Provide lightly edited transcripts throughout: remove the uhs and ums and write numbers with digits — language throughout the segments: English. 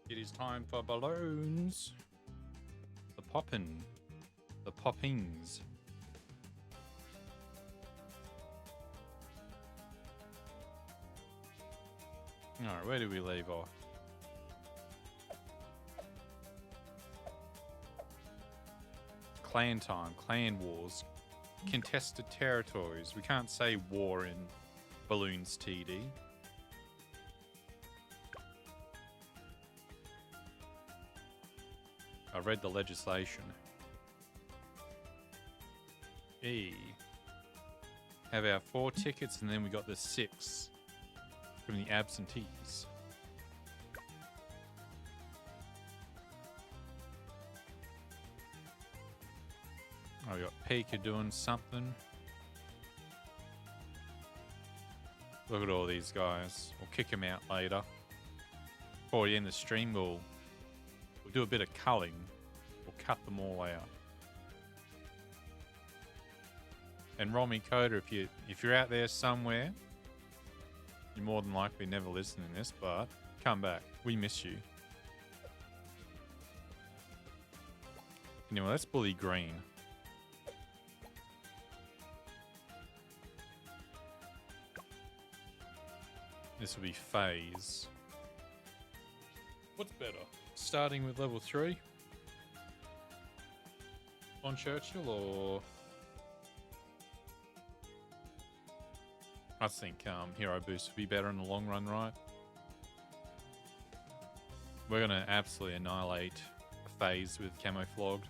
It is time for balloons. The poppin'. The poppings. Alright, where do we leave off? Clan time, clan wars, contested territories. We can't say war in Balloons TD. I read the legislation. E. Have our 4 tickets and then we got the 6 from the absentees. Oh, we got Pika doing something. Look at all these guys. We'll kick them out later. Before we end the stream, we'll do a bit of culling. We'll cut them all out. And Romy Coda, if you're out there somewhere, you're more than likely never listening to this, but come back. We miss you. Anyway, let's bully green. This will be phase. What's better? Starting with level 3 on Churchill, or I think Hero Boost would be better in the long run, right? We're going to absolutely annihilate a phase with Camouflogged.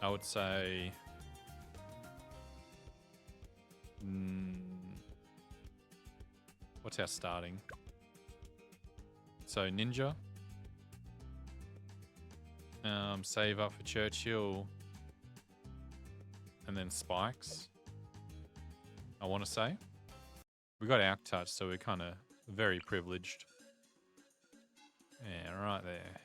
I would say what's our starting? So Ninja. Save up for Churchill. And then Spikes. I want to say. We got Arc Touch, so we're kind of very privileged. Yeah, right there.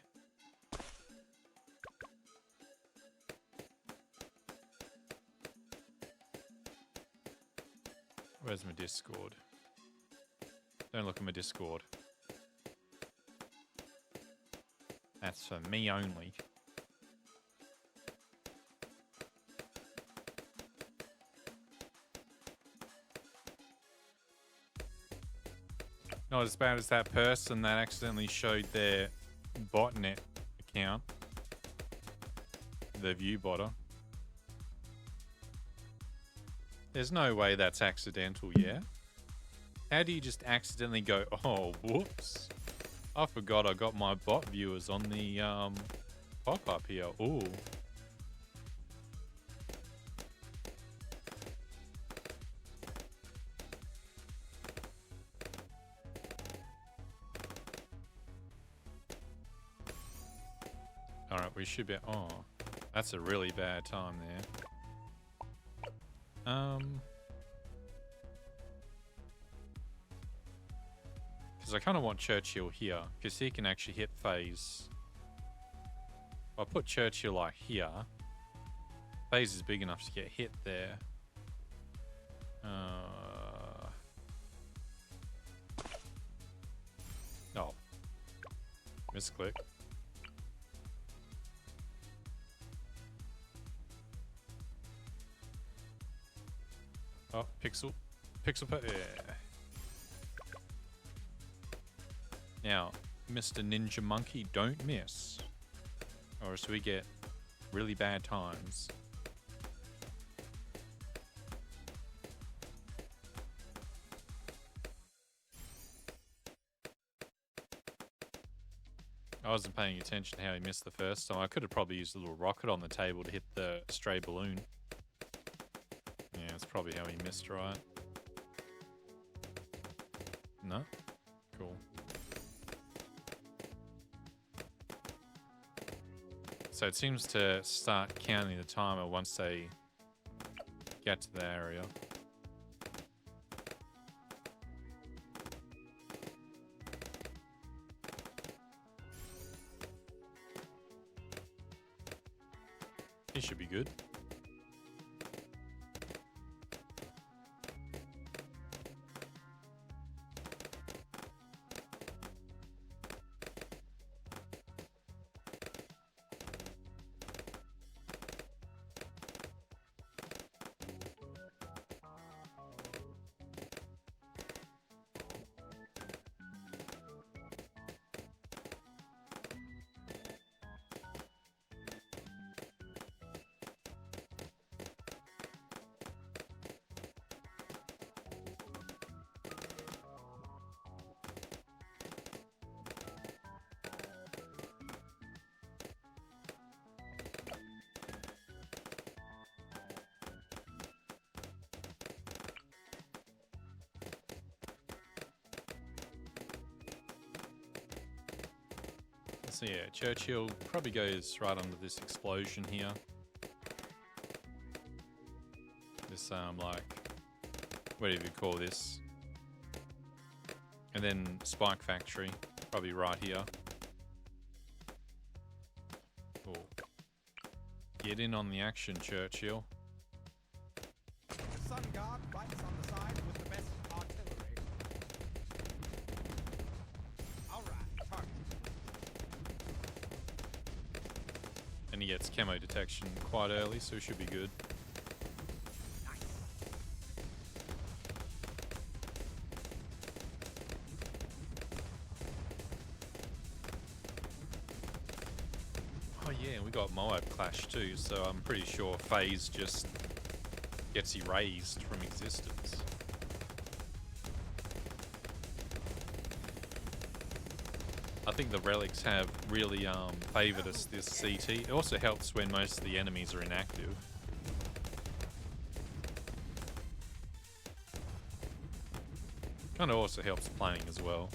Where's my Discord? Don't look at my Discord. That's for me only. Not as bad as that person that accidentally showed their botnet account. The view botter. There's no way that's accidental, yeah? How do you just accidentally go, oh, whoops. I forgot I got my bot viewers on the pop-up here. Ooh. Alright, we should be... Oh, that's a really bad time there. Because I kind of want Churchill here, because he can actually hit phase. If I put Churchill like here, phase is big enough to get hit there. Oh. Misclick. Oh, pixel. Pixel, yeah. Now, Mr. Ninja Monkey, don't miss. Or else we get really bad times. I wasn't paying attention to how he missed the first time. I could have probably used a little rocket on the table to hit the stray balloon. Yeah, that's probably how he missed, right? No? Cool. So it seems to start counting the timer once they get to the area. He should be good. So yeah, Churchill probably goes right under this explosion here. This, like, whatever you call this. And then Spike Factory, probably right here. Cool. Get in on the action, Churchill. The Sun Guard fights on the side with the best artillery. Alright, target. And he gets camo detection quite early, so it should be good. Oh yeah, we got Moab Clash too, so I'm pretty sure FaZe just gets erased from existence. I think the relics have really favoured us this CT. It also helps when most of the enemies are inactive. Kind of also helps playing as well.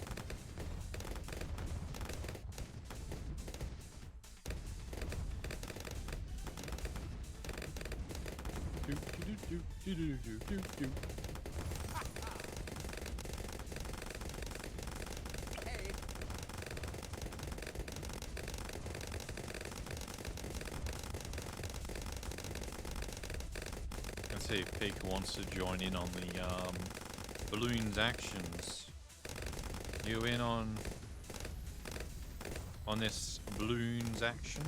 Hey, Let's see if Pika wants to join in on the Bloon's actions. You in on this Bloon's action?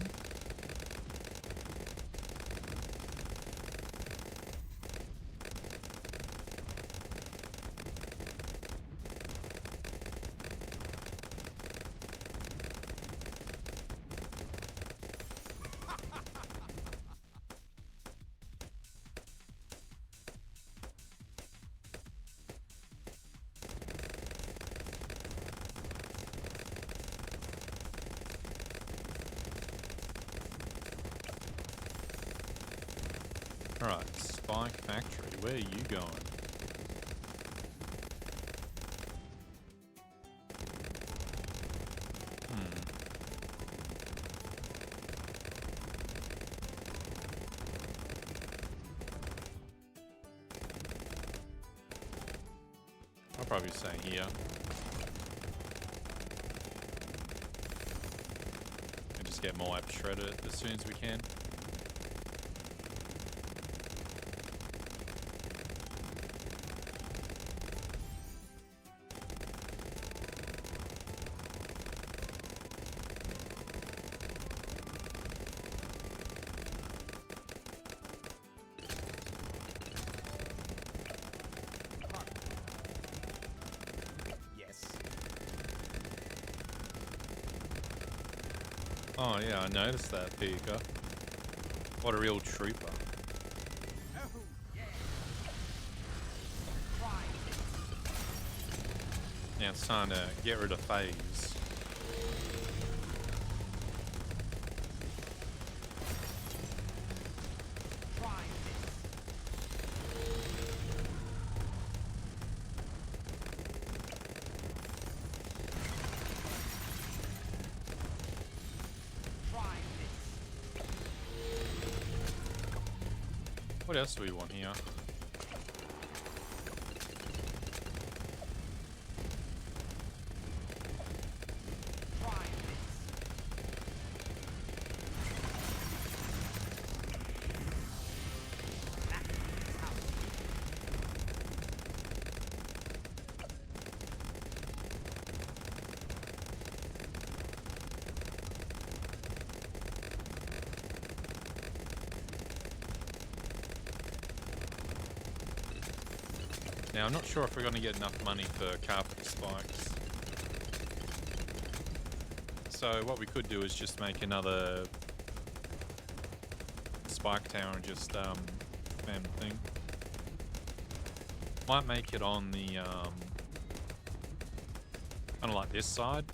Alright, Spike Factory, where are you going? I'll probably say here. And just get more app shredded as soon as we can. yes. Oh yeah, I noticed that, Pika. What a real trooper. Oh, yeah. Try Now it's time to get rid of FaZe. Try this. What else do we want here? Try this. That is how. Now I'm not sure if we're going to get enough money for carpet spikes. So what we could do is just make another spike tower and just spam the thing. Might make it on the kind of like this side,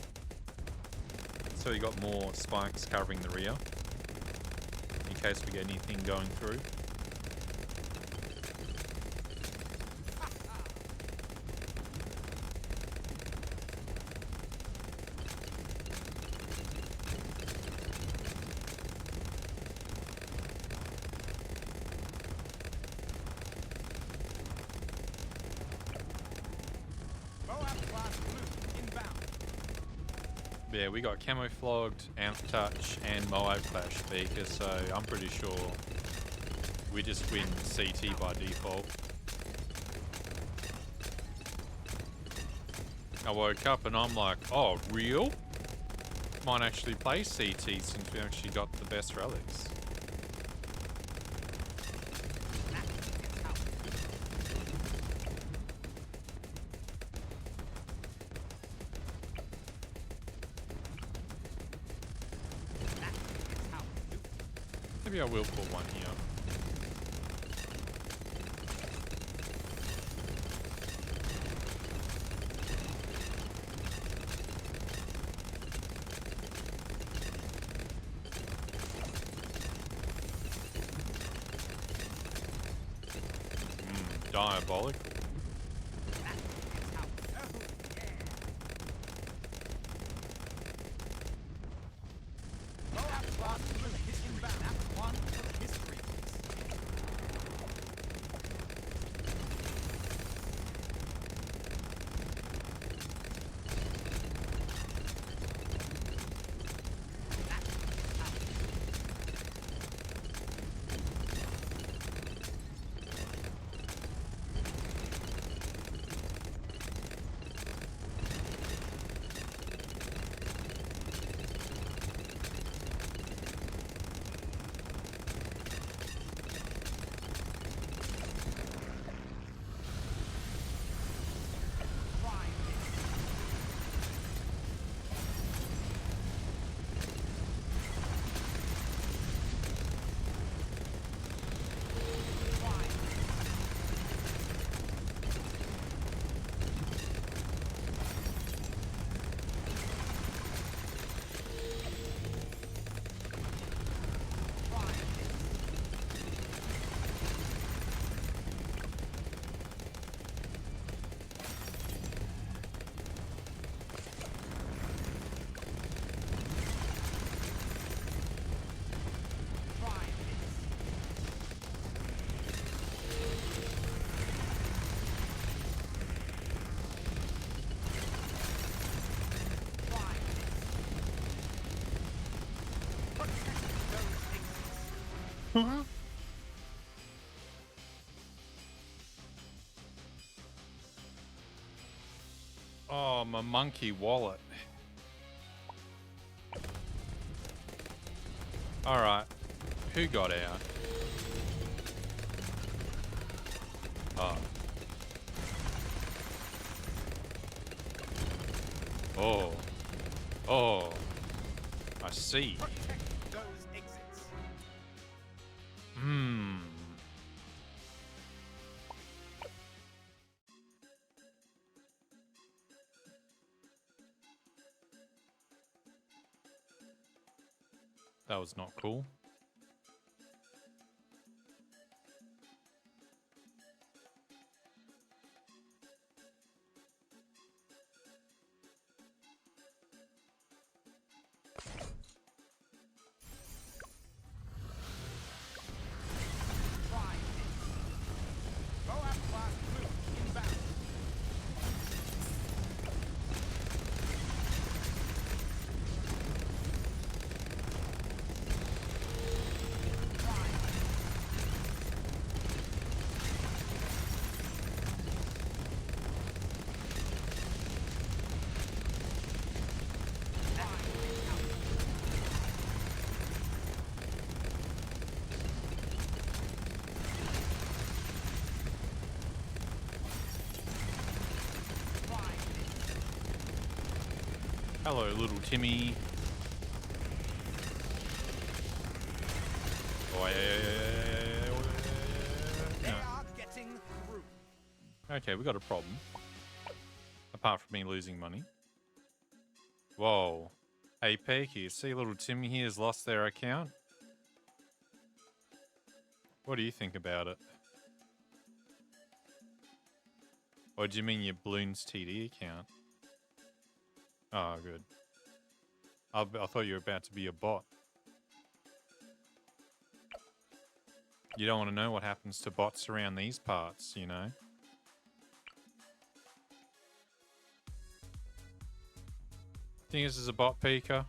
so you got more spikes covering the rear in case we get anything going through. Yeah, we got camouflogged, amp touch, and Moab clash beaker, so I'm pretty sure we just win CT by default. I woke up and I'm like, oh, real? Might actually play CT since we actually got the best relics. Maybe I will put one here. Diabolical. Oh, my monkey wallet. Alright. Who got out? Oh. Oh. Oh. I see. Hmm. That was not cool. Hello, little Timmy. Oh, They are getting through. okay, we got a problem. Apart from me losing money. Whoa. Hey, Peaky, see little Timmy here has lost their account? What do you think about it? Or do you mean your Bloon's TD account? Oh, good. I thought you were about to be a bot. You don't want to know what happens to bots around these parts, you know? Think this is a bot peeker?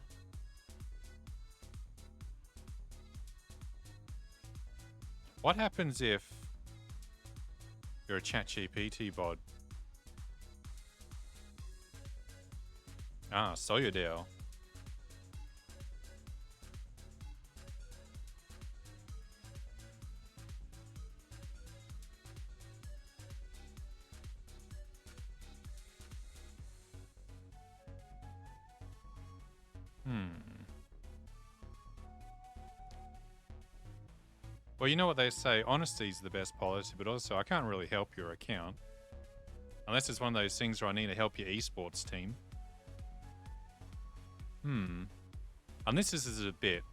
What happens if you're a ChatGPT bot? Ah, Soyodale. Well, you know what they say, honesty is the best policy, but also I can't really help your account. Unless it's one of those things where I need to help your esports team. Unless this is a bit.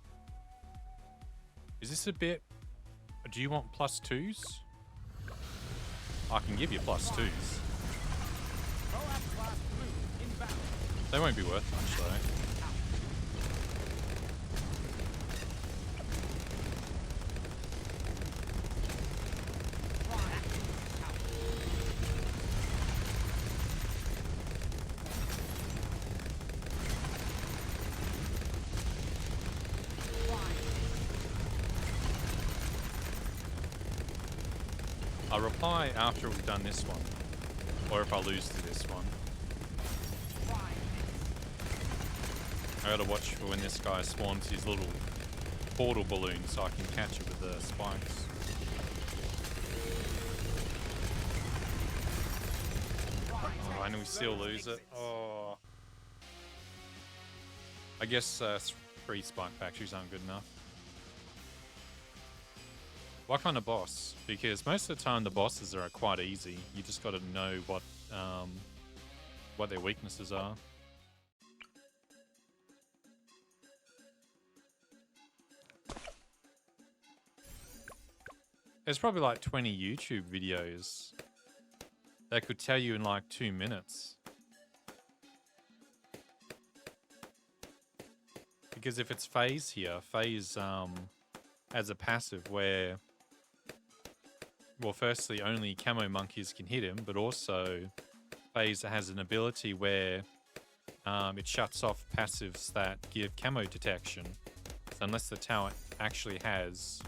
Is this a bit? Do you want +2s? I can give you +2s. They won't be worth much though. I'll reply after we've done this one, or if I lose to this one. I gotta watch for when this guy spawns his little portal balloon so I can catch it with the spikes. Oh, and we still lose it. Oh. I guess 3 spike factories aren't good enough. What kind of boss? Because most of the time the bosses are quite easy. You just got to know what their weaknesses are. There's probably like 20 YouTube videos that could tell you in like 2 minutes. Because if it's phase here, phase has a passive where, well, firstly, only camo monkeys can hit him, but also phase has an ability where it shuts off passives that give camo detection. So unless the tower actually has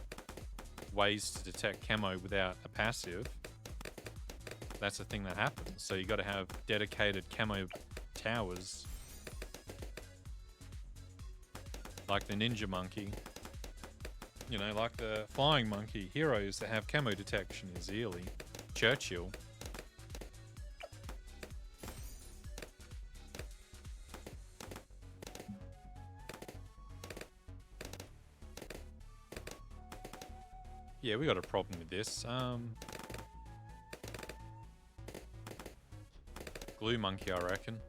ways to detect camo without a passive, that's the thing that happens. So you got to have dedicated camo towers, like the ninja monkey. You know, like the flying monkey heroes that have camo detection is Ely, Churchill. Yeah, we got a problem with this. Glue monkey, I reckon.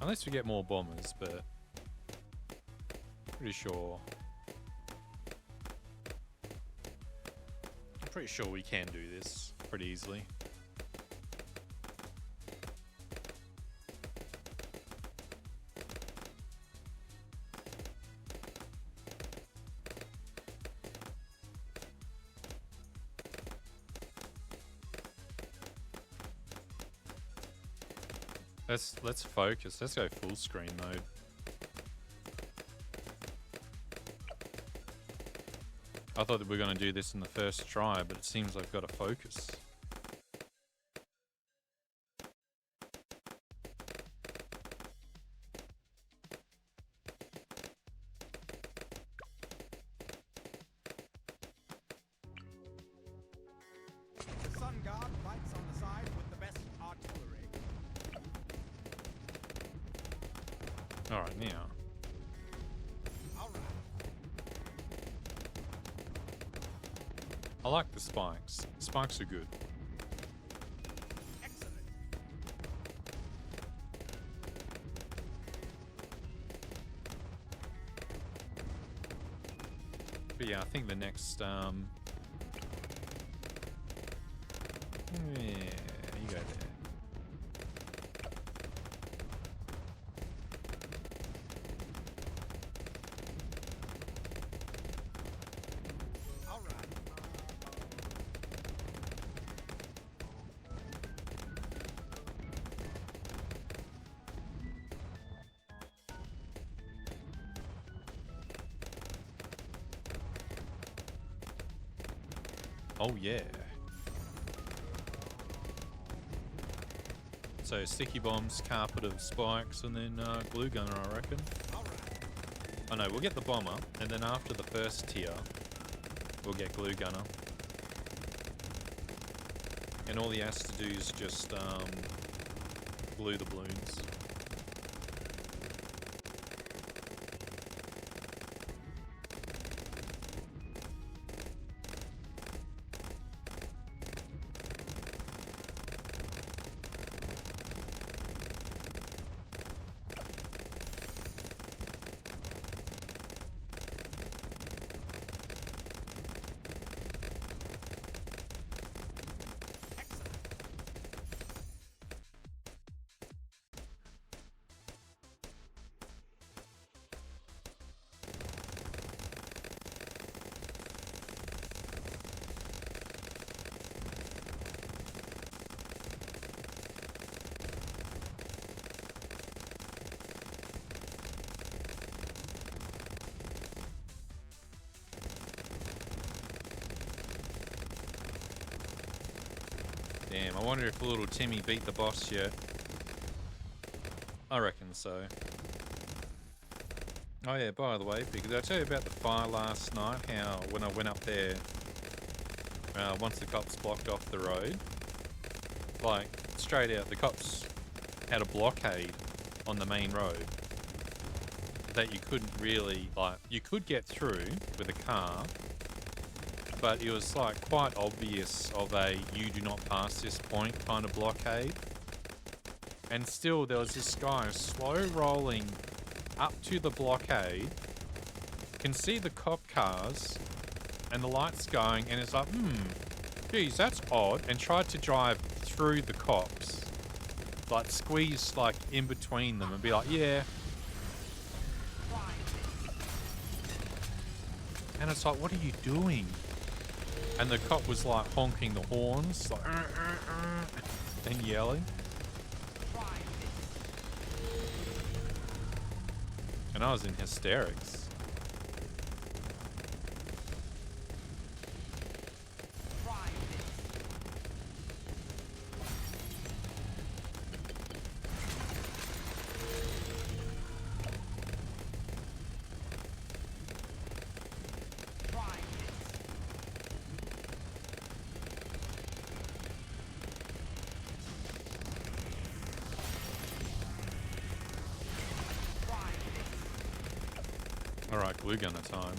Unless we get more bombers, but pretty sure we can do this pretty easily. Let's focus. Let's go full screen mode. I thought that we were going to do this in the first try, but it seems I've got to focus. The Sun Guard fights on the side with the best artillery. Alright, now. I like the spikes. Spikes are good. Excellent. But yeah, I think the next yeah, you go there. Oh yeah. So sticky bombs, carpet of spikes, and then glue gunner, I reckon. Oh no, we'll get the bomber, and then after the first tier, we'll get glue gunner. And all he has to do is just glue the balloons. Damn, I wonder if little Timmy beat the boss yet. I reckon so. Oh yeah, by the way, because I tell you about the fire last night, how when I went up there, once the cops blocked off the road, like straight out, the cops had a blockade on the main road that you couldn't really, like, you could get through with a car, but it was like quite obvious of a you do not pass this point kind of blockade. And still there was this guy slow rolling up to the blockade, can see the cop cars and the lights going, and it's like, geez, that's odd, and tried to drive through the cops, like squeeze like in between them and be like, yeah. And it's like, what are you doing? And the cop was like honking the horns, like, and yelling. And I was in hysterics. Alright, glue gunner time.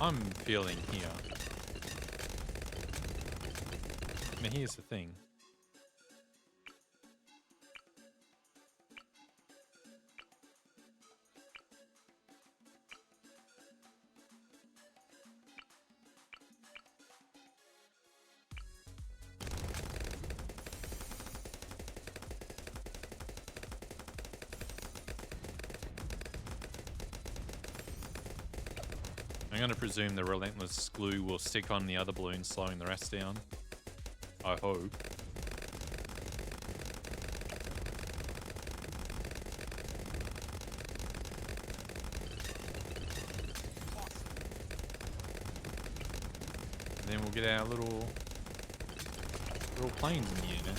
I'm feeling here. Now here's the thing. I'm going to presume the relentless glue will stick on the other balloons, slowing the rest down. I hope. And then we'll get our little planes in the air now.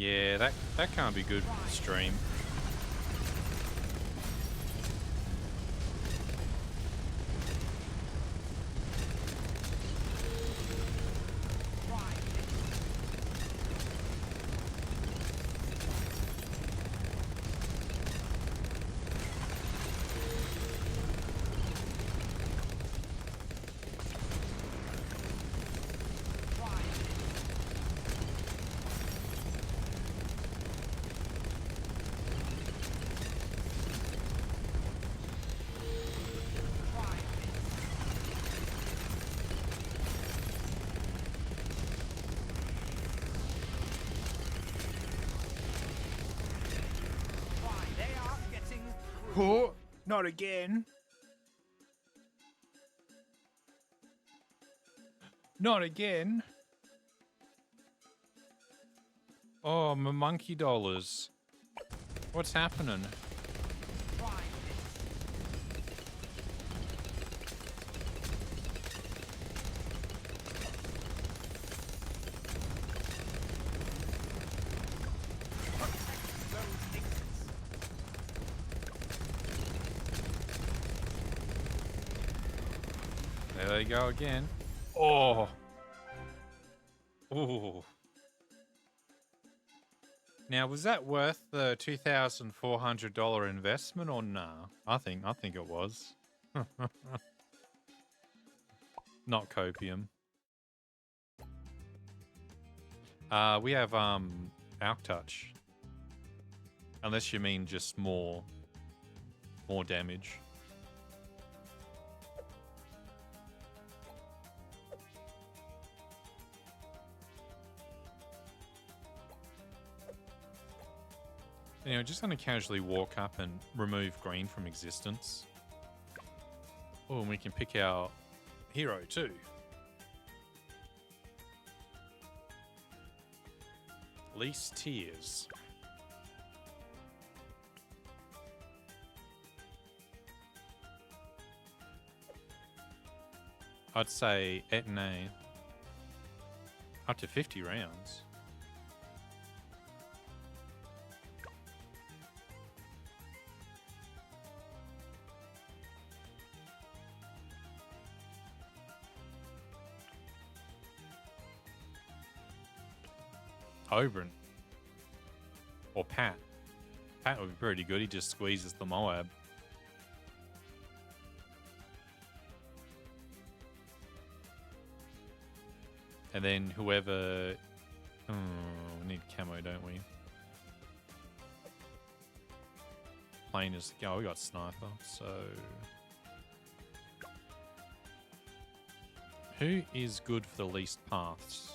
Yeah, that can't be good for the stream. Oh, not again. Not again. Oh, my monkey dollars. What's happening? There they go again. Oh. Ooh. Now, was that worth the $2,400 investment or nah? I think it was. Not copium. We have Alk Touch. Unless you mean just more damage. Anyway, just going to casually walk up and remove green from existence. Oh, and we can pick our hero too. Least tears. I'd say Etne up to 50 rounds. Oberon. Or Pat. Pat would be pretty good. He just squeezes the Moab. And then whoever... Oh, we need camo, don't we? Plane is... Oh, we got sniper, so... Who is good for the least paths?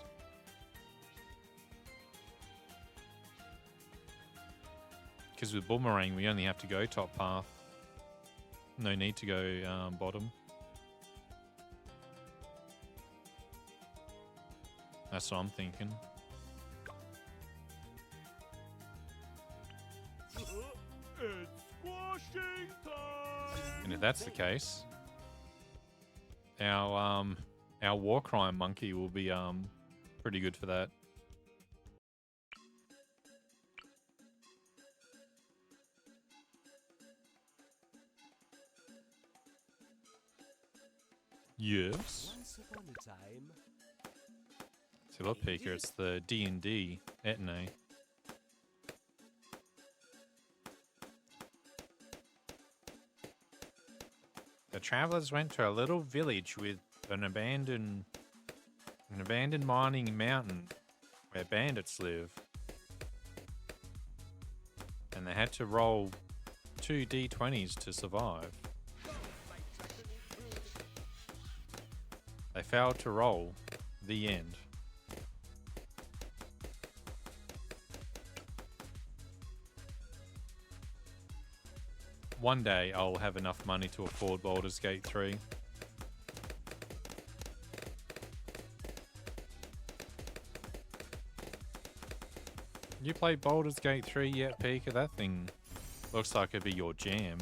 Because with Boomerang, we only have to go top path. No need to go bottom. That's what I'm thinking. It's squashing time. And if that's the case, our war crime monkey will be pretty good for that. Yes. Once upon a time. See, look, Peeker, it's the D&D Etne. The travelers went to a little village with an abandoned mining mountain where bandits live. And they had to roll 2 D20s to survive. They failed to roll. The end. One day I'll have enough money to afford Baldur's Gate 3. You played Baldur's Gate 3 yet, Pika? That thing looks like it'd be your jam.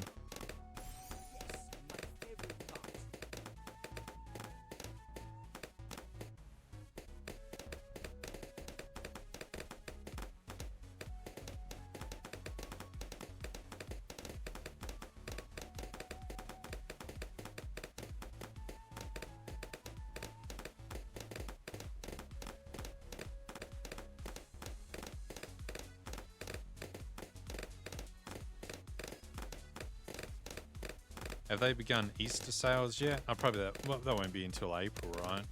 Have they begun Easter sales yet? Probably that won't be until April, right?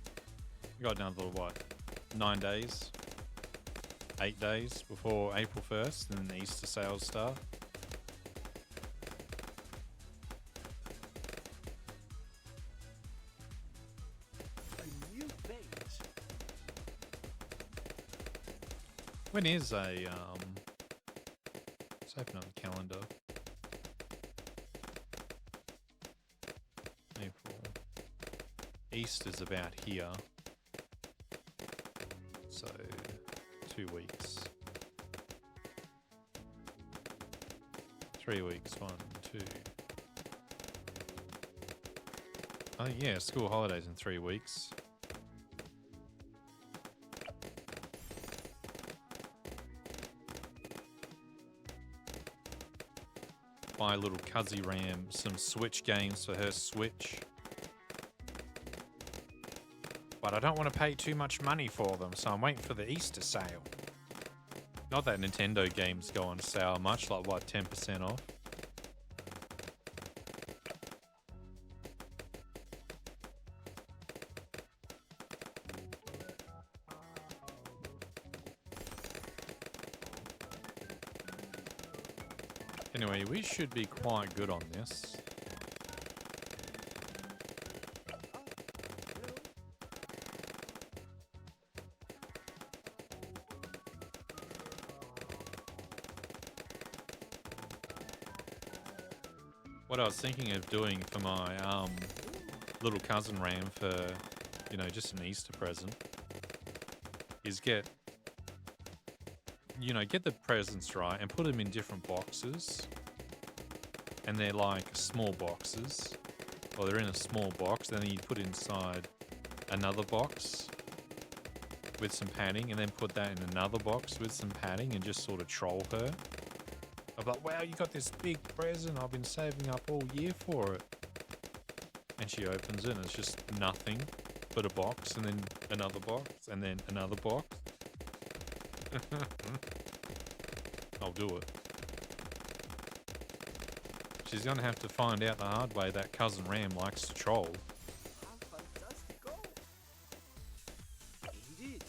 We got another, what, 9 days? 8 days before April 1st, and then the Easter sales start. A new phase. When is let's open up the calendar. April. Easter's about here. So, 2 weeks. 3 weeks, 1, 2. Oh yeah, school holidays in 3 weeks. Buy little Cuzzy Ram some Switch games for her Switch. But I don't want to pay too much money for them, so I'm waiting for the Easter sale. Not that Nintendo games go on sale much, like what, 10% off? Anyway, we should be quite good on this. What I was thinking of doing for my little cousin Ram for, you know, just an Easter present is get the presents right and put them in different boxes. And they're like small boxes. Or they're in a small box. Then you put inside another box with some padding. And then put that in another box with some padding and just sort of troll her. I'm like, wow, you got this big present. I've been saving up all year for it. And she opens it and it's just nothing but a box. And then another box. And then another box. I'll do it. She's gonna have to find out the hard way that Cousin Ram likes to troll. How fantastico! Indeed.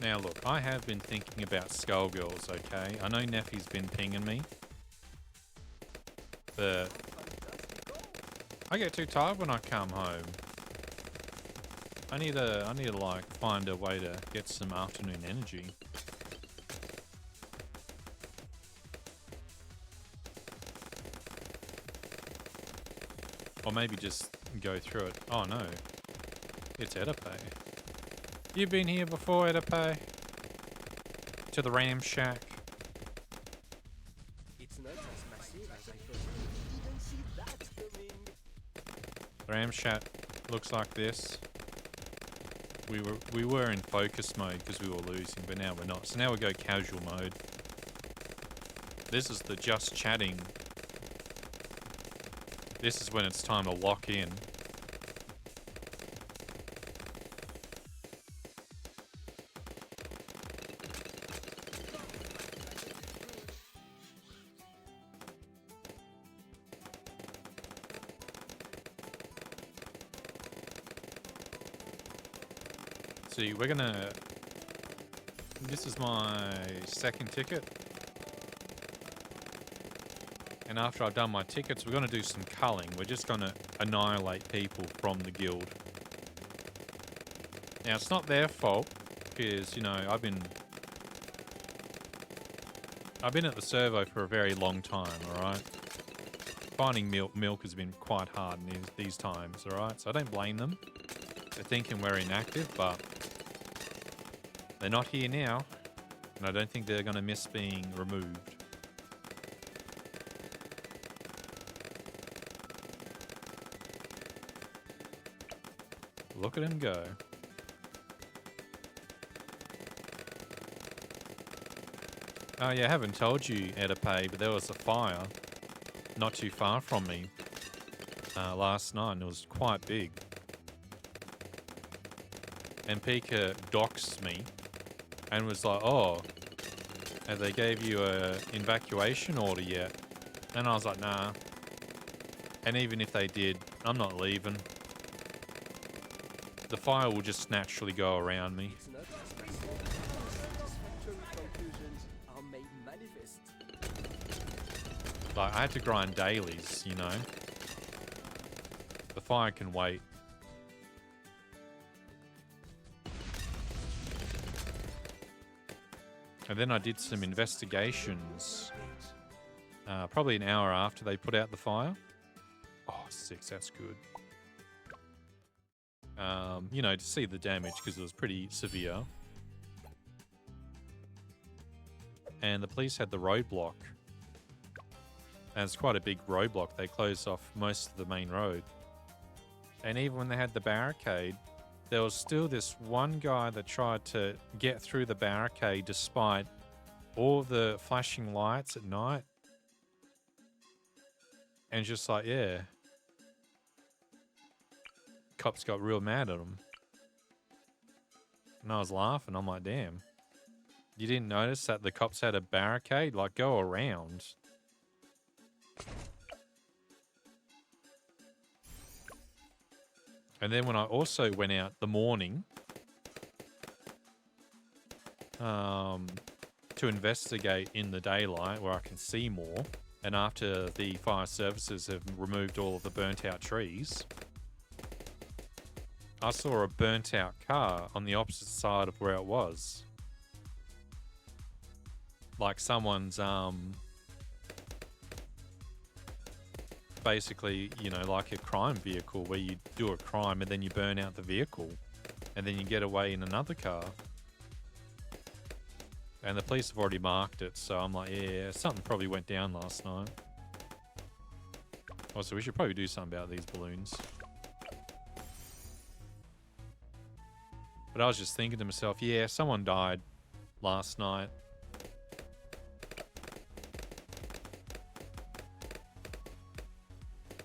Now look, I have been thinking about Skullgirls, okay? I know Neffy's been pinging me. But I get too tired when I come home. I need to like find a way to get some afternoon energy. Or maybe just go through it. Oh no. It's Edipe. You've been here before, Edipe? To the Ramshack. It's not as massive as I thought. I didn't see that coming. The Ramshack looks like this. We were in focus mode because we were losing, but now we're not. So now we go casual mode. This is the just chatting. This is when it's time to lock in. See, we're gonna... This is my second ticket. And after I've done my tickets, we're gonna do some culling. We're just gonna annihilate people from the guild. Now, it's not their fault, because, you know, I've been at the servo for a very long time, alright? Finding milk has been quite hard in these times, all right? So I don't blame them. They're thinking we're inactive, but they're not here now. And I don't think they're going to miss being removed. Look at him go. Oh yeah, I haven't told you, Edipe, but there was a fire not too far from me last night, and it was quite big. And Pika doxed me and was like, oh, have they gave you a evacuation order yet? And I was like, nah. And even if they did, I'm not leaving. The fire will just naturally go around me. Like, I had to grind dailies, you know. The fire can wait. And then I did some investigations. Probably an hour after they put out the fire. Oh, 6, that's good. You know, to see the damage because it was pretty severe. And the police had the roadblock. And it's quite a big roadblock. They closed off most of the main road. And even when they had the barricade, there was still this one guy that tried to get through the barricade despite all the flashing lights at night. And just like, yeah. Cops got real mad at him. And I was laughing. I'm like, damn. You didn't notice that the cops had a barricade? Like, go around. And then when I also went out the morning to investigate in the daylight where I can see more, and after the fire services have removed all of the burnt out trees, I saw a burnt out car on the opposite side of where it was. Like someone's basically, you know, like a crime vehicle where you do a crime and then you burn out the vehicle and then you get away in another car. And the police have already marked it, so I'm like, yeah, something probably went down last night. Also, we should probably do something about these balloons. But I was just thinking to myself, yeah, someone died last night.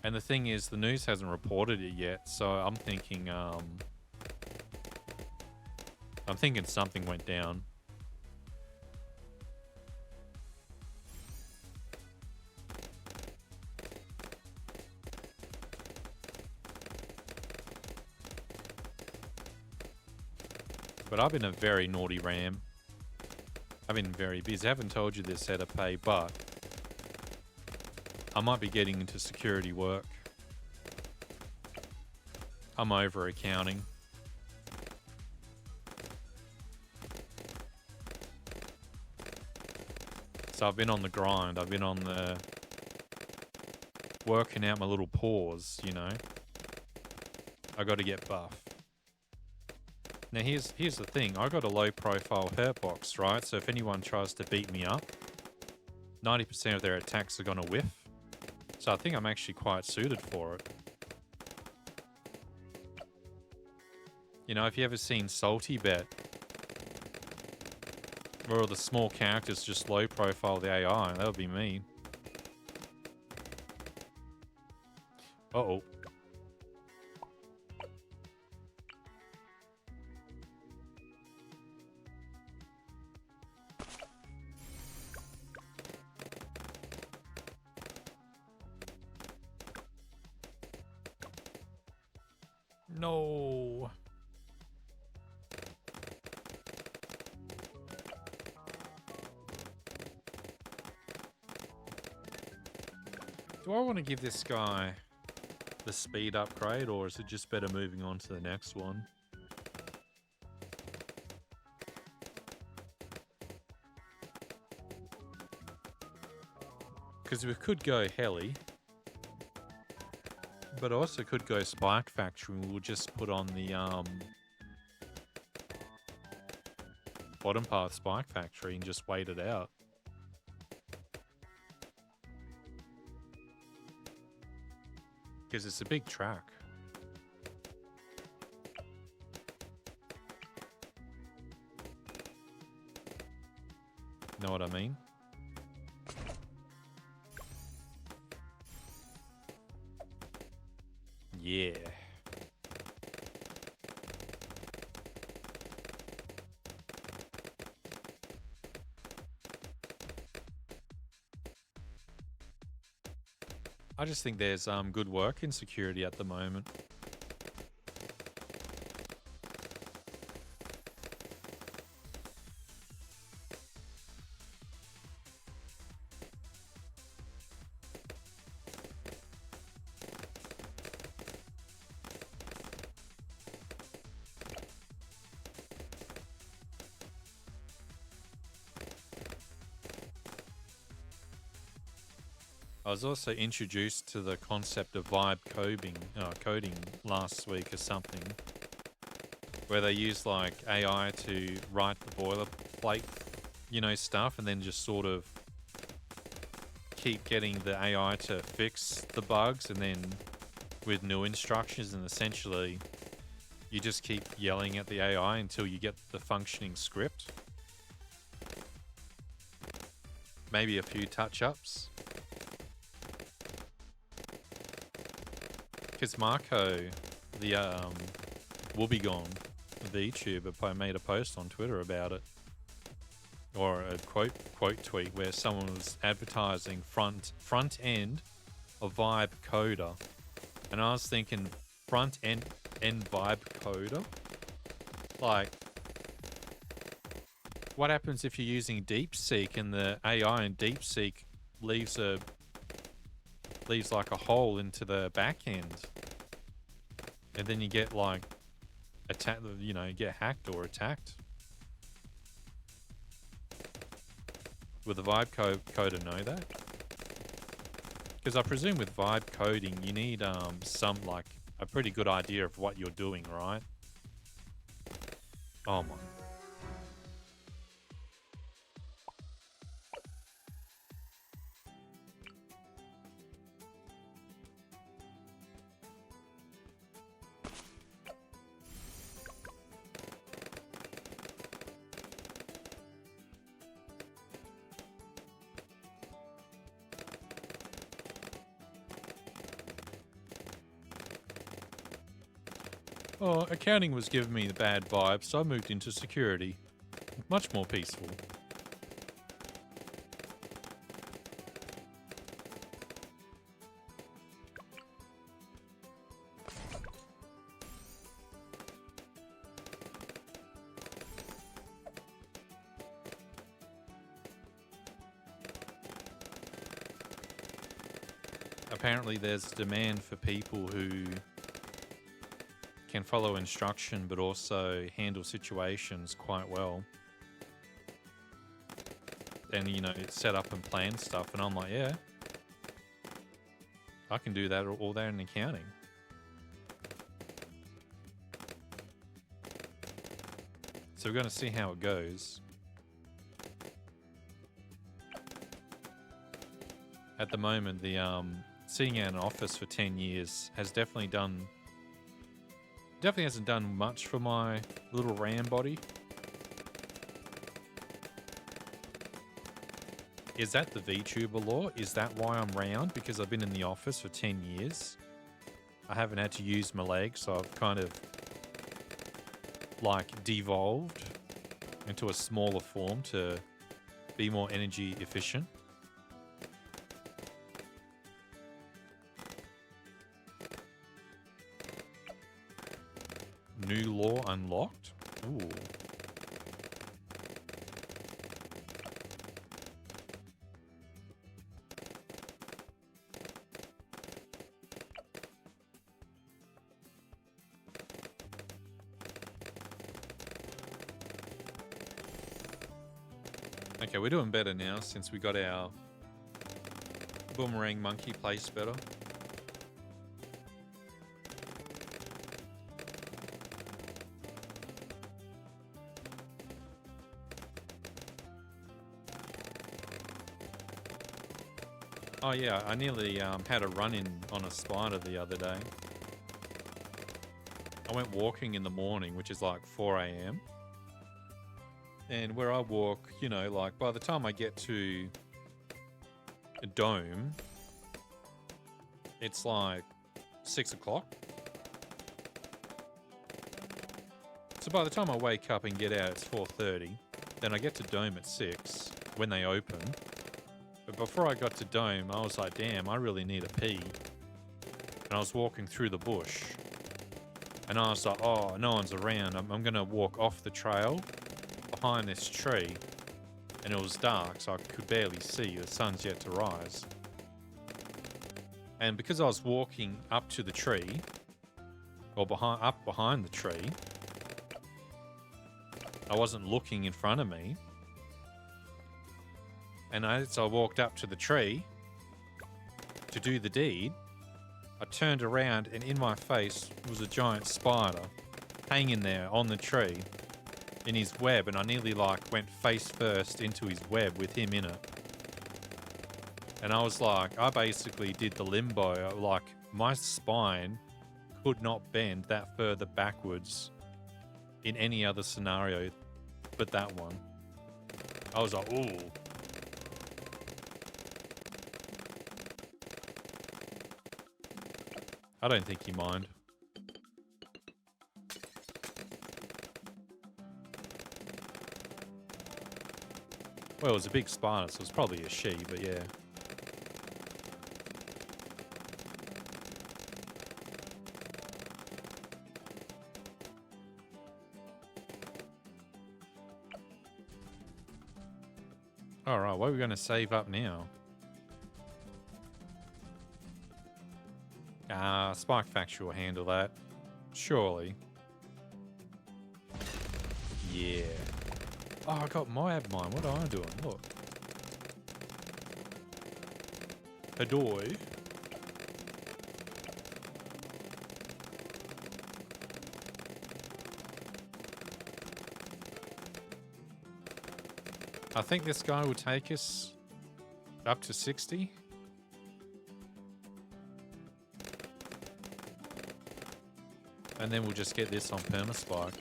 And the thing is, the news hasn't reported it yet, so I'm thinking something went down. But I've been a very naughty ram. I've been very busy. I haven't told you this, Edipe, but I might be getting into security work. I'm over accounting. So I've been on the grind. I've been on the working out my little paws, you know. I got to get buff. Now here's the thing. I got a low profile hurt box, right? So if anyone tries to beat me up, 90% of their attacks are going to whiff. So I think I'm actually quite suited for it. You know, if you ever seen Salty Bet, where all the small characters just low profile the AI, that would be me. Uh-oh. No. Do I want to give this guy the speed upgrade, or is it just better moving on to the next one? Because we could go heli, But I also could go Spike Factory and we'll just put on the bottom path Spike Factory and just wait it out. Because it's a big track. Know what I mean? Yeah. I just think there's good work in security at the moment. I was also introduced to the concept of vibe coding last week or something, where they use like AI to write the boilerplate, you know, stuff, and then just sort of keep getting the AI to fix the bugs, and then with new instructions, and essentially you just keep yelling at the AI until you get the functioning script. Maybe a few touch-ups. Because Marco, the Woobegone, the YouTuber, made a post on Twitter about it, or a quote tweet where someone was advertising front end of Vibe Coder, and I was thinking front end Vibe Coder, like what happens if you're using DeepSeek and the AI in DeepSeek leaves like a hole into the back end, and then you get like you get hacked or attacked. Would the vibe coder know that? Because I presume with vibe coding you need some like a pretty good idea of what you're doing, right? Oh my. Oh, accounting was giving me the bad vibes, so I moved into security. Much more peaceful. Apparently there's demand for people who can follow instruction but also handle situations quite well, and set up and plan stuff, and I'm like, yeah, I can do that all there in accounting. So we're going to see how it goes. At the moment, the sitting in an office for 10 years has definitely hasn't done much for my little RAM body. Is that the VTuber law? Is that why I'm round? Because I've been in the office for 10 years. I haven't had to use my legs, so I've kind of like devolved into a smaller form to be more energy efficient. New law unlocked? Ooh. Okay, we're doing better now since we got our boomerang monkey placed better. Oh yeah, I nearly had a run-in on a spider the other day. I went walking in the morning, which is like 4 a.m. And where I walk, you know, like by the time I get to a dome, it's like 6 o'clock. So by the time I wake up and get out, it's 4:30. Then I get to dome at 6 when they open. But before I got to dome, I was like, damn, I really need a pee. And I was walking through the bush. And I was like, oh, no one's around. I'm going to walk off the trail behind this tree. And it was dark, so I could barely see. The sun's yet to rise. And because I was walking up to the tree, or up behind the tree, I wasn't looking in front of me. And as I walked up to the tree to do the deed, I turned around and in my face was a giant spider hanging there on the tree in his web, and I nearly like went face first into his web with him in it. And I was like, I basically did the limbo. Like my spine could not bend that further backwards in any other scenario but that one. I was like, ooh. I don't think you mind. Well, it was a big spider, so it was probably a she, but yeah. Alright, what are we going to save up now? Spike Factory will handle that. Surely. Yeah. Oh, I got Moab Mine. What am I doing? Look. Adoy. I think this guy will take us up to 60. And then we'll just get this on Permaspike.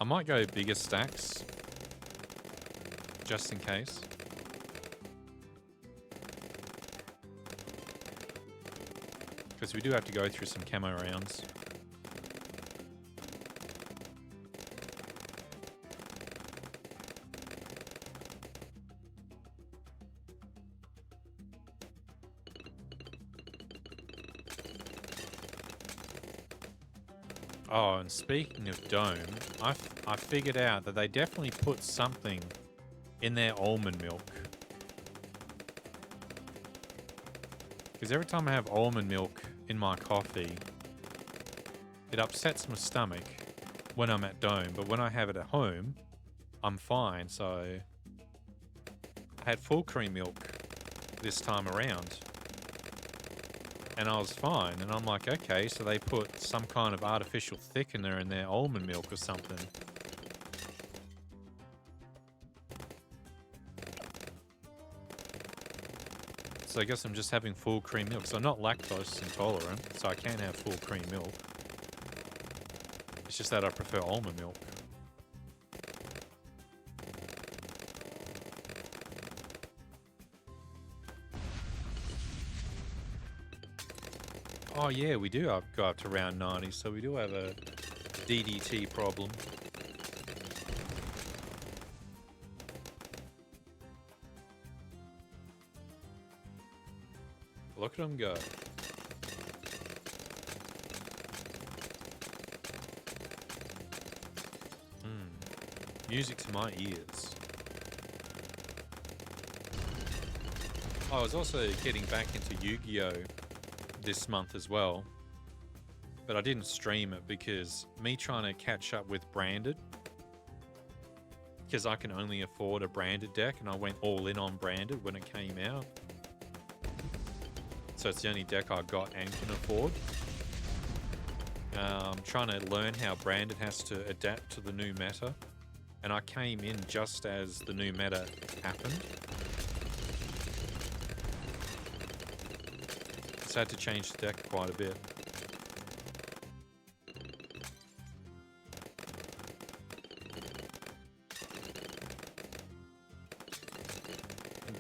I might go bigger stacks, just in case. Because we do have to go through some camo rounds. Oh, and speaking of Dome, I figured out that they definitely put something in their almond milk. Because every time I have almond milk in my coffee, it upsets my stomach when I'm at Dome. But when I have it at home, I'm fine. So I had full cream milk this time around. And I was fine. And I'm like, okay, so they put some kind of artificial thickener in their almond milk or something. So I guess I'm just having full cream milk. So I'm not lactose intolerant, so I can have full cream milk. It's just that I prefer almond milk. Oh yeah, we do go up to round 90, so we do have a DDT problem. Look at them go. Music to my ears. I was also getting back into Yu-Gi-Oh! This month as well, but I didn't stream it because me trying to catch up with Branded, because I can only afford a Branded deck and I went all in on Branded when it came out. So it's the only deck I got and can afford. trying to learn how Brandon has to adapt to the new meta. And I came in just as the new meta happened. Just had to change the deck quite a bit.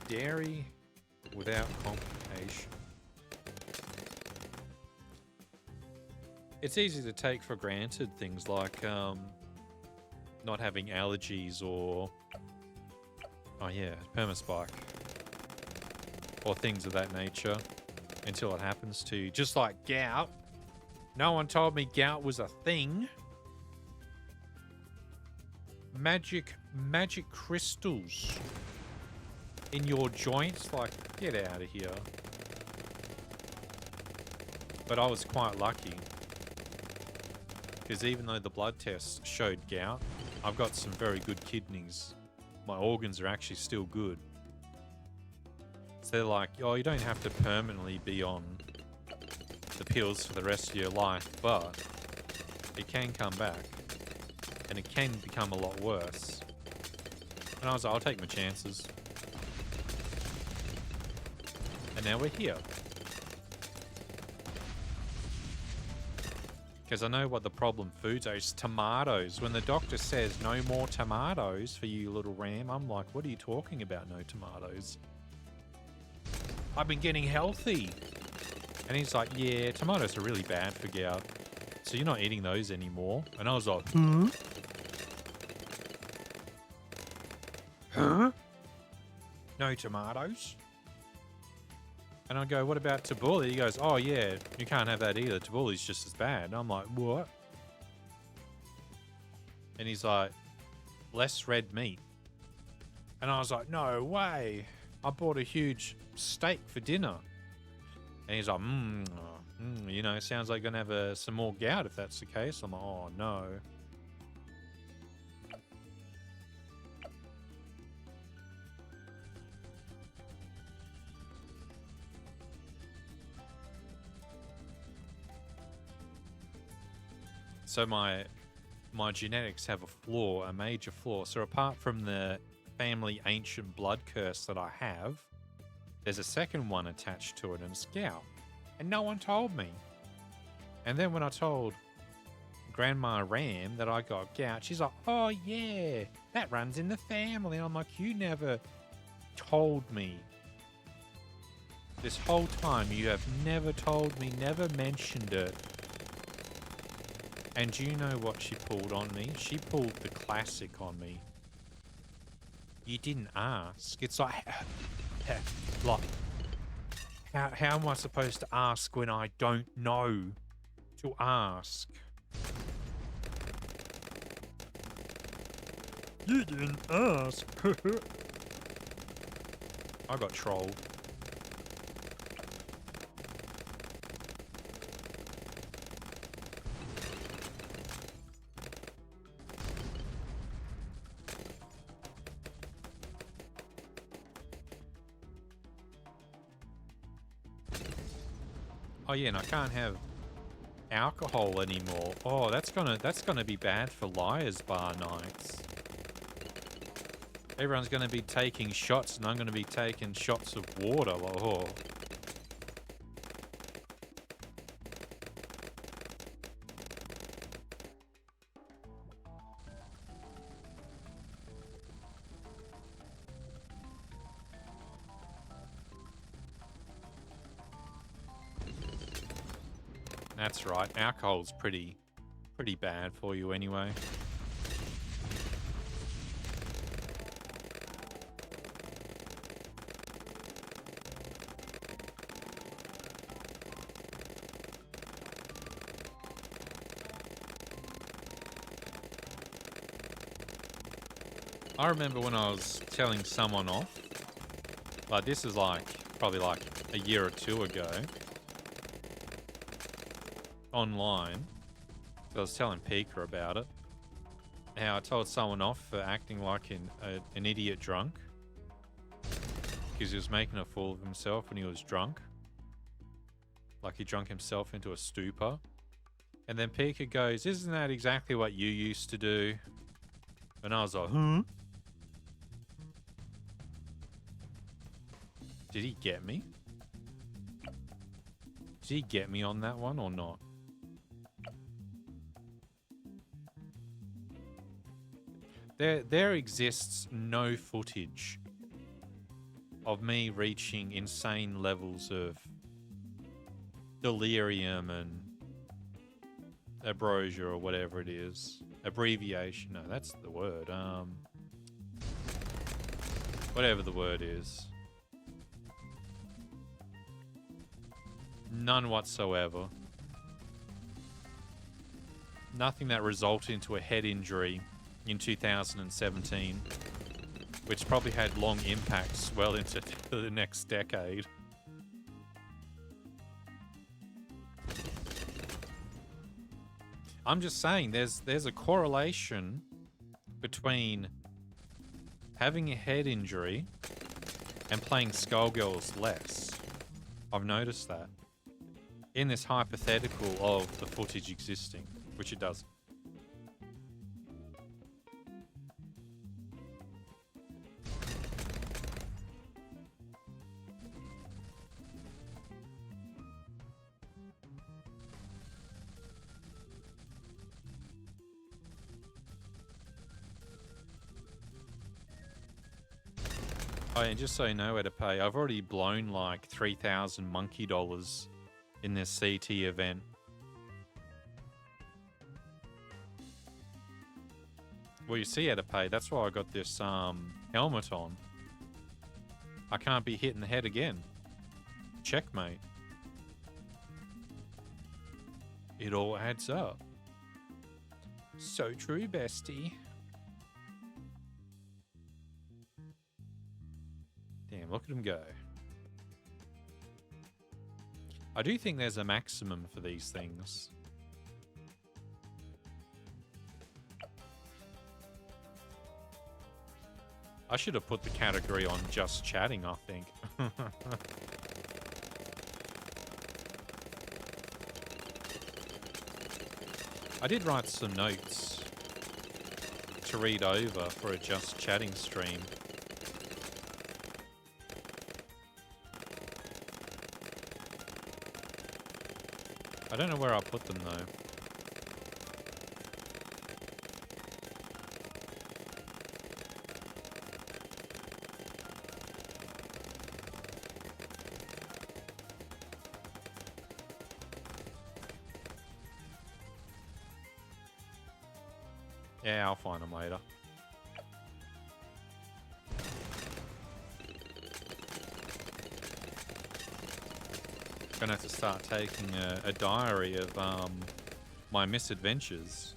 Dairy without complication. It's easy to take for granted things like not having allergies or, oh yeah, permaspike, or things of that nature until it happens to you. Just like gout. No one told me gout was a thing. Magic crystals in your joints, like, get out of here. But I was quite lucky, because even though the blood tests showed gout, I've got some very good kidneys. My organs are actually still good. So they're like, oh, you don't have to permanently be on the pills for the rest of your life, but it can come back. And it can become a lot worse. And I was like, I'll take my chances. And now we're here. Because I know what the problem foods are. It's tomatoes. When the doctor says no more tomatoes for you, little ram, I'm like, what are you talking about, no tomatoes? I've been getting healthy. And he's like, yeah, tomatoes are really bad for gout. So you're not eating those anymore. And I was like, huh? Huh? No tomatoes? And I go, what about tabbouleh? He goes, oh yeah, you can't have that either. Tabbouleh's just as bad. And I'm like, what? And he's like, less red meat. And I was like, no way. I bought a huge steak for dinner. And he's like, you know, sounds like you're going to have some more gout if that's the case. I'm like, oh no. So my genetics have a flaw, a major flaw. So apart from the family ancient blood curse that I have, there's a second one attached to it, and it's gout. And no one told me. And then when I told Grandma Ram that I got gout, she's like, oh yeah, that runs in the family. And I'm like, you never told me. This whole time you have never told me, never mentioned it. And do you know what she pulled on me? She pulled the classic on me. You didn't ask. It's like, how am I supposed to ask when I don't know to ask? You didn't ask. I got trolled. Oh yeah, and I can't have alcohol anymore. Oh, that's gonna be bad for Liar's Bar nights. Everyone's gonna be taking shots, and I'm gonna be taking shots of water. Oh. That's right. Alcohol's pretty bad for you anyway. I remember when I was telling someone off, like this is probably like a year or two ago, online. So I was telling Pika about it. How I told someone off for acting like an idiot drunk. Because he was making a fool of himself when he was drunk. Like he drunk himself into a stupor. And then Pika goes, isn't that exactly what you used to do? And I was like, huh? Did he get me? Did he get me on that one or not? There exists no footage of me reaching insane levels of delirium and ambrosia or whatever it is. Abbreviation. No, that's the word. Whatever the word is. None whatsoever. Nothing that resulted into a head injury in 2017, which probably had long impacts well into the next decade. I'm just saying there's a correlation between having a head injury and playing Skullgirls less. I've noticed that in this hypothetical of the footage existing, which it does. Oh, and just so you know where to pay, I've already blown like 3,000 monkey dollars in this CT event. Well, you see how to pay. That's why I got this helmet on. I can't be hit in the head again. Checkmate. It all adds up. So true, bestie. Damn, look at him go. I do think there's a maximum for these things. I should have put the category on just chatting, I think. I did write some notes to read over for a just chatting stream. I don't know where I'll put them though. Yeah, I'll find them later. Gonna have to start taking a diary of my misadventures.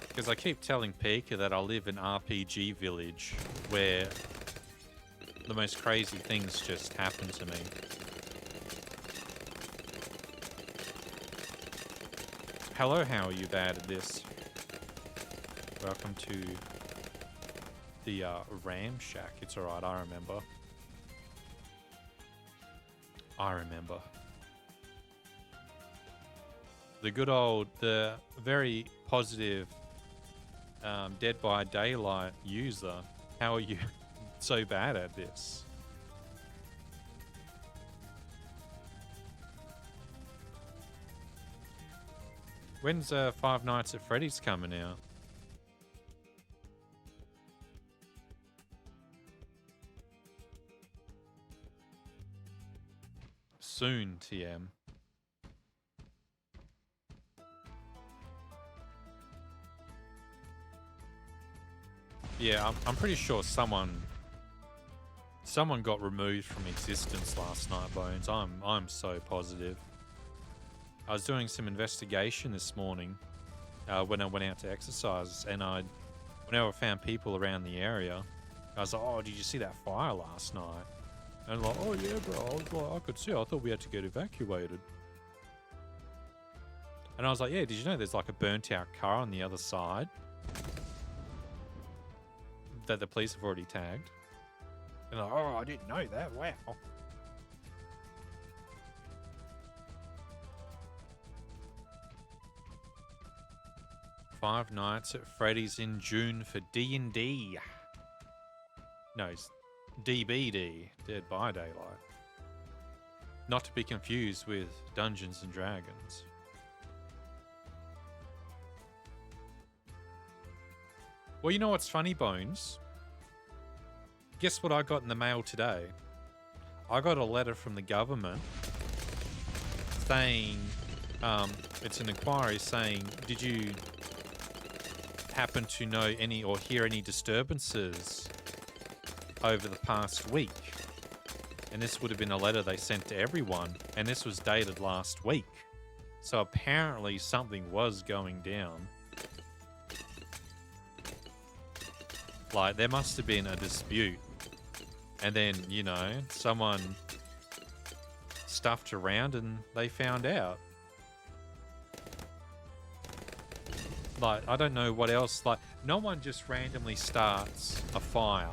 Because I keep telling Pika that I live in RPG village where the most crazy things just happen to me. Hello, how are you bad at this? Welcome to the Ramshack. It's alright, I remember. I remember. The good old, the very positive Dead by Daylight user. How are you so bad at this? When's Five Nights at Freddy's coming out? Soon, TM. Yeah, I'm pretty sure someone got removed from existence last night, Bones. I'm so positive. I was doing some investigation this morning when I went out to exercise, and whenever I found people around the area, I was like, "Oh, did you see that fire last night?" And like, "Oh yeah, bro." I was like, "I could see. I thought we had to get evacuated." And I was like, "Yeah, did you know there's like a burnt out car on the other side that the police have already tagged?" And like, "Oh, I didn't know that. Wow." Five Nights at Freddy's in June for D&D. No, it's DBD, Dead by Daylight. Not to be confused with Dungeons and Dragons. Well, you know what's funny, Bones? Guess what I got in the mail today? I got a letter from the government saying, it's an inquiry saying, did you happen to know any or hear any disturbances over the past week? And this would have been a letter they sent to everyone, and this was dated last week. So apparently something was going down. Like, there must have been a dispute. And then, you know, someone stuffed around and they found out. Like, I don't know what else. Like, no one just randomly starts a fire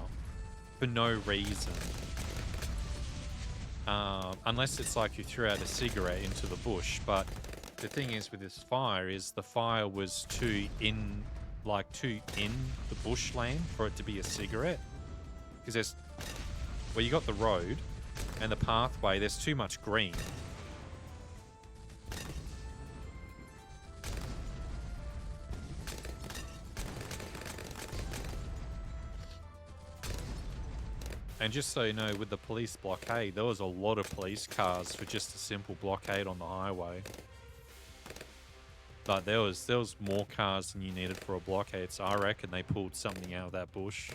for no reason. Unless it's like you threw out a cigarette into the bush. But the thing is with this fire is the fire was too in the bushland for it to be a cigarette. Because there's, well, you got the road and the pathway, there's too much green. And just so you know, with the police blockade, there was a lot of police cars for just a simple blockade on the highway. But there was more cars than you needed for a blockade, so I reckon they pulled something out of that bush.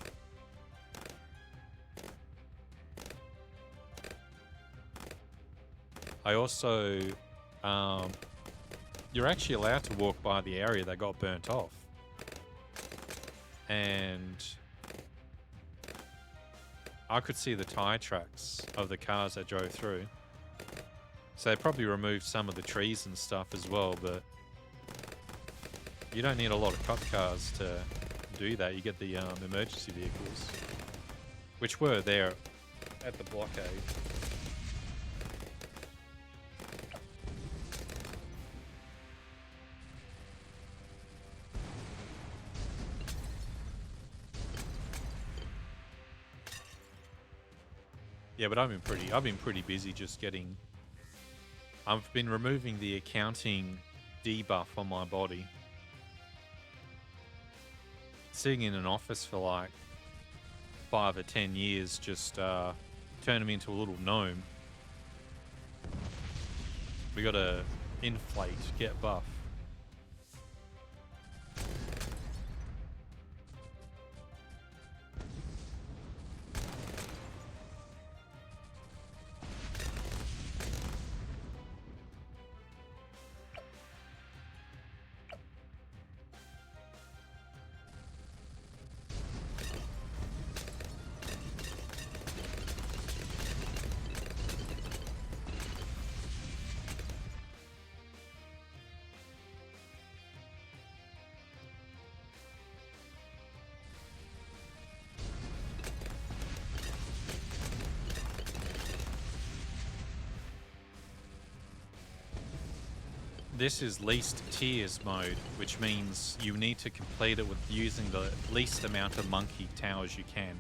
I also, you're actually allowed to walk by the area that got burnt off. And I could see the tire tracks of the cars that drove through. So they probably removed some of the trees and stuff as well, but you don't need a lot of cop cars to do that. You get the emergency vehicles, which were there at the blockade. Yeah, but I've been pretty busy just getting. I've been removing the accounting debuff on my body. Sitting in an office for like 5 or 10 years, just turn him into a little gnome. We gotta inflate, get buff. This is least tiers mode, which means you need to complete it with using the least amount of monkey towers you can.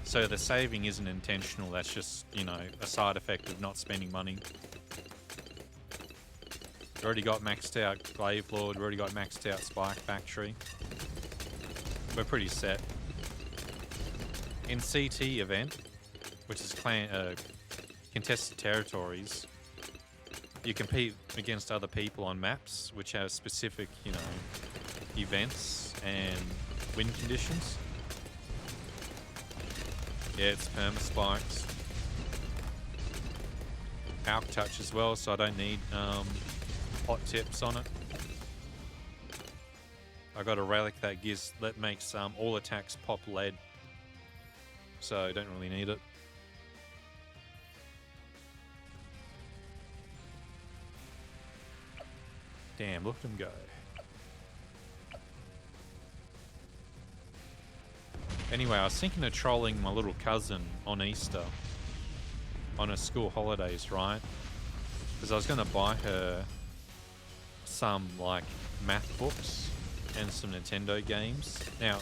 So the saving isn't intentional, that's just, you know, a side effect of not spending money. We've already got maxed out Glaive Lord, we've already got maxed out Spike Factory. We're pretty set. In CT event, which is contested territories, you compete against other people on maps which have specific, you know, events and win conditions. Yeah, it's perma spikes. Alk touch as well, so I don't need hot tips on it. I got a relic that makes all attacks pop lead, so I don't really need it. Damn, look at him go. Anyway, I was thinking of trolling my little cousin on Easter, on her school holidays, right? Because I was going to buy her some, like, math books and some Nintendo games. Now,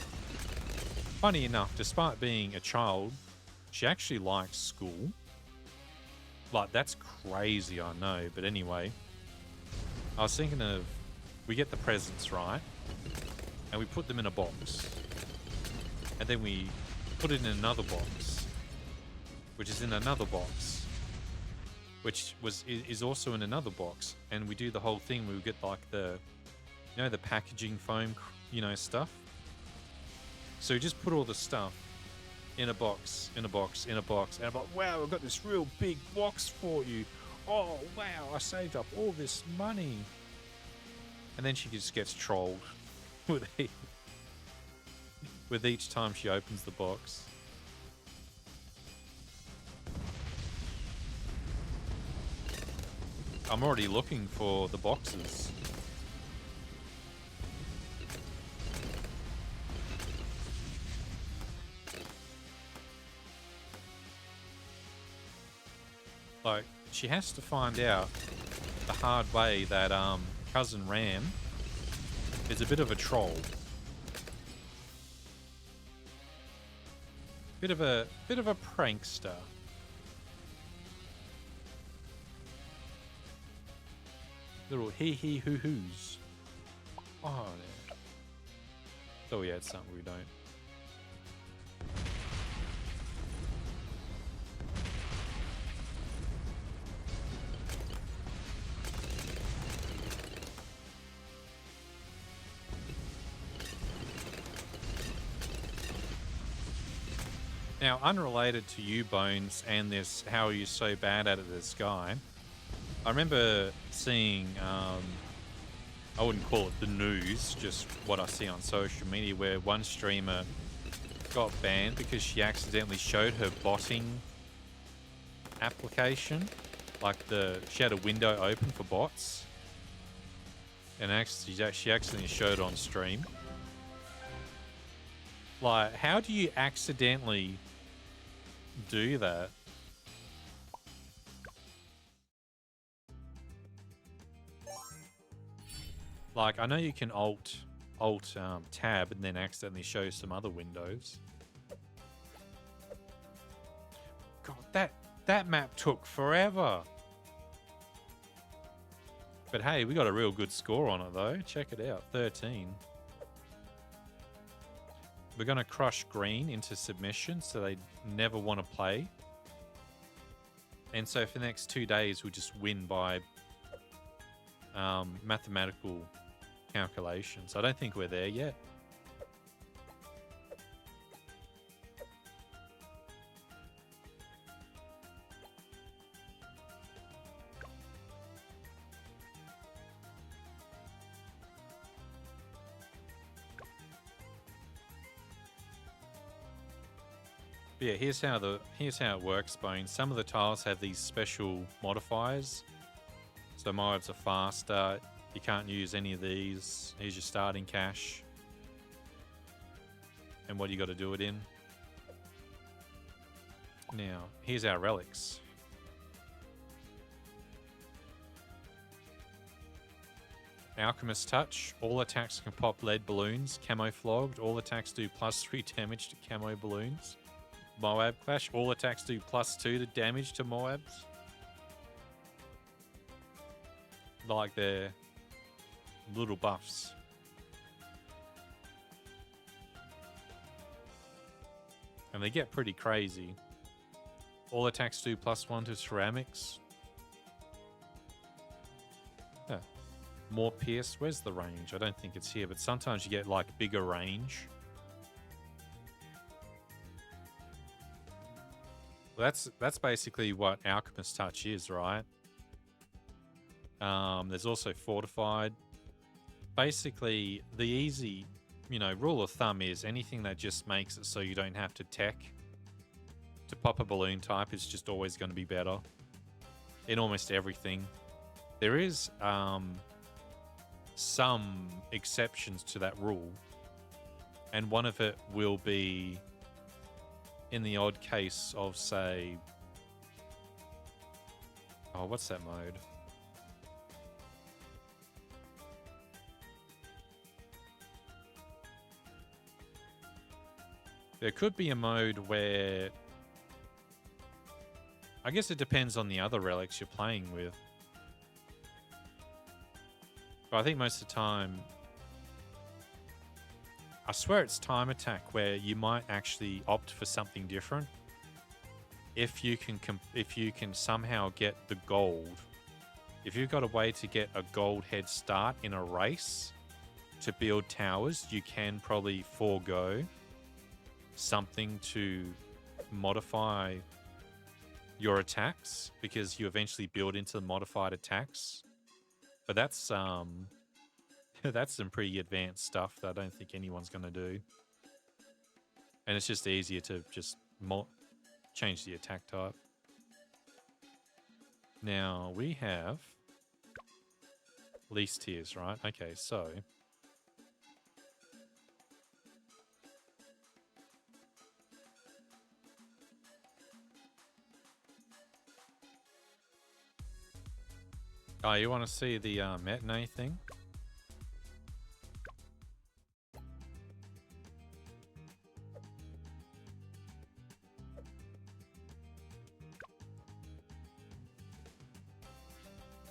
funny enough, despite being a child, she actually likes school. Like, that's crazy, I know. But anyway, I was thinking of, we get the presents, right? And we put them in a box. And then we put it in another box, which is in another box, which is also in another box. And we do the whole thing where we get like the, you know, the packaging foam, you know, stuff. So we just put all the stuff in a box, in a box, in a box. And I'm like, wow, I've got this real big box for you. Oh, wow, I saved up all this money. And then she just gets trolled with each time she opens the box. I'm already looking for the boxes. Like, she has to find out the hard way that Cousin Ram is a bit of a troll. Bit of a prankster. Little hee hoo hoos. Oh, yeah. Oh yeah, it's something we don't. Now, unrelated to you, Bones, and this how are you so bad at it, this guy, I remember seeing, I wouldn't call it the news, just what I see on social media, where one streamer got banned because she accidentally showed her botting application. Like, she had a window open for bots, and she accidentally showed it on stream. Like, how do you accidentally do that? Like, I know you can alt tab and then accidentally show some other windows. God, that map took forever. But hey, we got a real good score on it though. Check it out, 13. We're going to crush green into submission so they never want to play. And so for the next 2 days, we'll just win by mathematical calculations. I don't think we're there yet. But yeah, here's how it works, Bones. Some of the tiles have these special modifiers. So Moabs are faster. You can't use any of these. Here's your starting cash. And what you got to do it in. Now, here's our relics. Alchemist Touch. All attacks can pop lead balloons. Camo Flogged. All attacks do +3 damage to camo balloons. Moab Clash. All attacks do +2 to damage to Moabs. Like they're little buffs. And they get pretty crazy. All attacks do +1 to ceramics. Yeah. More pierce. Where's the range? I don't think it's here, but sometimes you get like bigger range. Well, that's basically what Alchemist Touch is, right? There's also Fortified. Basically, the easy, rule of thumb is anything that just makes it so you don't have to tech to pop a balloon type is just always going to be better in almost everything. There is some exceptions to that rule, and one of it will be in the odd case of, say, oh, what's that mode? There could be a mode where... I guess it depends on the other relics you're playing with. But I think most of the time... I swear it's time attack where you might actually opt for something different. If you can somehow get the gold. If you've got a way to get a gold head start in a race to build towers, you can probably forego something to modify your attacks because you eventually build into the modified attacks. But that's that's some pretty advanced stuff that I don't think anyone's going to do. And it's just easier to just change the attack type. Now we have least tiers, right? Okay, so oh, you want to see the matinee thing?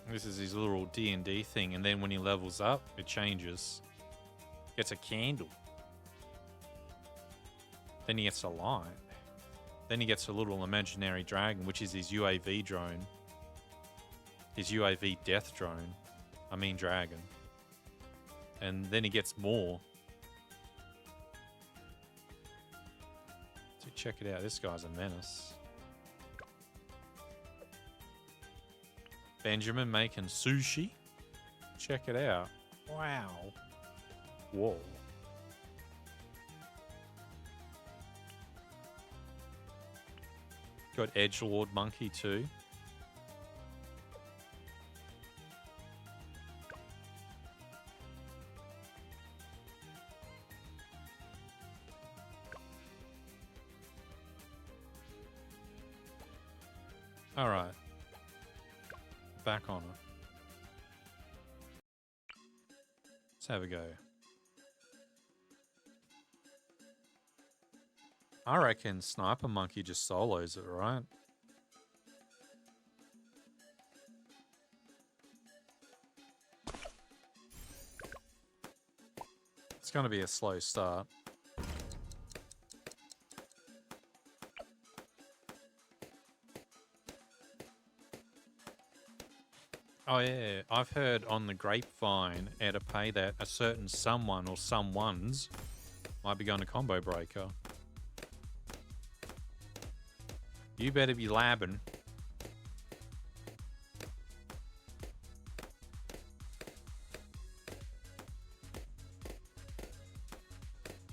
This is his little D&D thing, and then when he levels up, it changes. Gets a candle. Then he gets a light. Then he gets a little imaginary dragon, which is his UAV drone. His UAV death drone. I mean dragon. And then he gets more. So check it out. This guy's a menace. Benjamin making sushi. Check it out. Wow. Whoa. Got Edgelord Monkey too. All right. Back on it. Let's have a go. I reckon Sniper Monkey just solos it, right? It's going to be a slow start. Oh yeah, I've heard on the grapevine at a pay that a certain someone or someones might be going to Combo Breaker. You better be labbing.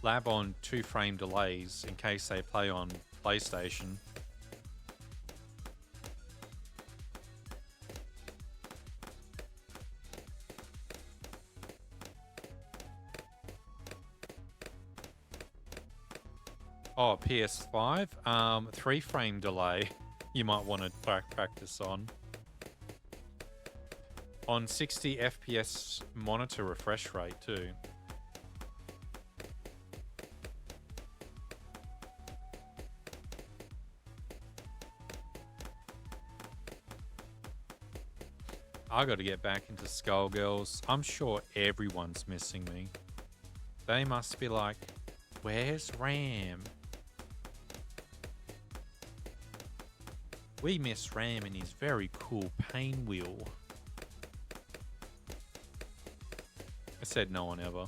Lab on 2-frame delays in case they play on PlayStation. Oh, PS5? 3-frame delay. You might want to practice on. On 60 FPS monitor refresh rate too. I got to get back into Skullgirls. I'm sure everyone's missing me. They must be like, where's Ram? We miss Ram and his very cool pain wheel. I said no one ever.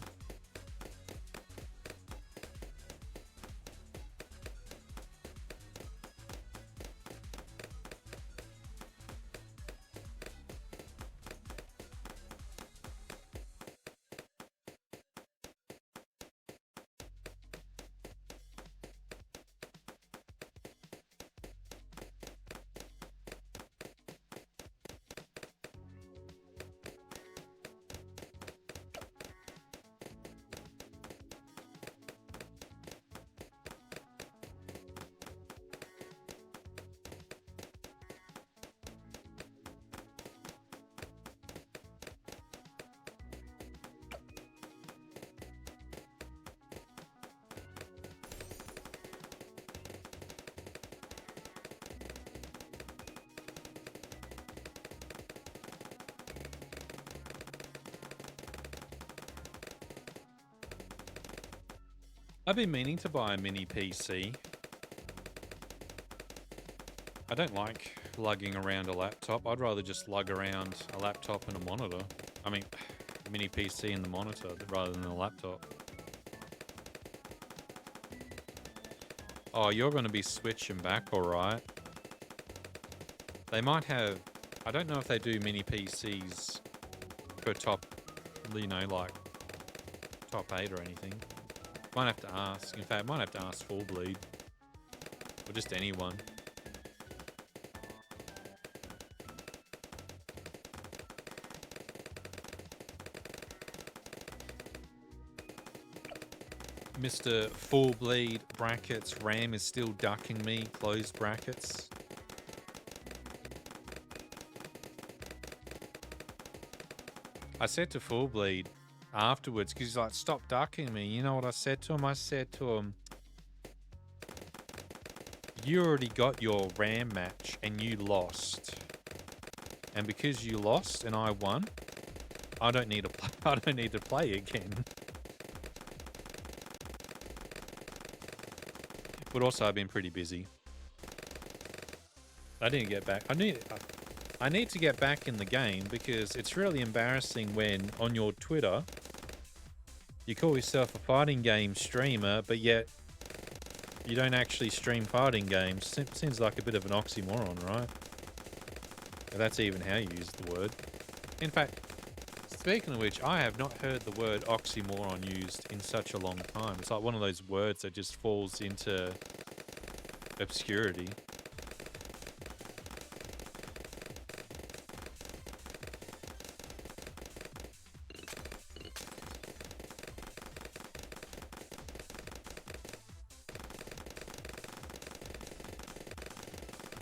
I've been meaning to buy a mini PC. I don't like lugging around a laptop. I'd rather just lug around a laptop and a monitor. I mean, a mini PC and the monitor rather than a laptop. Oh, you're going to be switching back, all right. They might have... I don't know if they do mini PCs for top, you know, like top 8 or anything. Might have to ask. In fact, might have to ask Full Bleed. Or just anyone. Mr. Full Bleed brackets RAM is still ducking me, close brackets. I said to Full Bleed afterwards, because he's like, stop ducking me. You know what I said to him? I said to him, you already got your RAM match and you lost. And because you lost and I won, I don't need to play again. But also, I've been pretty busy. I didn't get back. I need to get back in the game because it's really embarrassing when on your Twitter you call yourself a fighting game streamer, but yet you don't actually stream fighting games. Seems like a bit of an oxymoron, right? If that's even how you use the word. In fact, speaking of which, I have not heard the word oxymoron used in such a long time. It's like one of those words that just falls into obscurity.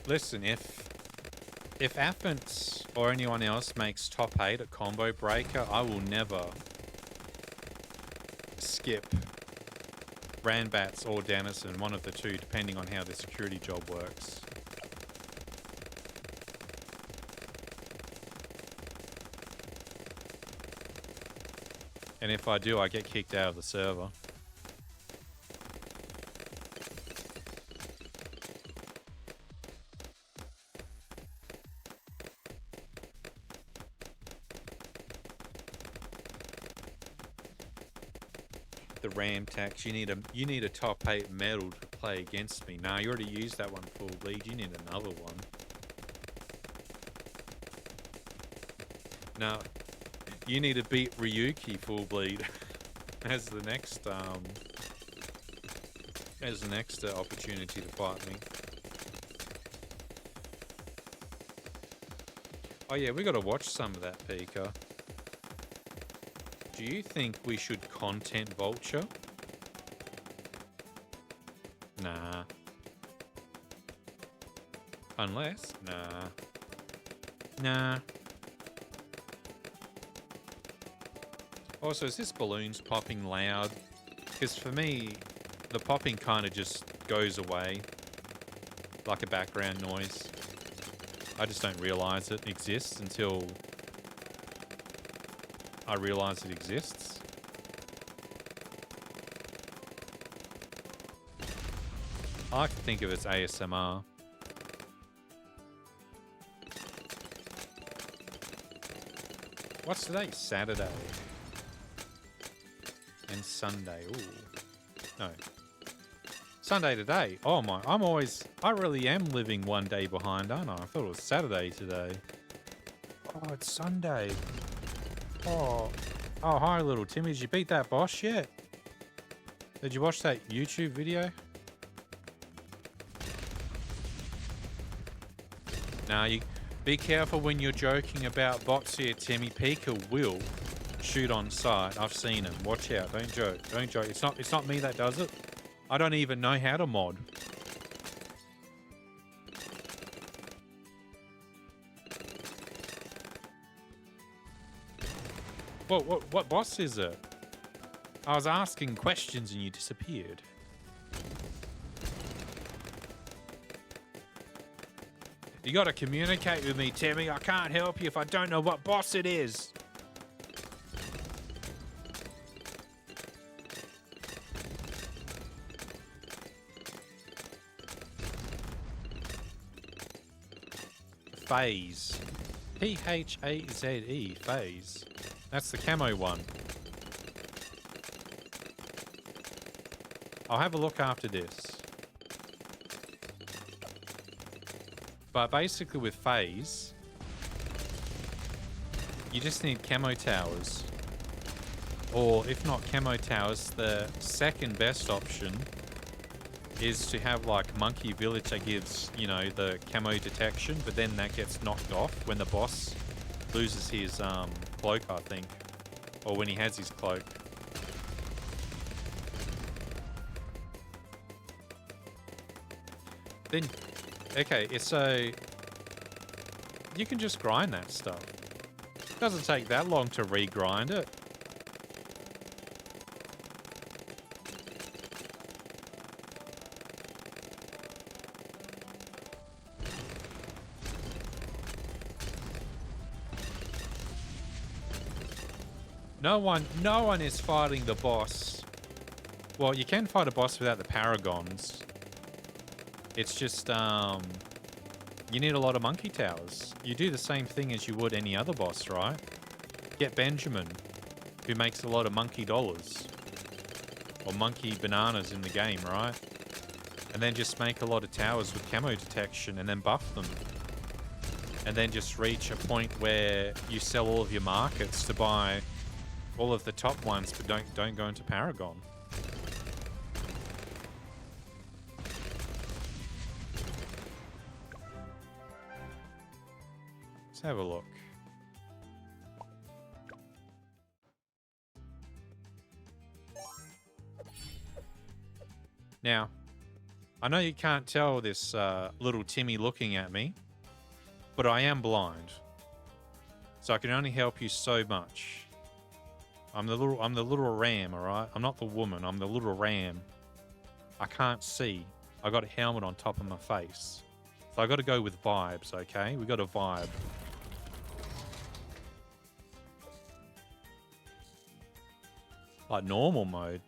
Listen, if Athens or anyone else makes top 8 at Combo Breaker, I will never skip Ranbats or Dennison, one of the two, depending on how the security job works. And if I do, I get kicked out of the server. The RAM tax. You need a top 8 medal to play against me. Nah, you already used that one, Full Bleed. You need another one. No, you need to beat Ryuki, Full Bleed, as the next opportunity to fight me. Oh yeah, we got to watch some of that, Pika. Do you think we should content vulture? Nah. Unless? Nah. Nah. Also, is this balloons popping loud? Because for me, the popping kind of just goes away. Like a background noise. I just don't realise it exists until I realise it exists. I like to think of it as ASMR. What's today? Saturday. And Sunday. Ooh. No. Sunday today. Oh my. I really am living one day behind, aren't I? I thought it was Saturday today. Oh, it's Sunday. Oh, hi, little Timmy. Did you beat that boss yet? Did you watch that YouTube video? Nah, you be careful when you're joking about bots here, Timmy. Pika will shoot on sight. I've seen him. Watch out. Don't joke. Don't joke. It's not me that does it. I don't even know how to mod. What boss is it? I was asking questions and you disappeared. You gotta communicate with me, Timmy. I can't help you if I don't know what boss it is. Phase. P-H-A-Z-E, Phase. That's the camo one. I'll have a look after this. But basically with Phase, you just need camo towers. Or if not camo towers, the second best option is to have like Monkey Village that gives, you know, the camo detection, but then that gets knocked off when the boss loses his cloak, I think. Or when he has his cloak. Then, okay, so you can just grind that stuff. It doesn't take that long to re-grind it. No one is fighting the boss. Well, you can fight a boss without the paragons. It's just, you need a lot of monkey towers. You do the same thing as you would any other boss, right? Get Benjamin, who makes a lot of monkey dollars. Or monkey bananas in the game, right? And then just make a lot of towers with camo detection and then buff them. And then just reach a point where you sell all of your markets to buy all of the top ones, but don't go into Paragon. Let's have a look. Now, I know you can't tell this little Timmy looking at me, but I am blind, so I can only help you so much. I'm the little ram, all right? I'm not the woman. I'm the little ram. I can't see. I got a helmet on top of my face, so I got to go with vibes. Okay, we got a vibe. Like normal mode.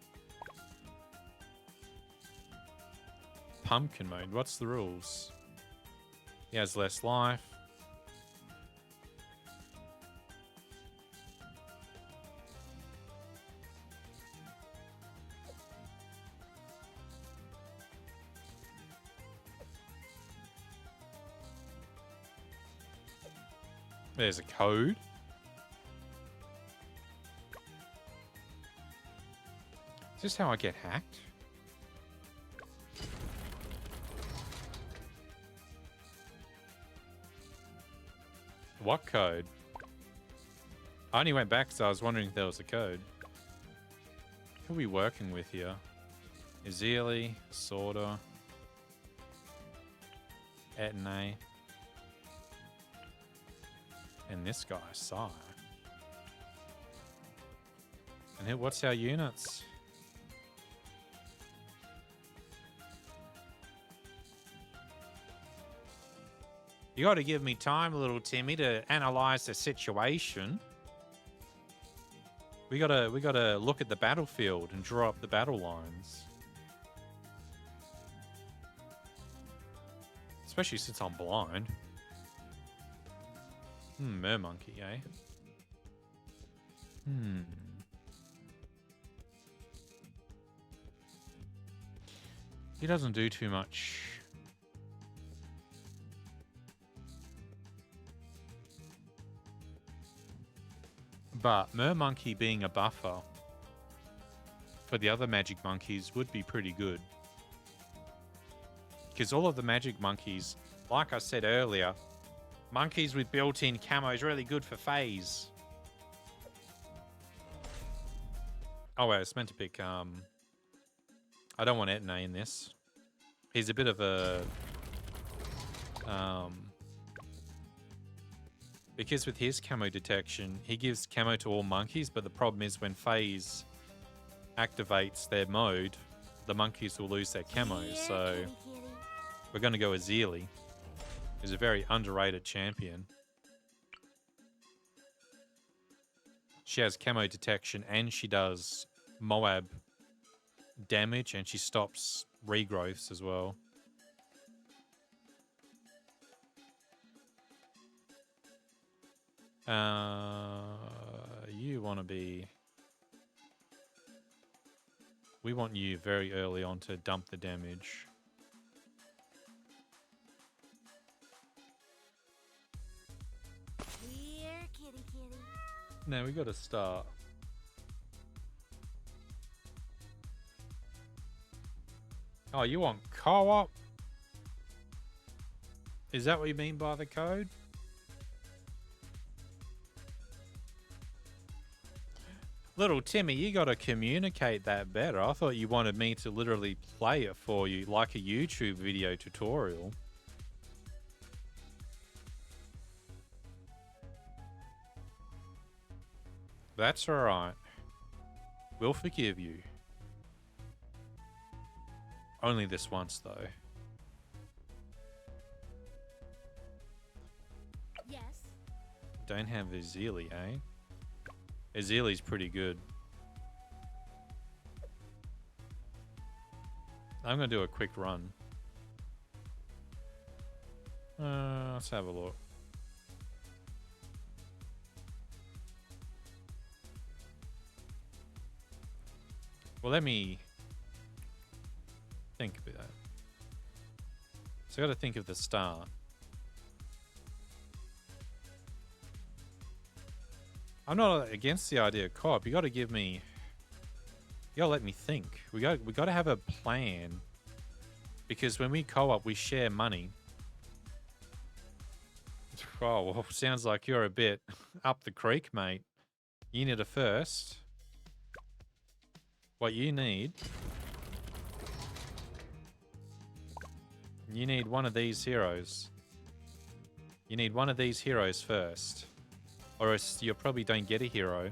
Pumpkin mode. What's the rules? He has less life. There's a code. Is this how I get hacked? What code? I only went back because I was wondering if there was a code. Who are we working with here? Ezeli, Sorta, Etne. And this guy, Sai. And what's our units? You got to give me time, little Timmy, to analyze the situation. We gotta look at the battlefield and draw up the battle lines. Especially since I'm blind. Mermonkey, eh? He doesn't do too much. But Mermonkey being a buffer for the other magic monkeys would be pretty good. Because all of the magic monkeys, like I said earlier, monkeys with built-in camo is really good for phase. Oh, wait, it's meant to pick, I don't want Etne in this. He's a bit of a, because with his camo detection, he gives camo to all monkeys, but the problem is when phase activates their mode, the monkeys will lose their camo, so we're going to go Ezeli. He's a very underrated champion. She has camo detection and she does Moab damage and she stops regrowths as well. You want to be... We want you very early on to dump the damage. Here, kitty kitty. Now we got to start. Oh, you want co-op? Is that what you mean by the code? Little Timmy, you got to communicate that better. I thought you wanted me to literally play it for you like a YouTube video tutorial. That's alright. We'll forgive you. Only this once, though. Yes. Don't have Azili, eh? Azili's pretty good. I'm going to do a quick run. Let's have a look. Well, let me think about that. So I got to think of the start. I'm not against the idea of co-op. You got to give me. You got to let me think. We got to have a plan, because when we co-op, we share money. Oh, well, sounds like you're a bit up the creek, mate. You need a first. What you need. You need one of these heroes. You need one of these heroes first. Or else you probably don't get a hero.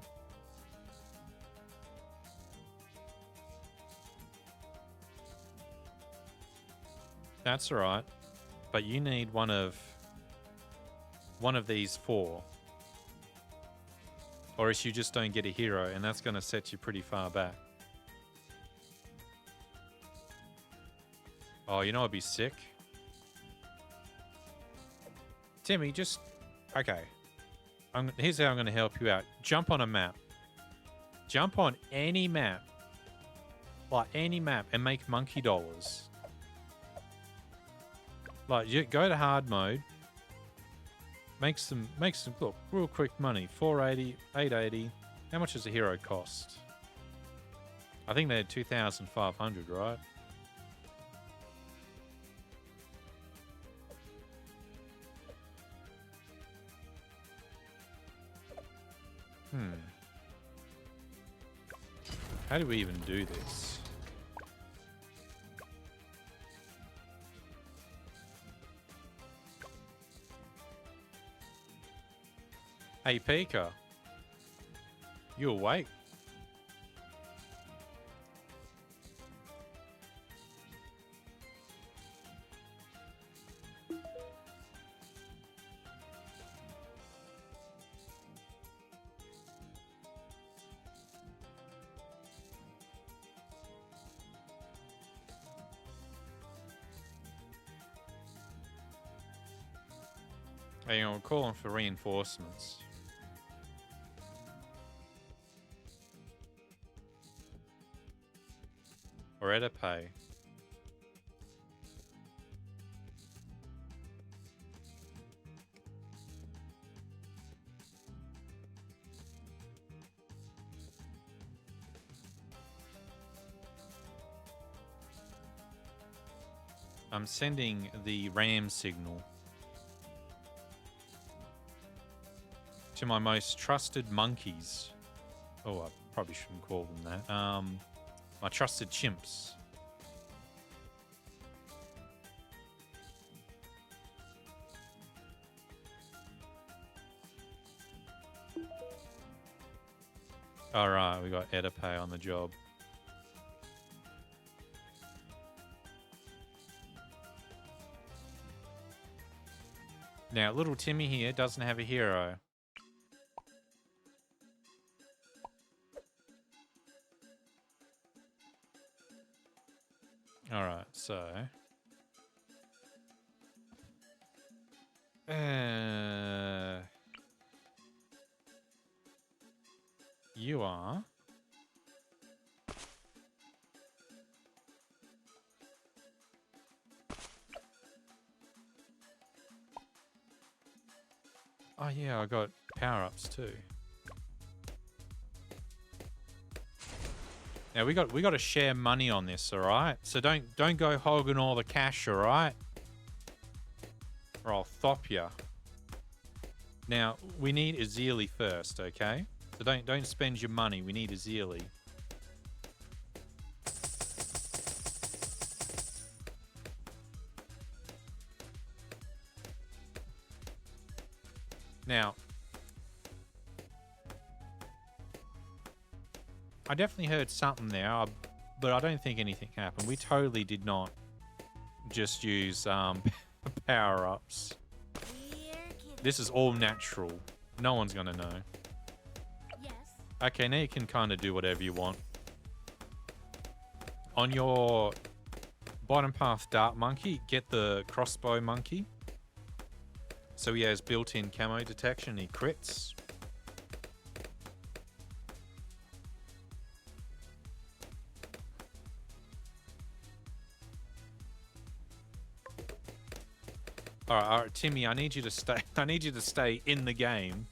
That's alright. But you need one of these 4. Or else you just don't get a hero, and that's going to set you pretty far back. Oh, you know what'd be sick? Timmy, just... Okay. Here's how I'm going to help you out. Jump on a map. Jump on any map. Like, any map, and make monkey dollars. Like, you go to hard mode. Make some, look, real quick money. 480, 880. How much does a hero cost? I think they're 2,500, right? How do we even do this? Hey, Pika. You awake? Hey, I'm calling for reinforcements. Or Edipay. I'm sending the ram signal to my most trusted monkeys. Oh, I probably shouldn't call them that. My trusted chimps. Alright, we got Edipay on the job. Now, little Timmy here doesn't have a hero. Alright, so... you are. Oh yeah, I got power-ups too. Now we got to share money on this, all right? So don't go hogging all the cash, all right? Or I'll thop ya. Now we need Azili first, okay? So don't spend your money. We need Azili. Now, I definitely heard something there, but I don't think anything happened. We totally did not just use power-ups. This is all natural. No one's gonna know. Yes. Okay, now you can kind of do whatever you want. On your bottom path dart monkey, get the crossbow monkey. So he has built-in camo detection, he crits. All right, Timmy, I need you to stay. I need you to stay in the game.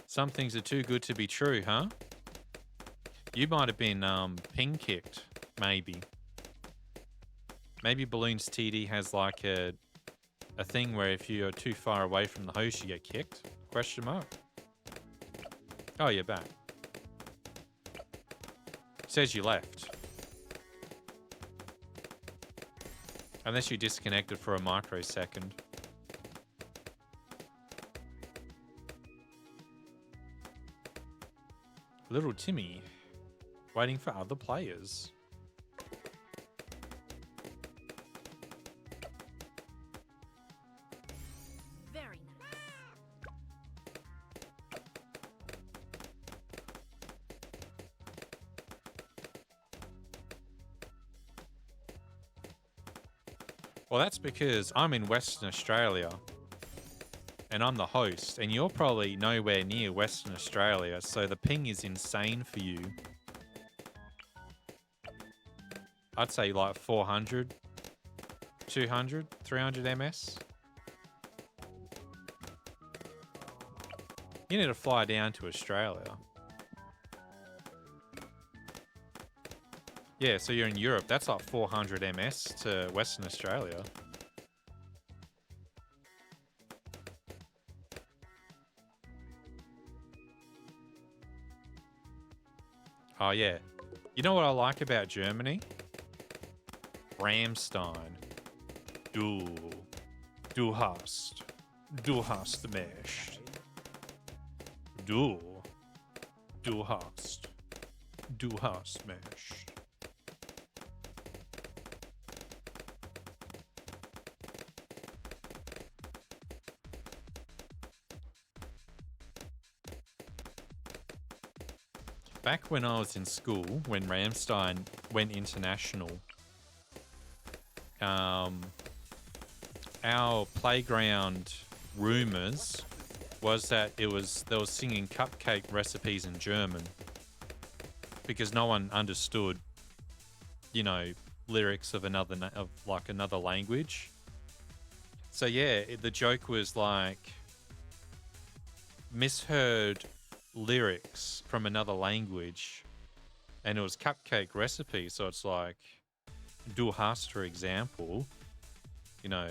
Some things are too good to be true, huh? You might have been ping kicked, maybe. Maybe Bloon's TD has like a thing where if you're too far away from the host, you get kicked? Question mark. Oh, you're back. Says you left. Unless you disconnected for a microsecond. Little Timmy, waiting for other players. Very nice. Well, that's because I'm in Western Australia. And I'm the host, and you're probably nowhere near Western Australia, so the ping is insane for you. I'd say like 400, 200, 300 ms. You need to fly down to Australia. Yeah, so you're in Europe. That's like 400 ms to Western Australia. Oh, yeah. You know what I like about Germany? Ramstein. Du hast mich. Du hast mich. Back when I was in school, when Ramstein went international, our playground rumors was that they was singing cupcake recipes in German because no one understood, you know, lyrics of another language. So yeah, the joke was like misheard lyrics from another language, and it was cupcake recipe. So it's like, du hast, for example, you know,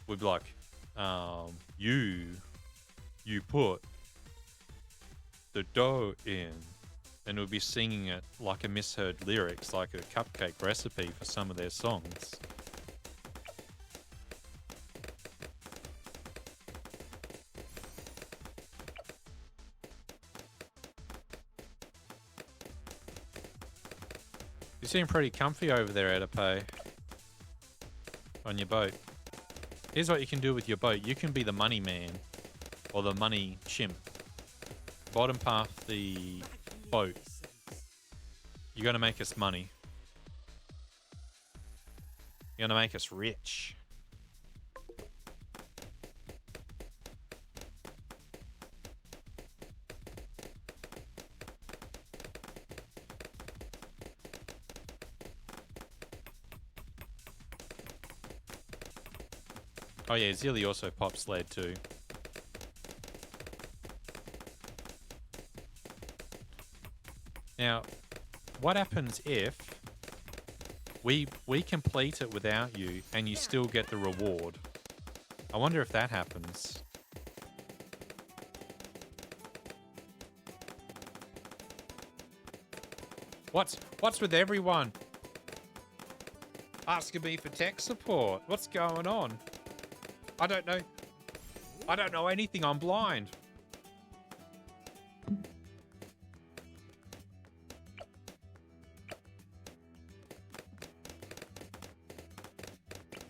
would be like, you put the dough in, and it would be singing it like a misheard lyrics, like a cupcake recipe for some of their songs. You seem pretty comfy over there, Edipe, on your boat. Here's what you can do with your boat. You can be the money man or the money chimp. bottom path the boat, you're going to make us money. You're going to make us rich. Oh yeah, Zilly also pops lead too. Now, what happens if we complete it without you and you still get the reward? I wonder if that happens. What's with everyone asking me for tech support? What's going on? I don't know. I don't know anything. I'm blind.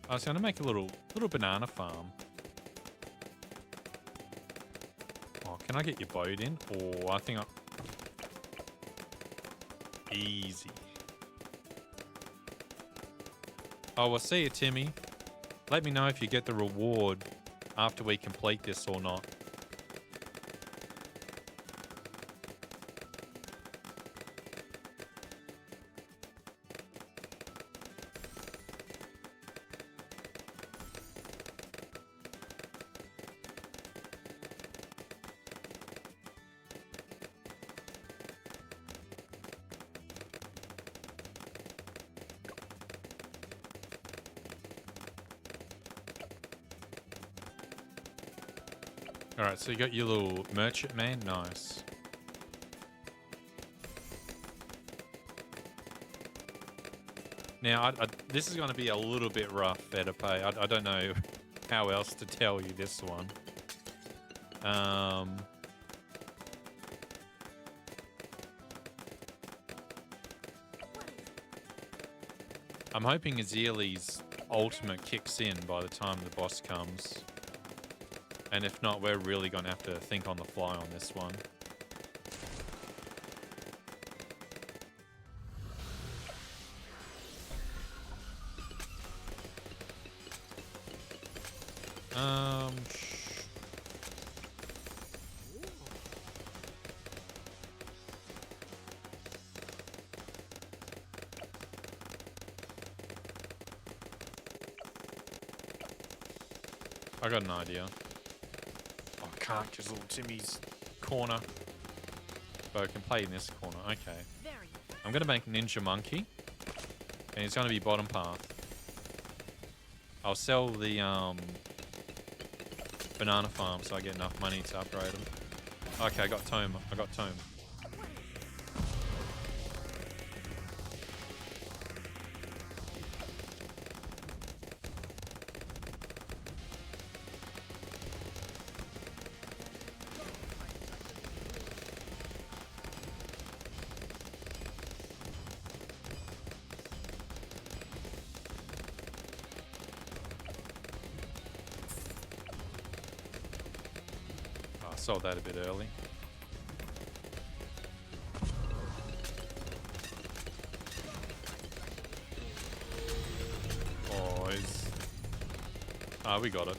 I was going to make a little banana farm. Oh, can I get your boat in? Oh, I think easy. Oh, well, see you, Timmy. Let me know if you get the reward after we complete this or not. Alright, so you got your little merchant man? Nice. Now, this is going to be a little bit rough, Edipe. I don't know how else to tell you this one. I'm hoping Azili's ultimate kicks in by the time the boss comes. And if not, we're really going to have to think on the fly on this one. I got an idea. Oh, I can't because little Timmy's corner. But I can play in this corner. Okay. I'm going to make Ninja Monkey. And he's going to be bottom path. I'll sell the banana farm so I get enough money to upgrade them. Okay, I got Tome. Sold that a bit early. Oh, we got it.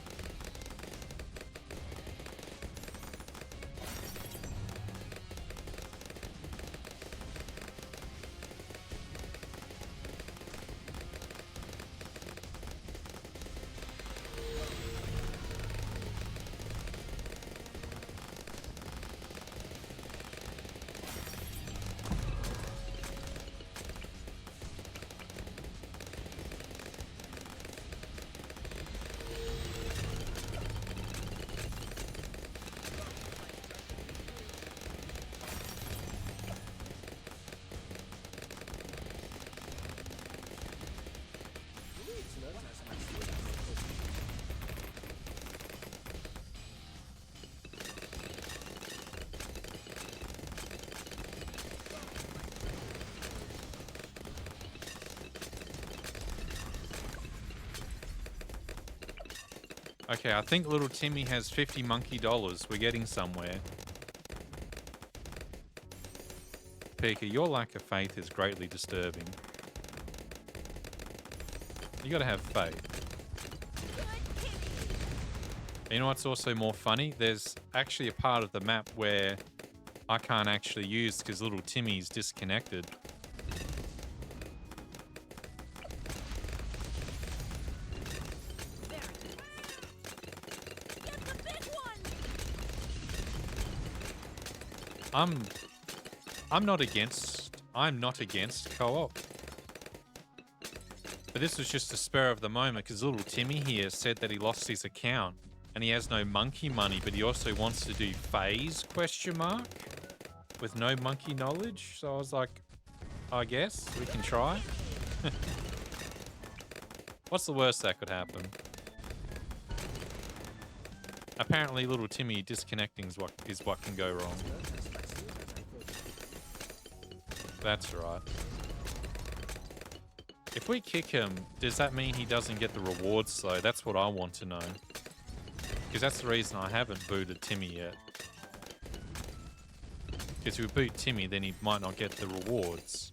Okay, I think little Timmy has $50 monkey. We're getting somewhere. Pika, your lack of faith is greatly disturbing. You gotta have faith. You know what's also more funny? There's actually a part of the map where I can't actually use because little Timmy's disconnected. I'm not against co-op. But this was just a spur of the moment because little Timmy here said that he lost his account and he has no monkey money, but he also wants to do phase ? With no monkey knowledge. So I was like, I guess we can try. What's the worst that could happen? Apparently little Timmy disconnecting is what can go wrong. That's right. If we kick him, does that mean he doesn't get the rewards though? That's what I want to know. Because that's the reason I haven't booted Timmy yet. Because if we boot Timmy, then he might not get the rewards.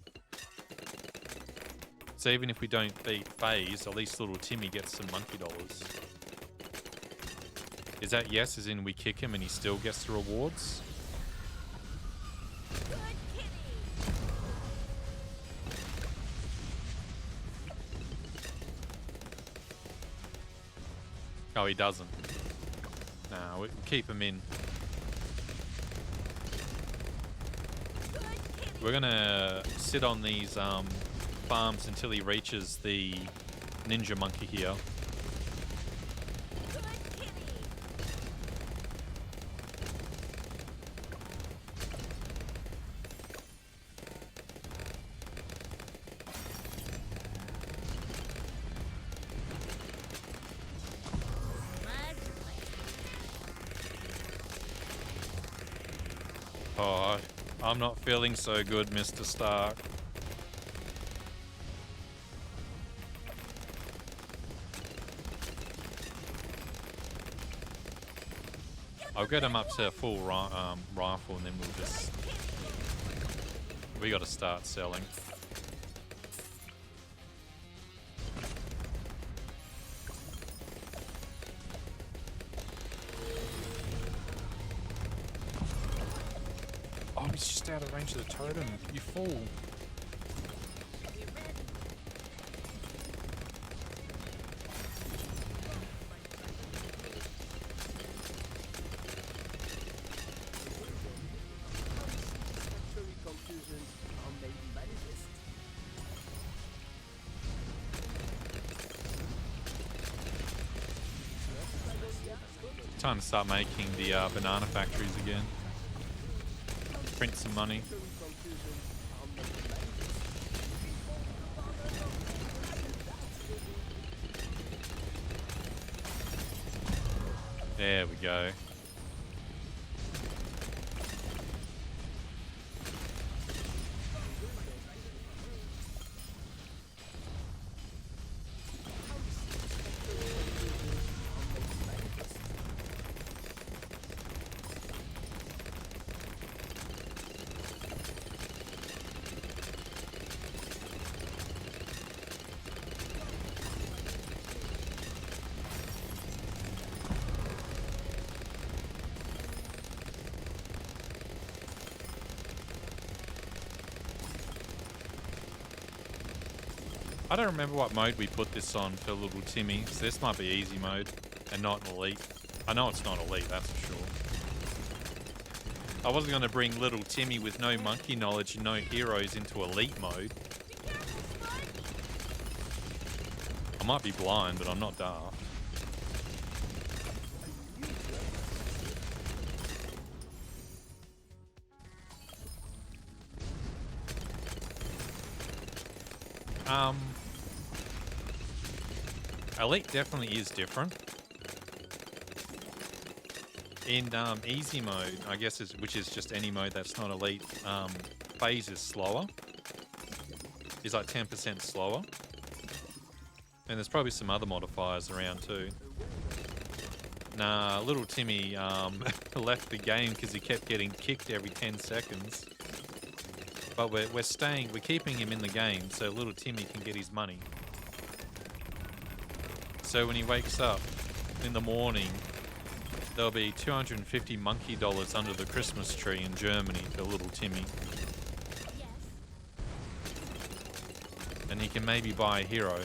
So even if we don't beat FaZe, at least little Timmy gets some monkey dollars. Is that yes, as in we kick him and he still gets the rewards? Oh, he doesn't. Nah, we keep him in. We're gonna sit on these farms until he reaches the ninja monkey here. Oh, I'm not feeling so good, Mr. Stark. I'll get him up to full rifle and then we'll just... We gotta start selling. Oh, he's just out of range of the totem. You fool. Time to start making the banana factories again. Print some money. There we go. I don't remember what mode we put this on for little Timmy, so this might be easy mode and not elite. I know it's not elite, that's for sure. I wasn't going to bring little Timmy with no monkey knowledge and no heroes into elite mode. I might be blind, but I'm not daft. Elite definitely is different. In easy mode, I guess, which is just any mode that's not elite, phase is slower. Is like 10% slower. And there's probably some other modifiers around too. Nah, little Timmy left the game because he kept getting kicked every 10 seconds. But we're keeping him in the game so little Timmy can get his money. So when he wakes up in the morning, there'll be 250 monkey dollars under the Christmas tree in Germany for little Timmy. Yes. And he can maybe buy a hero.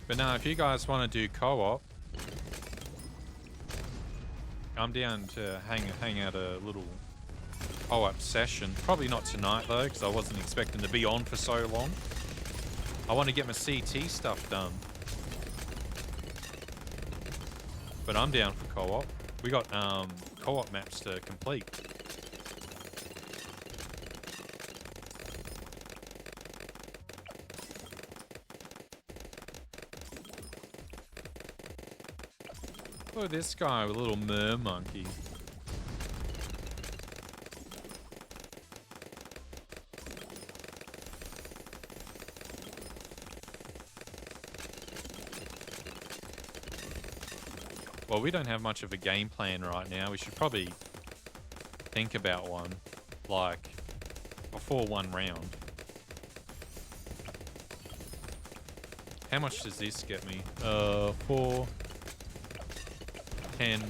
But now, if you guys want to do co-op, I'm down to hang out a little co-op session. Probably not tonight though, because I wasn't expecting to be on for so long. I want to get my CT stuff done. But I'm down for co-op. We got co-op maps to complete. Look at this guy with a little mer monkey. Well, we don't have much of a game plan right now. We should probably think about one, like, before one round. How much does this get me? 4... 10,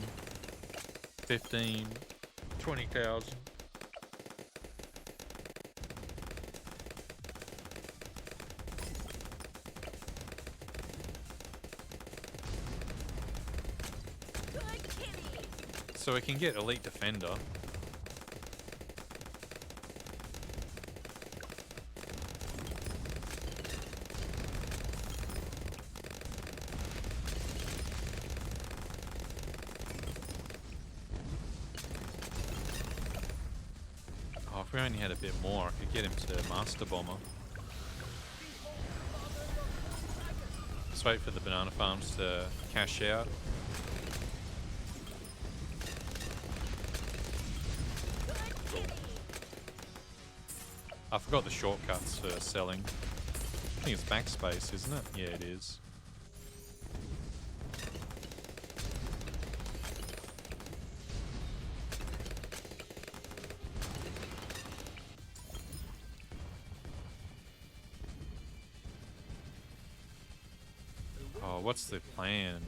15, 20,000. So we can get Elite Defender. If we only had a bit more, I could get him to Master Bomber. Let's wait for the banana farms to cash out. Cool. I forgot the shortcuts for selling. I think it's backspace, isn't it? Yeah, it is. What's the plan?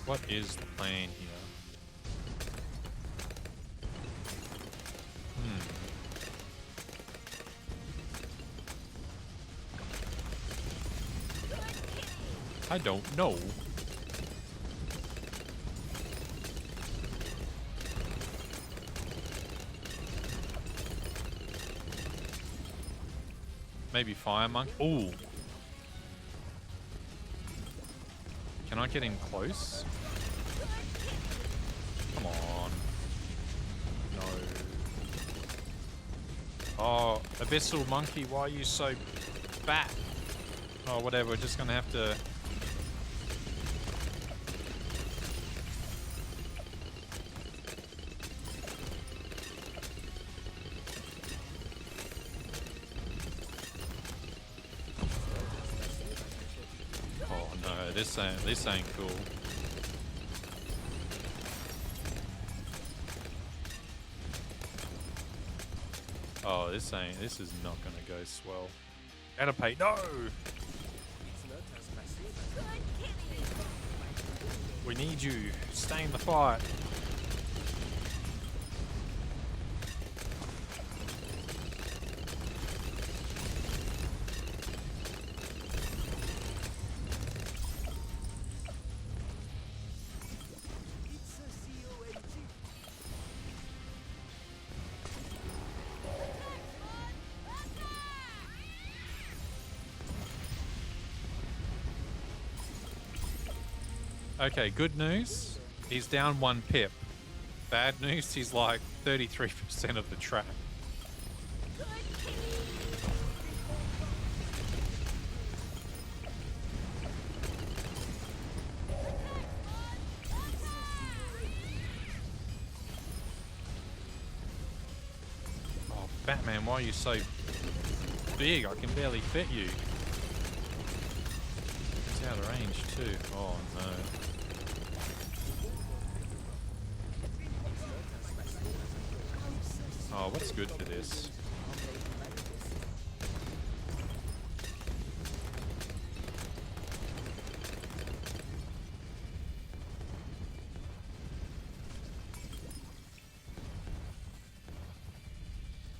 What is the plan here? I don't know. Maybe Fire Monk. Ooh. Can I get in close? Come on. No. Oh, Abyssal Monkey, why are you so fat? Oh, whatever. We're just gonna have to... This ain't cool. Oh, this is not gonna go swell. Gotta pay. No! We need you. Stay in the fight. Okay, good news, he's down 1 pip. Bad news, he's like 33% of the track. Batman, why are you so big? I can barely fit you. It's out of range too. Oh no. Oh, what's good for this?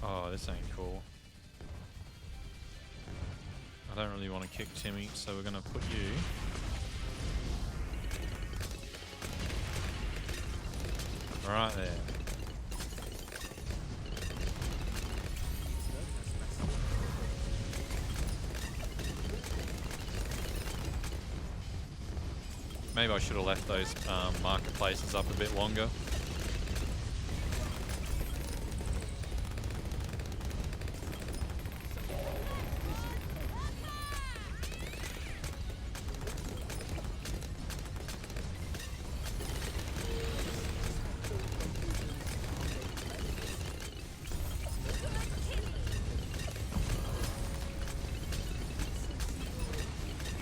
Oh, this ain't cool. I don't really want to kick Timmy, so we're gonna put you. Right there. Maybe I should have left those marketplaces up a bit longer.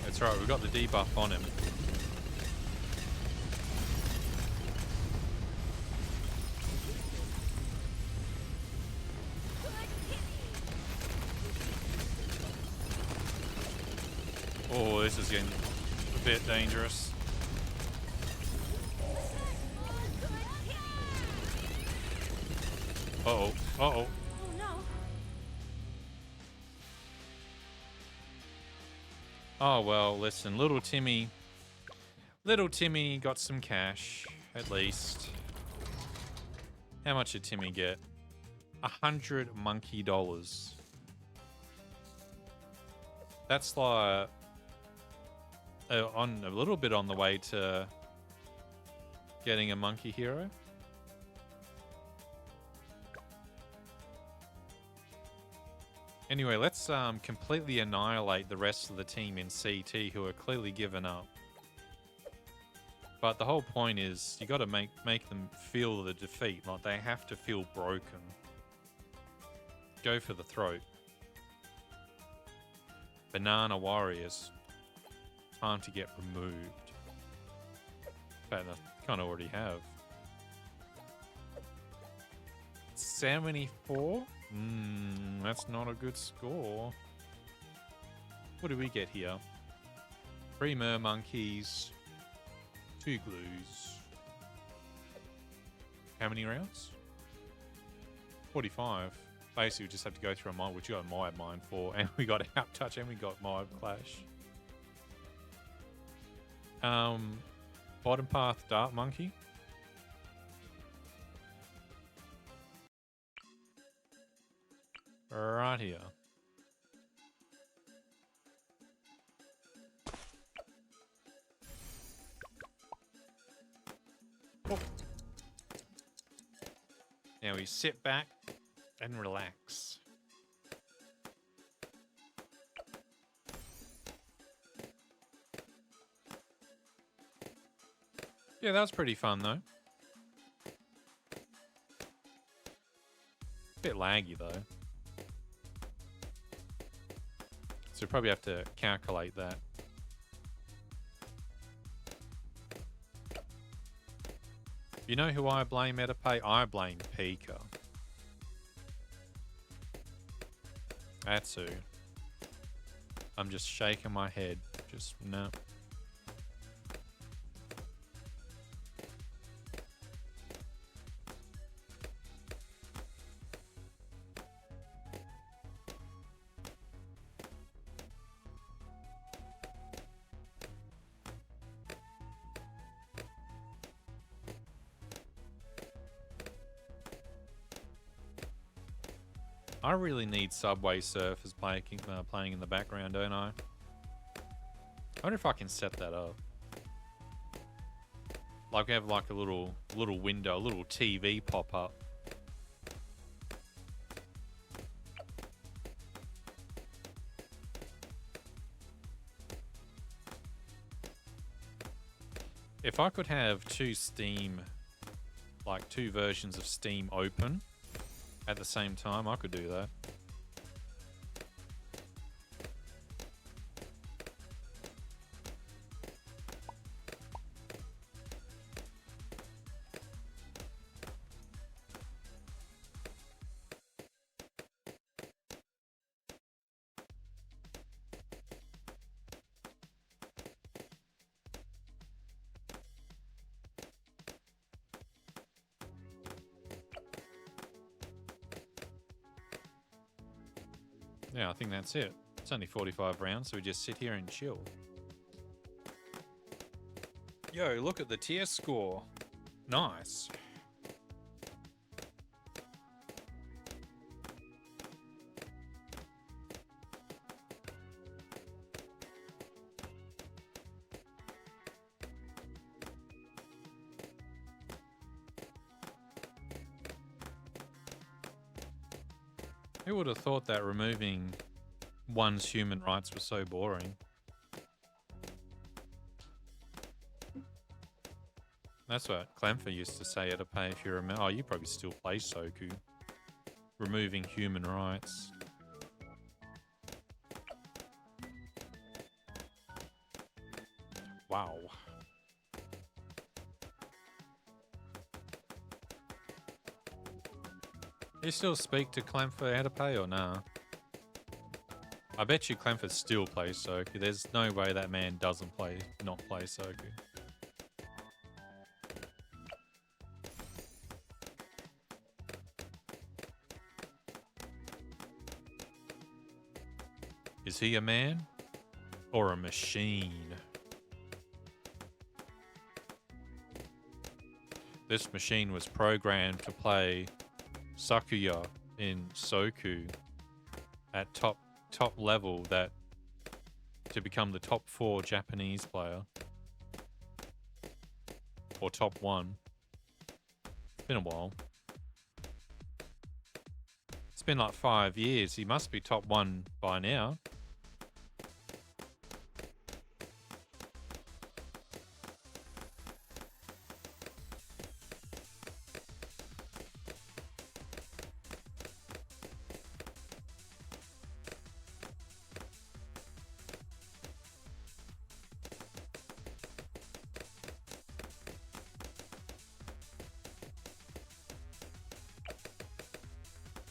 That's right, we've got the debuff on him. Oh, this is getting a bit dangerous. Uh-oh. Uh-oh. Oh no. Oh, well, listen, little Timmy got some cash, at least. How much did Timmy get? 100 monkey dollars. That's like on a little bit on the way to getting a monkey hero. Anyway, let's completely annihilate the rest of the team in CT who are clearly given up. But the whole point is you got to make them feel the defeat. Like they have to feel broken. Go for the throat. Banana Warriors. Time to get removed. In fact, I kind of already have. 74? That's not a good score. What do we get here? 3 mer monkeys. 2 glues. How many rounds? 45. Basically, we just have to go through a mine, which we got a mob mine for, and we got out touch, and we got mob clash. Bottom path dart monkey. Right here. Oh. Now we sit back and relax. Yeah, that was pretty fun though. Bit laggy though. So we probably have to calculate that. You know who I blame Metapay? I blame Pika. That's who. I'm just shaking my head. Just, no. I really need Subway Surfers playing in the background, don't I? I wonder if I can set that up. Like we have like a little window, a little TV pop up. If I could have two versions of Steam open, at the same time. I could do that. Yeah, I think that's it. It's only 45 rounds, so we just sit here and chill. Yo, look at the tier score. Nice. Who would have thought that removing one's human rights was so boring? That's what Clamfer used to say at a pay if you remember. Oh, you probably still play Soku. Removing human rights. Wow. You still speak to Clamfer how to pay or nah? I bet you Clamfer still plays Soku. There's no way that man doesn't not play Soku. Is he a man or a machine? This machine was programmed to play Sakuya in Soku at top level, that to become the top 4 Japanese player or top 1. It's been a while. It's been like 5 years. He must be top 1 by now.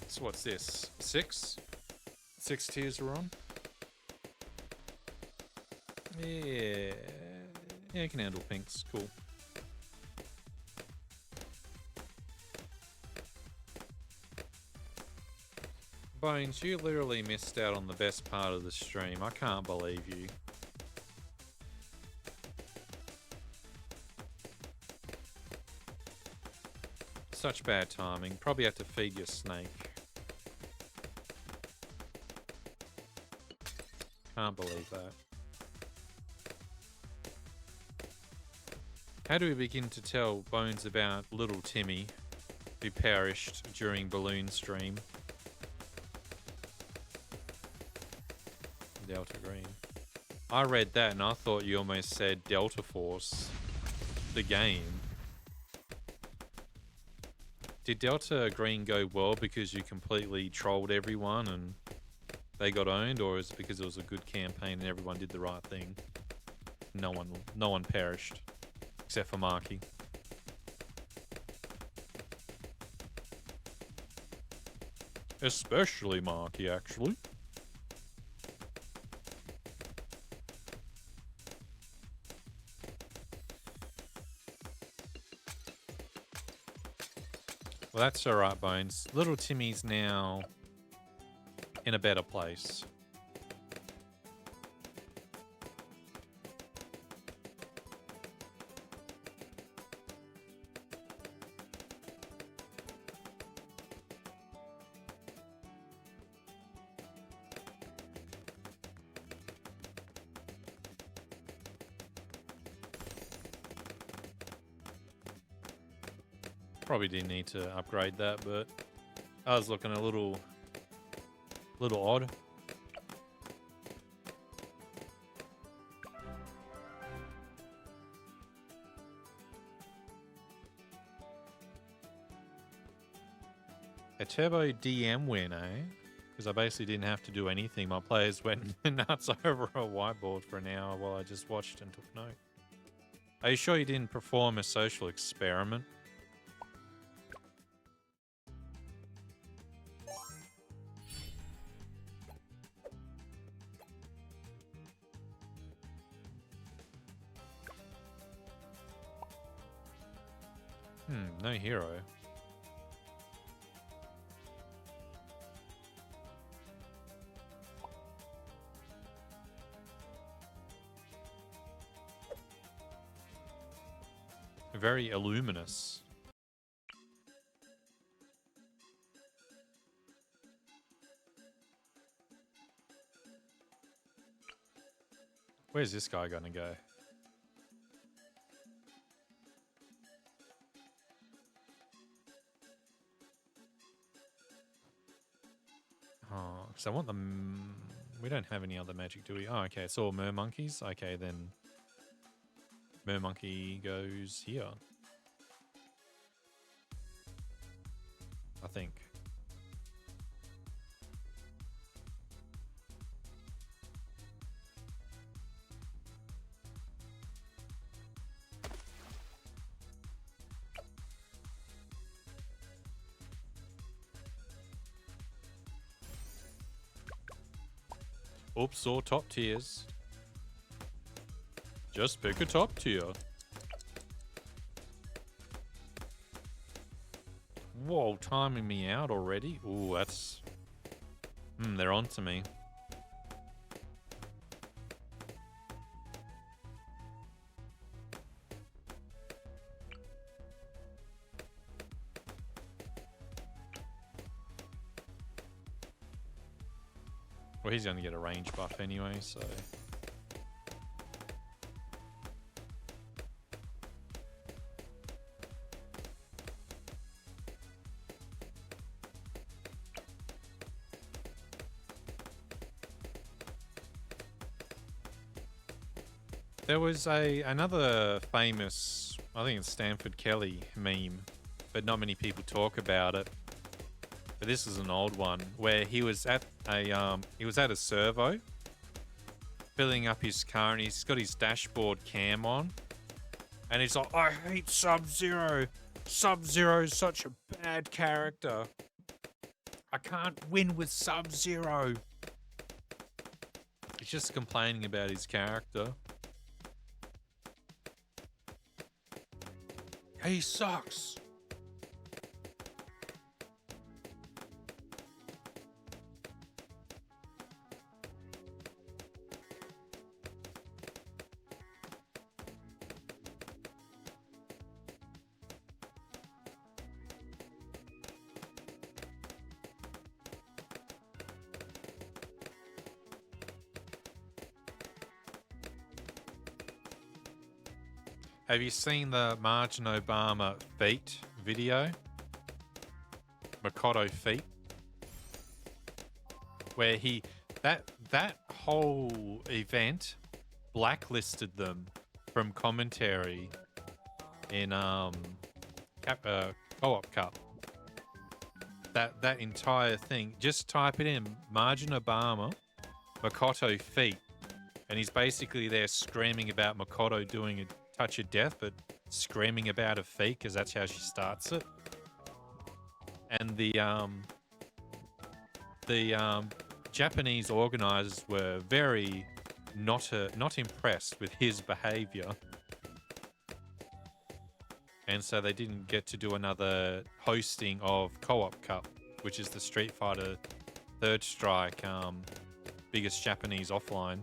So what's this? 6? 6 tiers are on? Yeah. Yeah, you can handle pinks. Cool. Bones, you literally missed out on the best part of the stream. I can't believe you. Such bad timing. Probably have to feed your snake. Can't believe that. How do we begin to tell Bones about little Timmy who perished during Bloon stream? Delta Green. I read that and I thought you almost said Delta Force, the game. Did Delta Green go well because you completely trolled everyone and they got owned, or is it because it was a good campaign and everyone did the right thing? No one perished, except for Marky. Especially Marky, actually. Well, that's alright, Bones. Little Timmy's now in a better place. Probably didn't need to upgrade that, but I was looking a little odd. A turbo DM win, eh? Because I basically didn't have to do anything. My players went nuts over a whiteboard for an hour while I just watched and took note. Are you sure you didn't perform a social experiment? No hero. Very illuminous. Where's this guy gonna go? Oh, because I want them. We don't have any other magic, do we? Oh, okay. It's all mer monkeys. Okay, then mer monkey goes here. I think. Oops, all top tiers. Just pick a top tier. Whoa, timing me out already? Ooh, that's... they're on to me. Well, he's going to get a range buff anyway, so... There was another famous, I think it's Stanford Kelly meme, but not many people talk about it. But this is an old one where he was at a servo, filling up his car, and he's got his dashboard cam on, and he's like, "I hate Sub-Zero. Sub-Zero's such a bad character. I can't win with Sub-Zero." He's just complaining about his character. He sucks. Have you seen the Margin Obama feat video? Makoto feat? Where that whole event blacklisted them from commentary in Co-op Cup. That entire thing. Just type it in, Margin Obama, Makoto feat, and he's basically there screaming about Makoto doing a touch of death, but screaming about a feat because that's how she starts it. And the Japanese organizers were very not impressed with his behavior, and so they didn't get to do another hosting of Co-op Cup, which is the Street Fighter Third Strike biggest Japanese offline.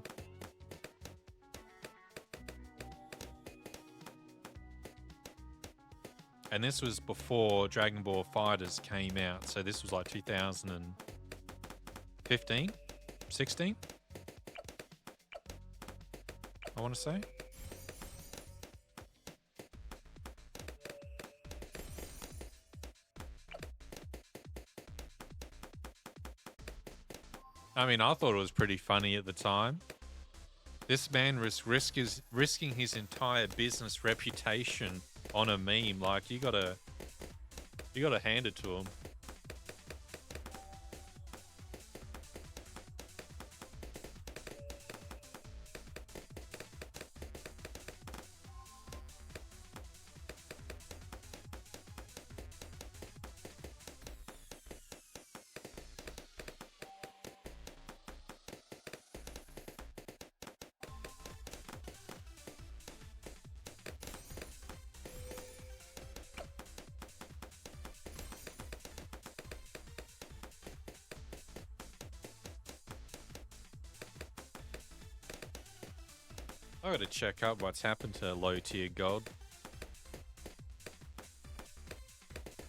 And this was before Dragon Ball Fighters came out. So this was like 2015, 16, I want to say. I mean, I thought it was pretty funny at the time. This man was risking his entire business reputation on a meme. Like, you gotta hand it to him. I gotta check up what's happened to low tier gold.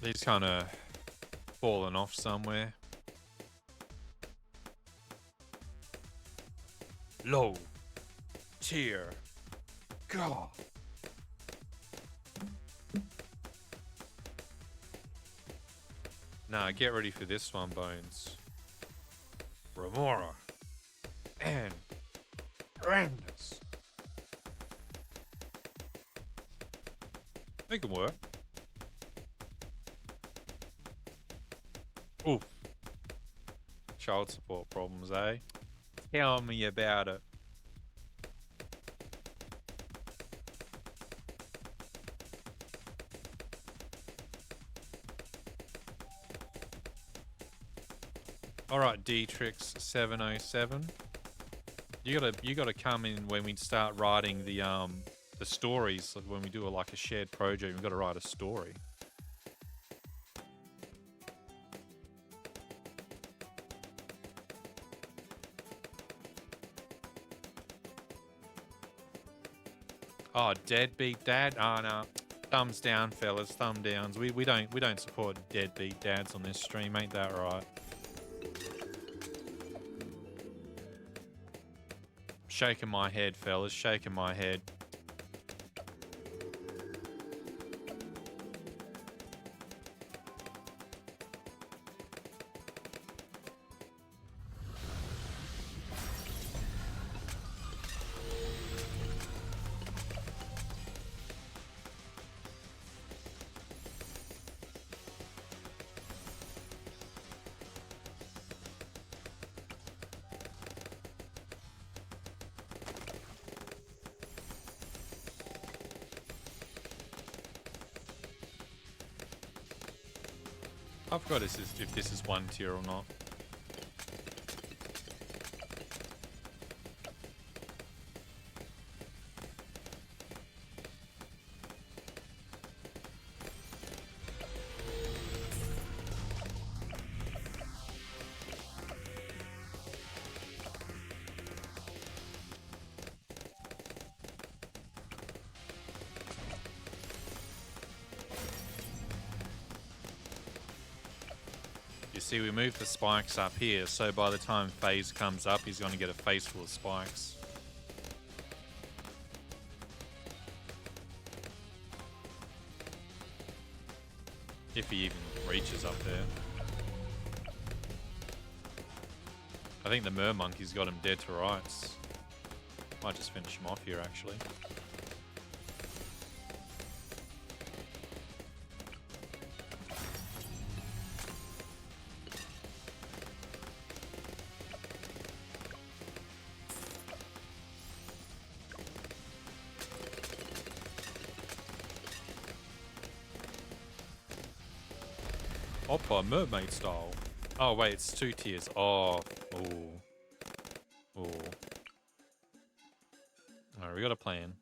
He's kind of fallen off somewhere. Low tier gold. Nah, get ready for this one, Bones. Remora and Brandis. They can work. Oof. Child support problems, eh? Tell me about it. Alright, D-Trix 707. You gotta come in when we start writing the stories, like when we do like a shared project, we've got to write a story. Oh, deadbeat dad? Oh no. Thumbs down, fellas, thumb downs. We don't support deadbeat dads on this stream, ain't that right? Shaking my head, fellas, shaking my head. I forgot if this is one tier or not. See, we moved the spikes up here, so by the time phase comes up, he's going to get a face full of spikes. If he even reaches up there. I think the mer monkey's got him dead to rights. Might just finish him off here, actually. Oppa, mermaid style. Oh wait, it's 2 tiers. Oh, oh. Alright, we got a plan.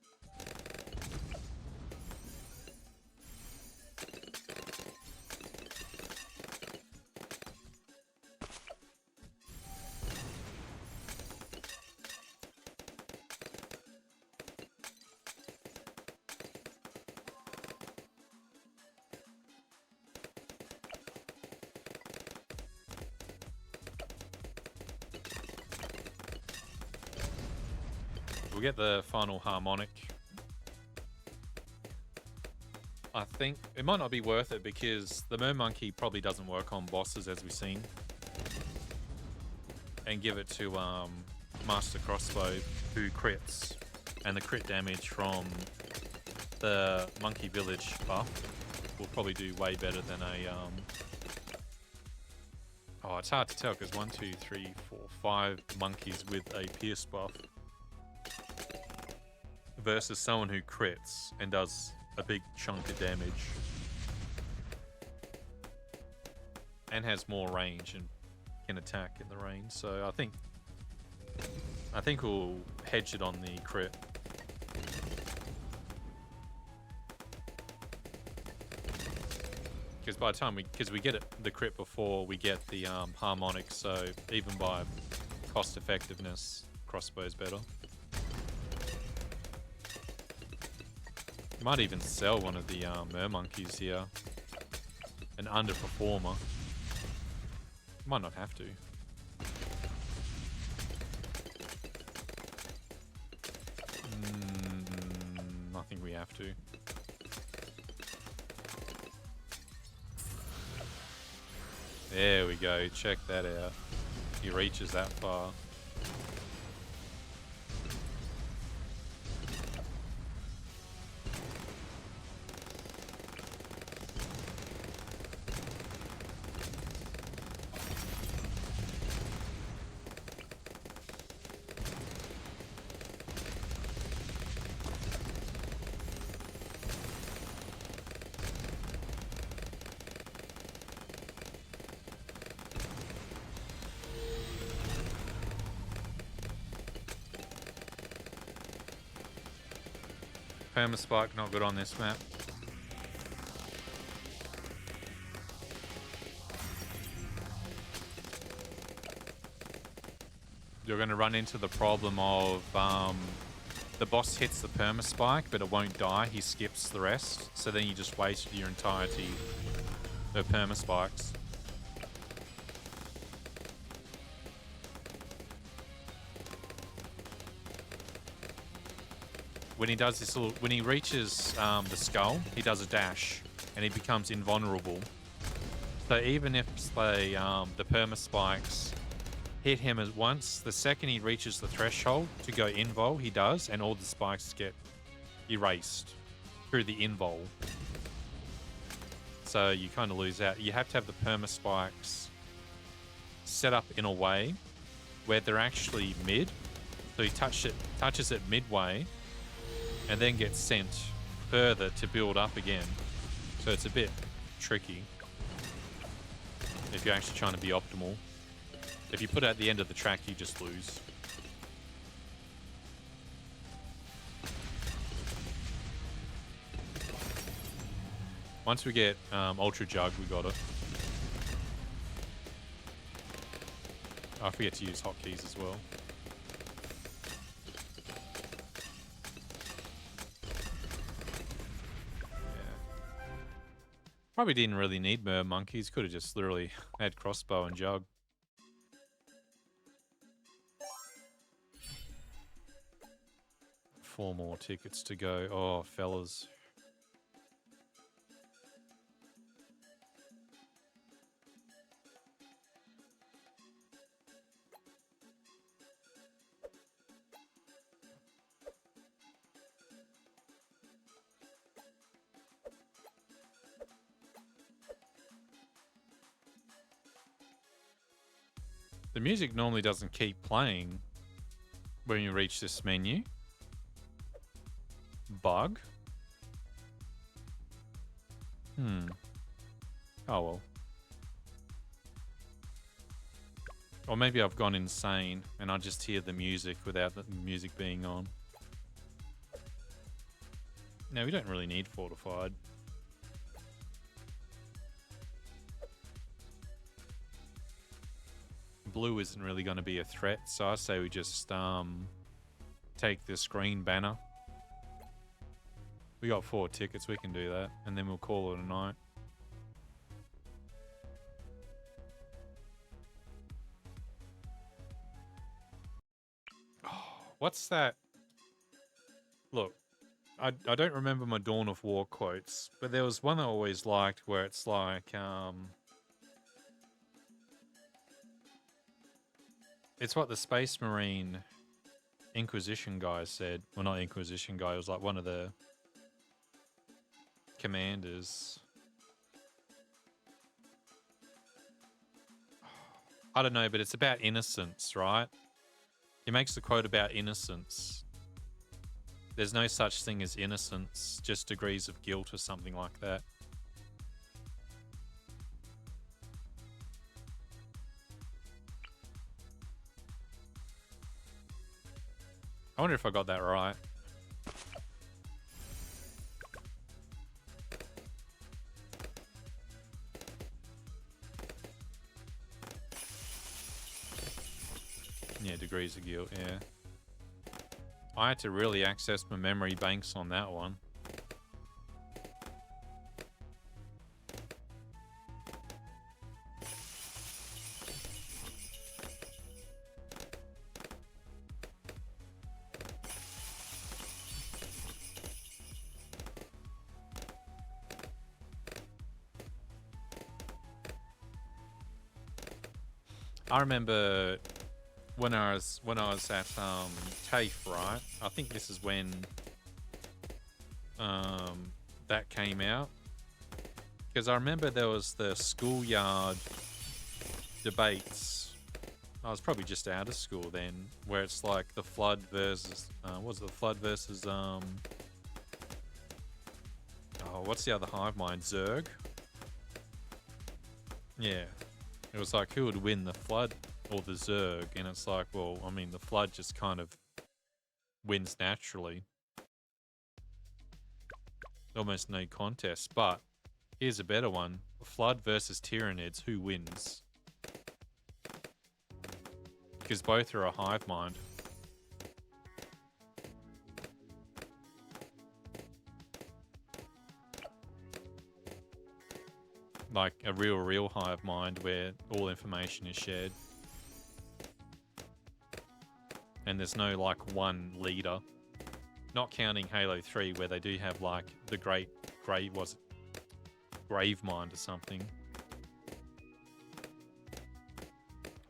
We'll get the final harmonic. I think it might not be worth it because the mer monkey probably doesn't work on bosses, as we've seen. And give it to Master Crossbow, who crits, and the crit damage from the Monkey Village buff will probably do way better than a oh, it's hard to tell because 1, 2, 3, 4, 5 monkeys with a pierce buff versus someone who crits and does a big chunk of damage and has more range and can attack in the range. So I think we'll hedge it on the crit. Because by the time we get it the crit before we get the harmonic, so even by cost effectiveness, crossbow's better. Might even sell one of the mermonkeys here. An underperformer. Might not have to. I think we have to. There we go. Check that out. He reaches that far. Permaspike not good on this map. You're going to run into the problem of the boss hits the permaspike, but it won't die. He skips the rest. So then you just wasted your entirety of permaspikes. When he does this little, when he reaches the skull, he does a dash, and he becomes invulnerable. So even if the permaspikes hit him as once, the second he reaches the threshold to go invul, he does, and all the spikes get erased through the invul. So you kind of lose out. You have to have the permaspikes set up in a way where they're actually mid. So he touches it midway, and then gets sent further to build up again. So it's a bit tricky if you're actually trying to be optimal. If you put it at the end of the track, you just lose. Once we get Ultra Jug, we got it. I forget to use hotkeys as well. Probably didn't really need mer monkeys. Could have just literally had crossbow and jug. Four more tickets to go. Oh, fellas. The music normally doesn't keep playing when you reach this menu. Bug? Oh well. Or maybe I've gone insane and I just hear the music without the music being on. No, we don't really need fortified. Blue isn't really going to be a threat, so I say we just take this green banner. We got 4 tickets, we can do that, and then we'll call it a night. Oh, what's that? Look, I don't remember my Dawn of War quotes, but there was one I always liked where it's like, it's what the Space Marine Inquisition guy said. Well, not Inquisition guy, it was like one of the commanders. I don't know, but it's about innocence, right? He makes the quote about innocence. There's no such thing as innocence, just degrees of guilt or something like that. I wonder if I got that right. Yeah, degrees of guilt, yeah. I had to really access my memory banks on that one. I remember when I was at TAFE, right? I think this is when that came out. Because I remember there was the schoolyard debates. I was probably just out of school then, where it's like the flood versus what's the other hive mind? Zerg? Yeah. It was like who would win, the flood or the Zerg? And it's like, well, I mean, the flood just kind of wins naturally. Almost no contest. But here's a better one. Flood versus Tyranids. Who wins? Because both are a hive mind. Like a real hive mind where all information is shared. And there's no like one leader. Not counting Halo 3 where they do have like the Grave Mind or something.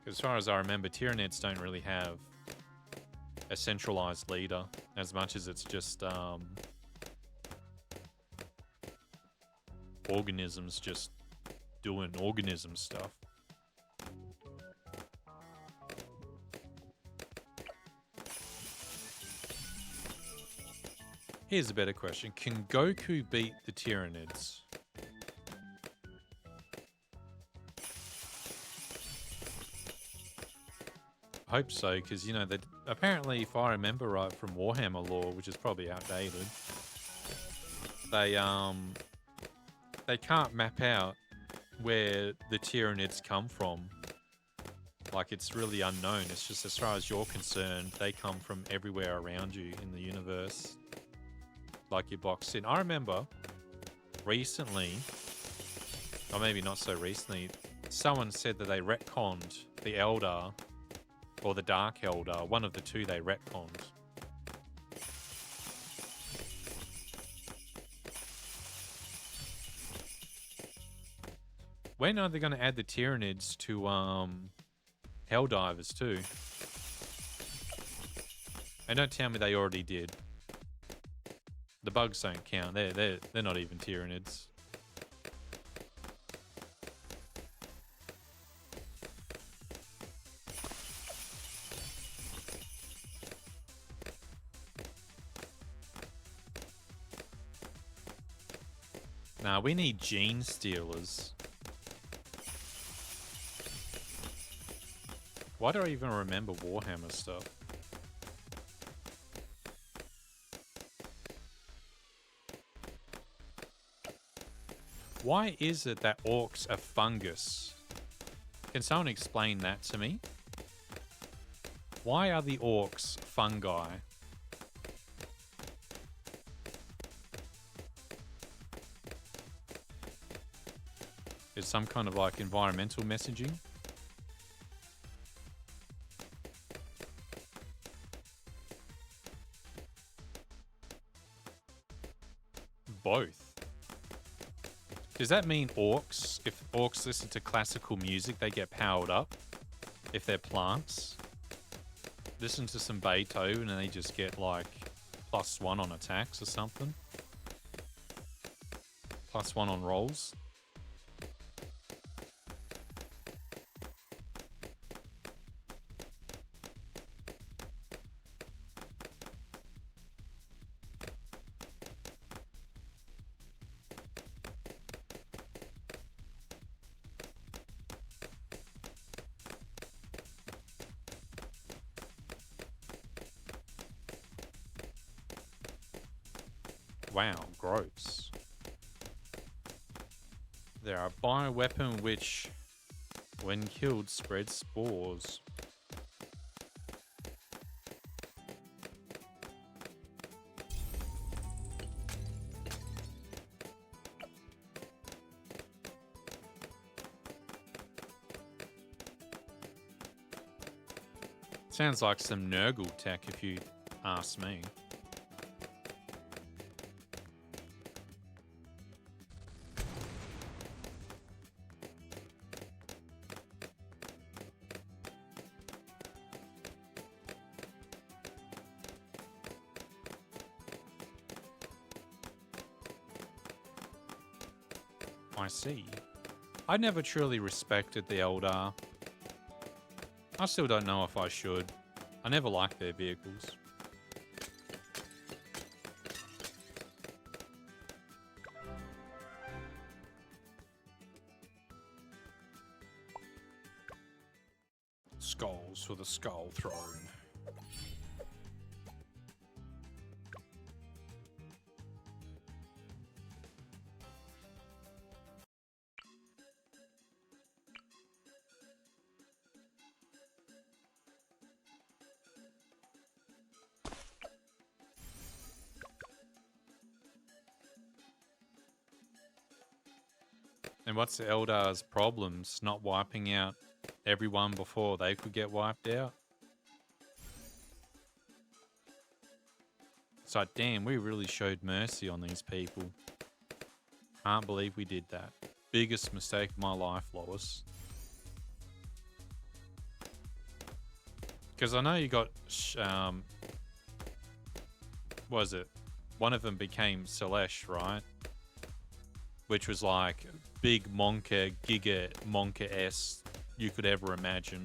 As far as I remember, Tyranids don't really have a centralized leader as much as it's just organisms just doing organism stuff. Here's a better question. Can Goku beat the Tyranids? I hope so, because, you know, that apparently, if I remember right from Warhammer lore, which is probably outdated, they can't map out where the Tyranids come from. Like, it's really unknown. It's just, as far as you're concerned, they come from everywhere around you in the universe. Like, you're boxed in. I remember recently, or maybe not so recently, someone said that they retconned the Elder, or the Dark Elder. One of the two they retconned. When are they going to add the Tyranids to Helldivers too? And don't tell me they already did. The bugs don't count. They're not even Tyranids. Nah, we need gene stealers. Why do I even remember Warhammer stuff? Why is it that orcs are fungus? Can someone explain that to me? Why are the orcs fungi? Is some kind of like environmental messaging? Both. Does that mean orcs, if orcs listen to classical music, they get powered up? If they're plants? Listen to some Beethoven and they just get like +1 on attacks or something? +1 on rolls? Wow, gross. There are bioweapon which, when killed, spreads spores. Sounds like some Nurgle tech if you ask me. I see. I never truly respected the Eldar. I still don't know if I should. I never liked their vehicles. Skulls for the Skull Throne. And what's the Eldar's problems? Not wiping out everyone before they could get wiped out? It's like, damn, we really showed mercy on these people. Can't believe we did that. Biggest mistake of my life, Lois. Because I know you got... what was it? One of them became Celesh, right? Which was like big Monka, Giga Monka-S you could ever imagine.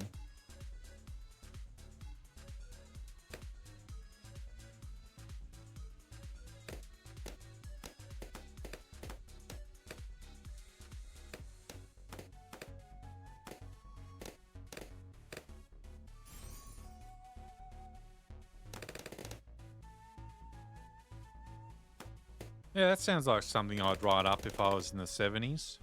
Yeah, that sounds like something I'd write up if I was in the 70s.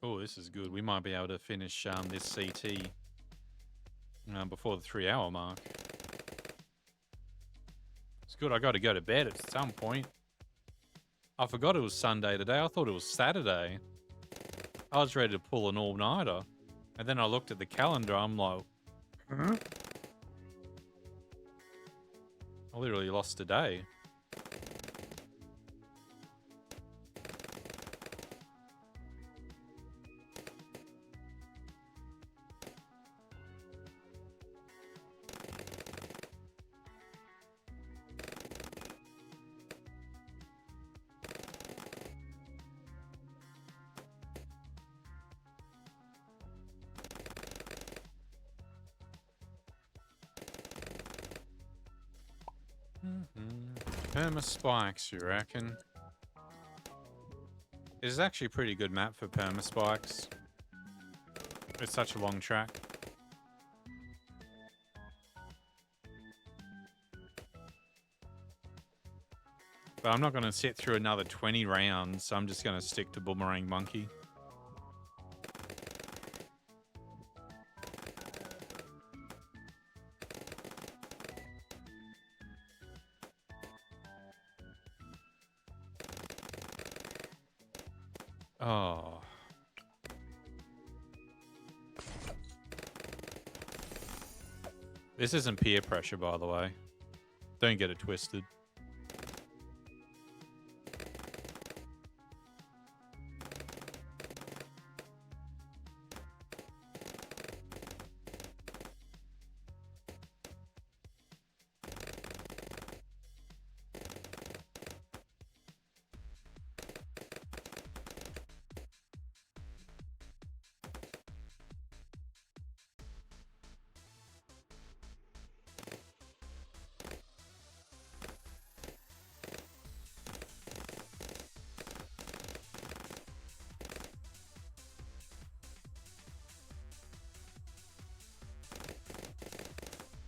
Oh, this is good. We might be able to finish this CT before the 3-hour mark. It's good. I got to go to bed at some point. I forgot it was Sunday today. I thought it was Saturday. I was ready to pull an all-nighter. And then I looked at the calendar. I'm like, huh? I literally lost a day. Perma spikes, you reckon? It's actually a pretty good map for perma spikes. It's such a long track. But I'm not going to sit through another 20 rounds, so I'm just going to stick to Boomerang Monkey. Oh. This isn't peer pressure, by the way. Don't get it twisted.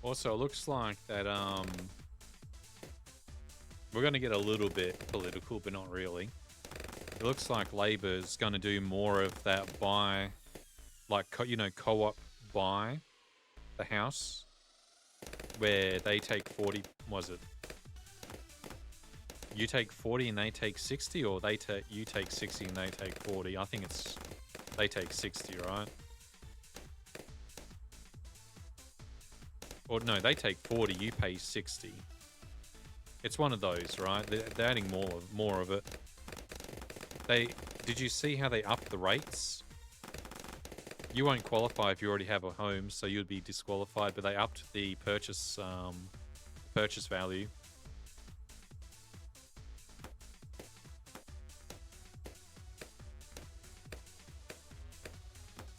Also, it looks like that we're going to get a little bit political, but not really. It looks like Labor's going to do more of that buy, like, you know, co-op buy the house, where they take 40, was it? You take 40 and they take 60, or you take 60 and they take 40? I think it's they take 60, right? Or no, they take 40, you pay 60. It's one of those, right? They're adding more of it. Did you see how they upped the rates? You won't qualify if you already have a home, so you'd be disqualified, but they upped the purchase value.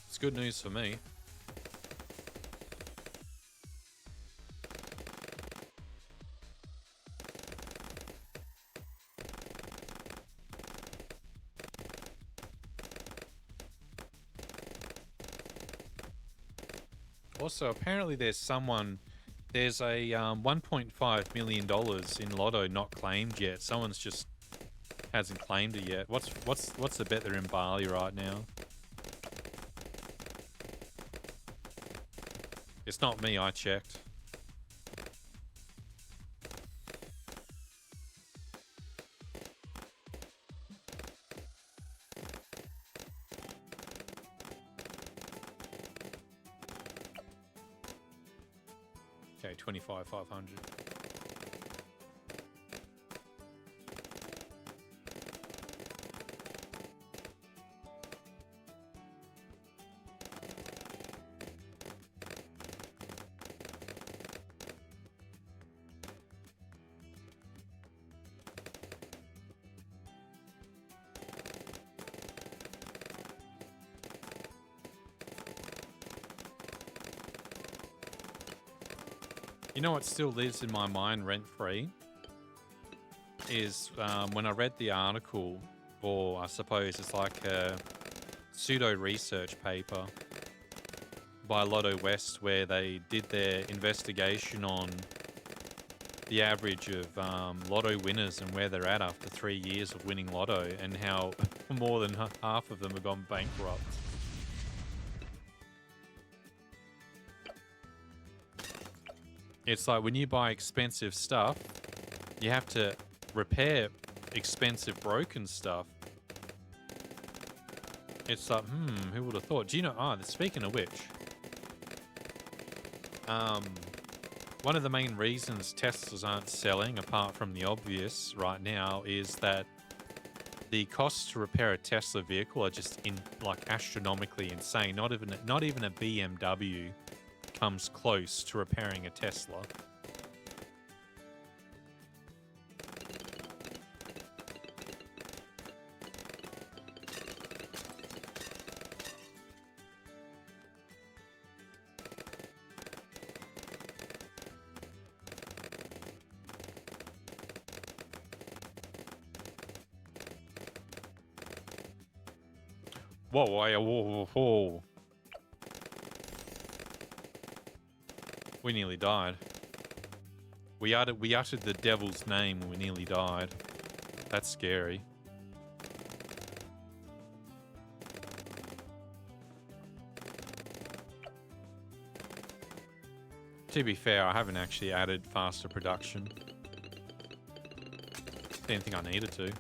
It's good news for me. Also, apparently there's a $1.5 million in Lotto not claimed yet. Someone's just hasn't claimed it yet. What's the bet they're in Bali right now? It's not me, I checked. Okay, 25,500. You know what still lives in my mind rent-free? Is when I read the article, or I suppose it's like a pseudo-research paper by Lotto West, where they did their investigation on the average of Lotto winners and where they're at after 3 years of winning Lotto, and how more than half of them have gone bankrupt. It's like when you buy expensive stuff, you have to repair expensive broken stuff. It's like, who would have thought? Do you know, speaking of which, one of the main reasons Teslas aren't selling, apart from the obvious right now, is that the costs to repair a Tesla vehicle are just astronomically insane. Not even a BMW comes close to repairing a Tesla. Whoa. We nearly died. We uttered the devil's name and we nearly died. That's scary. To be fair, I haven't actually added faster production. Didn't think I needed to.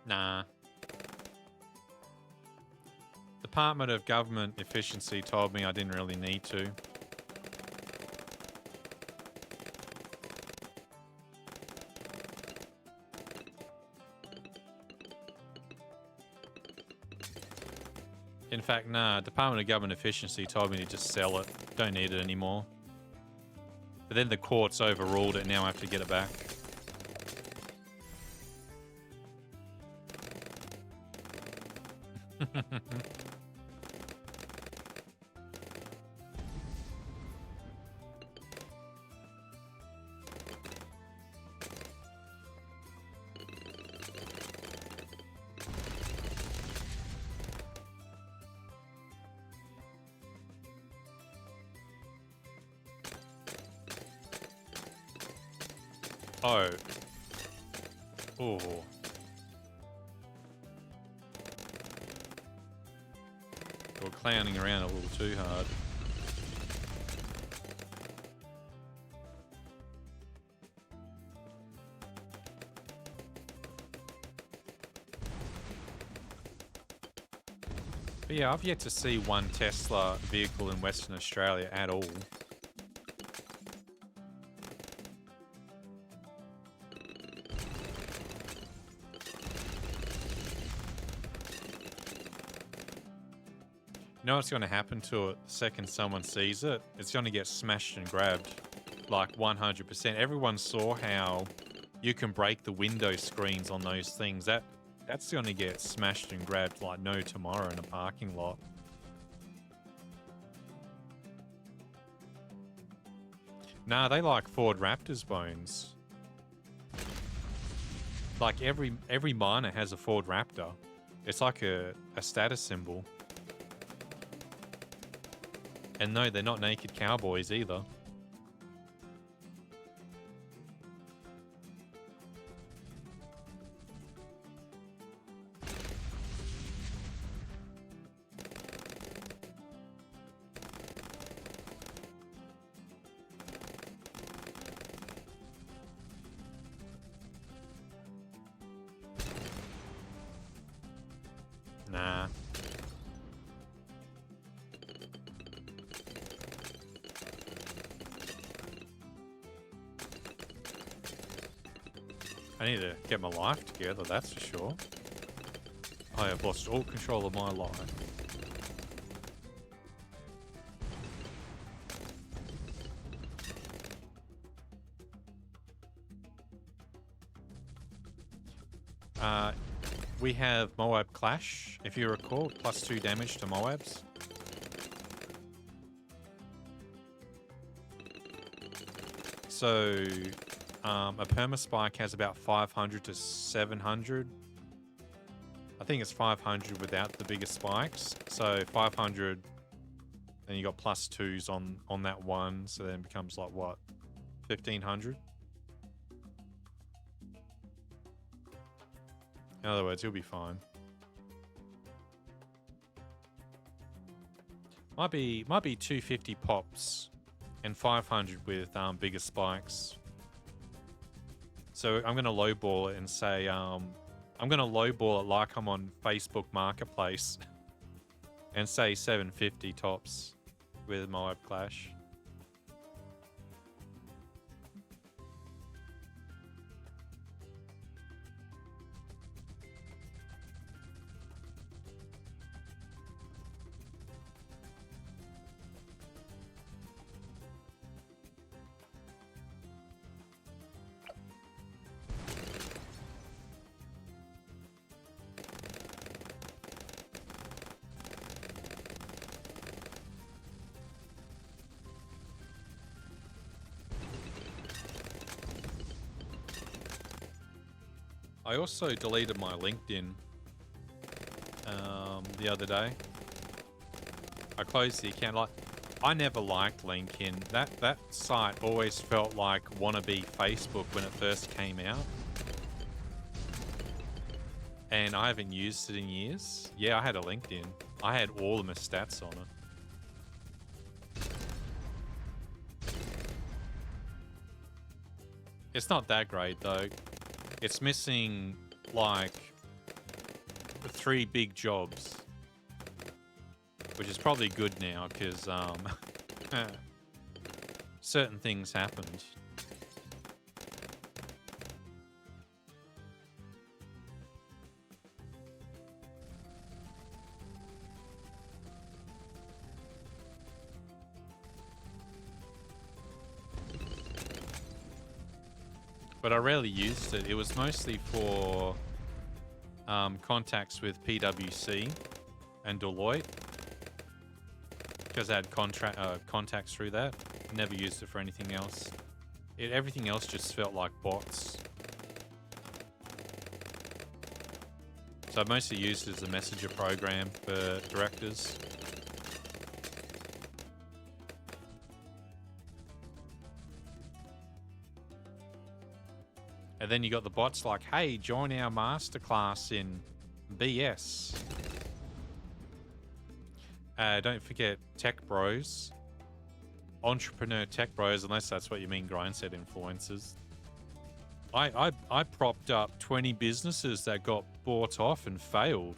Nah. Department of Government Efficiency told me I didn't really need to. In fact, nah, Department of Government Efficiency told me to just sell it. Don't need it anymore. But then the courts overruled it, now I have to get it back. Oh. Oh. We're clowning around a little too hard. But yeah, I've yet to see one Tesla vehicle in Western Australia at all. You know what's going to happen to it the second someone sees it? It's going to get smashed and grabbed. Like 100%. Everyone saw how you can break the window screens on those things. That's going to get smashed and grabbed like no tomorrow in a parking lot. Nah, they like Ford Raptor's bones. Like every miner has a Ford Raptor. It's like a status symbol. And no, they're not naked cowboys either. Nah. I need to get my life together, that's for sure. I have lost all control of my life. We have Moab Clash, if you recall, +2 damage to Moabs. So, a permaspike has about 500 to 700. I think it's 500 without the bigger spikes. So 500, then you got +2s on that one. So then it becomes like what, 1500? In other words, he'll be fine. Might be 250 pops and 500 with bigger spikes. So I'm gonna lowball it and say I'm gonna lowball it like I'm on Facebook Marketplace and say 750 tops with Moab Clash. I also deleted my LinkedIn the other day. I closed the account. Like, I never liked LinkedIn. That site always felt like wannabe Facebook when it first came out. And I haven't used it in years. Yeah, I had a LinkedIn. I had all of my stats on it. It's not that great though. It's missing like 3 big jobs, which is probably good now because certain things happened. But I rarely used it. It was mostly for contacts with PwC and Deloitte, because I had contacts through that. Never used it for anything else. Everything else just felt like bots. So I mostly used it as a messenger program for directors. And then you got the bots like, hey, join our masterclass in BS. Don't forget Tech Bros. Entrepreneur Tech Bros, unless that's what you mean, grindset influencers. I propped up 20 businesses that got bought off and failed.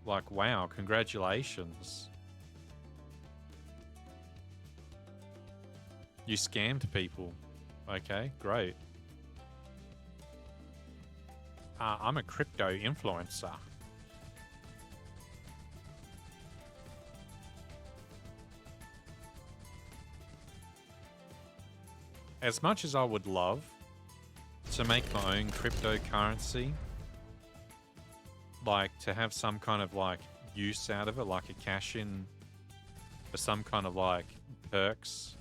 Like, wow, congratulations. You scammed people. Okay, great. I'm a crypto influencer. As much as I would love to make my own cryptocurrency, like to have some kind of like use out of it, like a cash in for some kind of like perks,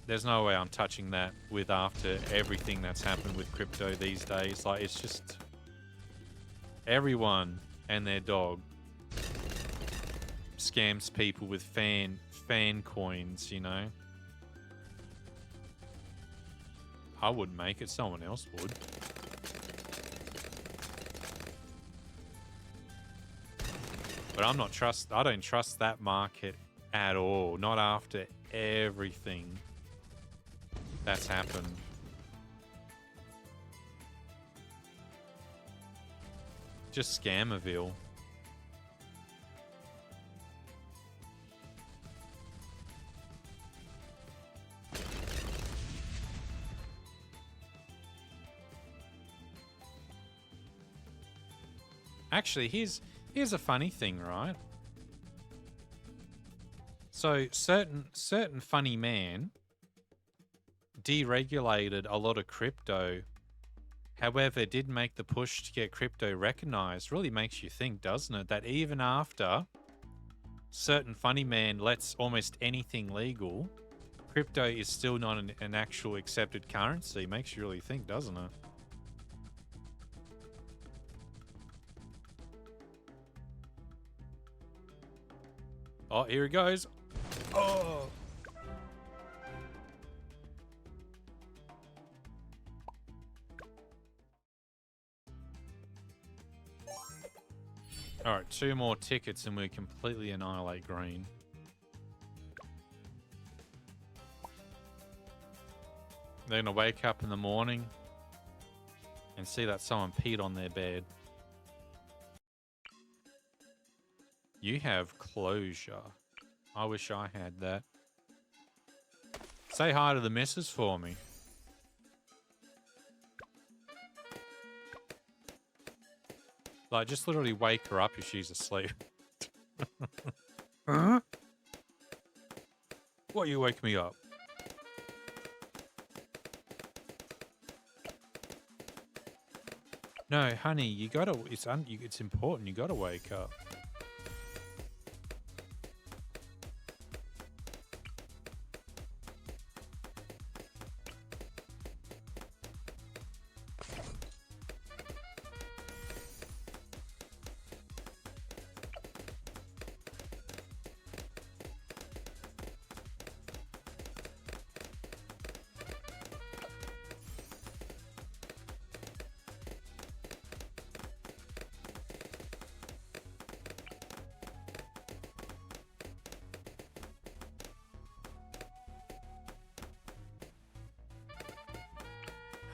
there's no way I'm touching that with after everything that's happened with crypto these days. Like, it's just everyone and their dog scams people with fan coins, you know? I wouldn't make it, someone else would. But I don't trust that market at all. Not after everything that's happened. Just Scammerville. Actually, here's a funny thing, right? So certain funny man deregulated a lot of crypto. However, did make the push to get crypto recognized. Really makes you think, doesn't it? That even after certain funny man lets almost anything legal, crypto is still not an actual accepted currency. Makes you really think, doesn't it? Oh, here it goes. Oh. Alright, 2 more tickets and we completely annihilate green. They're gonna wake up in the morning and see that someone peed on their bed. You have closure. I wish I had that. Say hi to the missus for me. Like, just literally wake her up if she's asleep. Huh? What, you wake me up? No, honey, you gotta, it's important, you gotta wake up.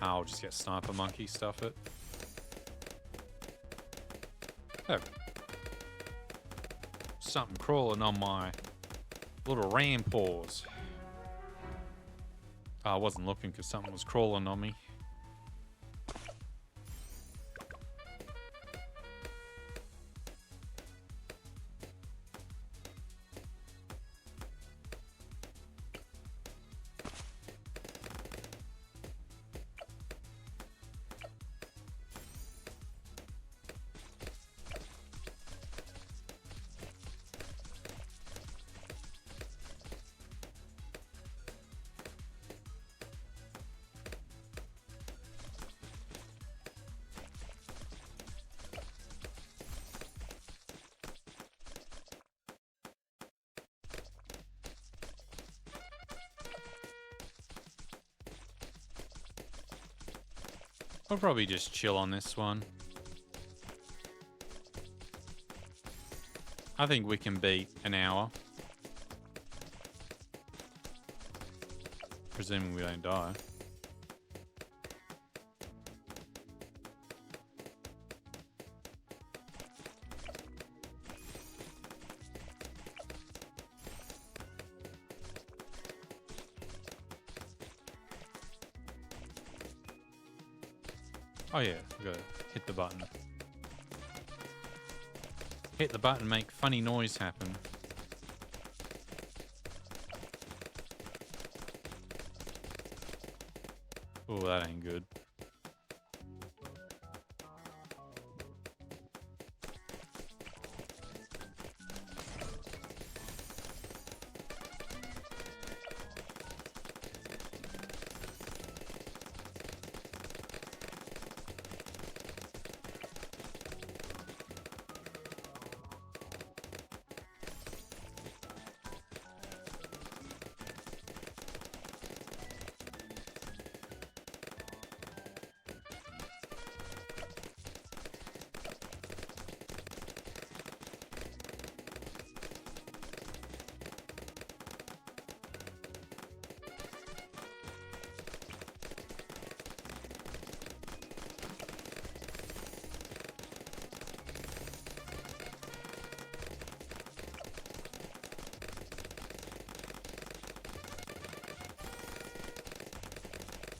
I'll just get sniper monkey, stuff it. Oh. Something crawling on my little ram paws. Oh, I wasn't looking because something was crawling on me. I'll probably just chill on this one. I think we can beat an hour. Presuming we don't die. Oh yeah, we gotta hit the button. Hit the button, make funny noise happen. Oh, that ain't good.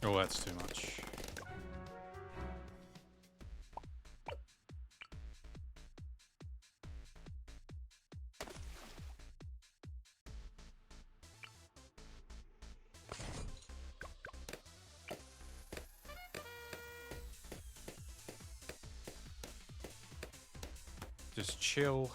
Oh, that's too much. Just chill.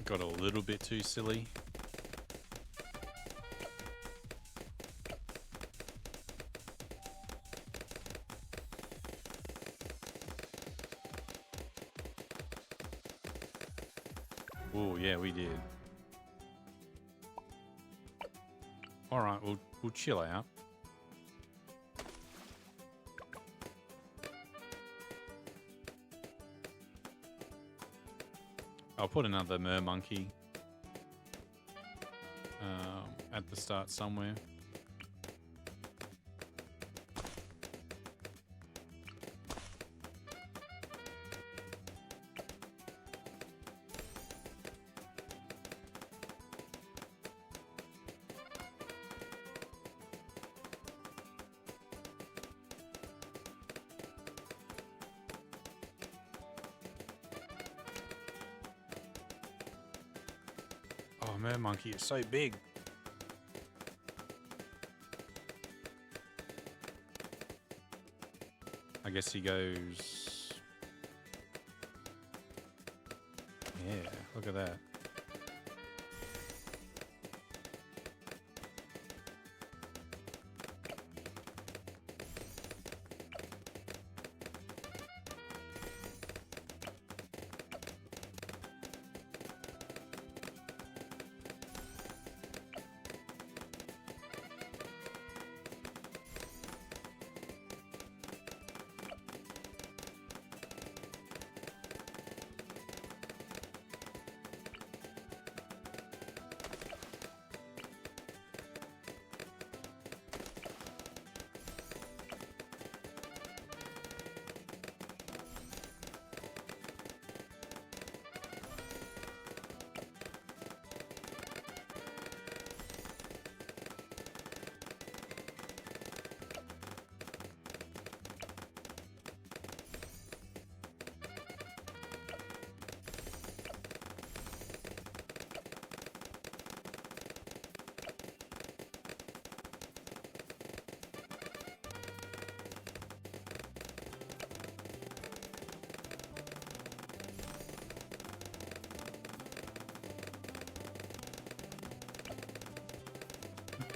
Got a little bit too silly. Oh yeah, we did. All right, we'll chill out. I'll put another mer monkey at the start somewhere. Oh, mer monkey is so big. I guess he goes... Yeah, look at that.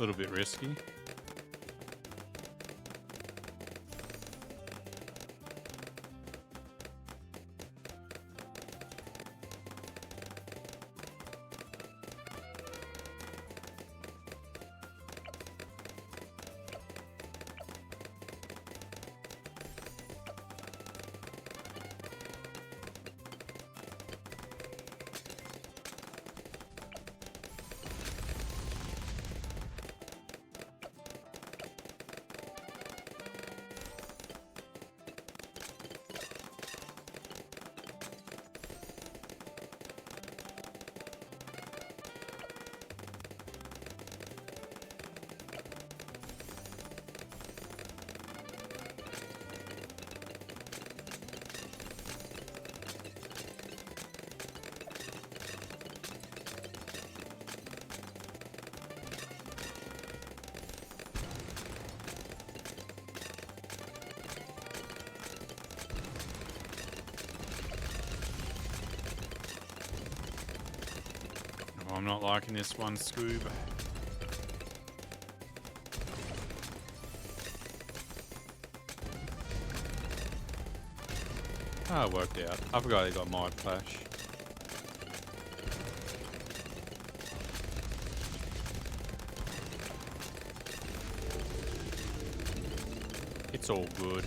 little bit risky. Oh, I'm not liking this one, Scoob. Ah, it worked out. I forgot they got mod flash. It's all good.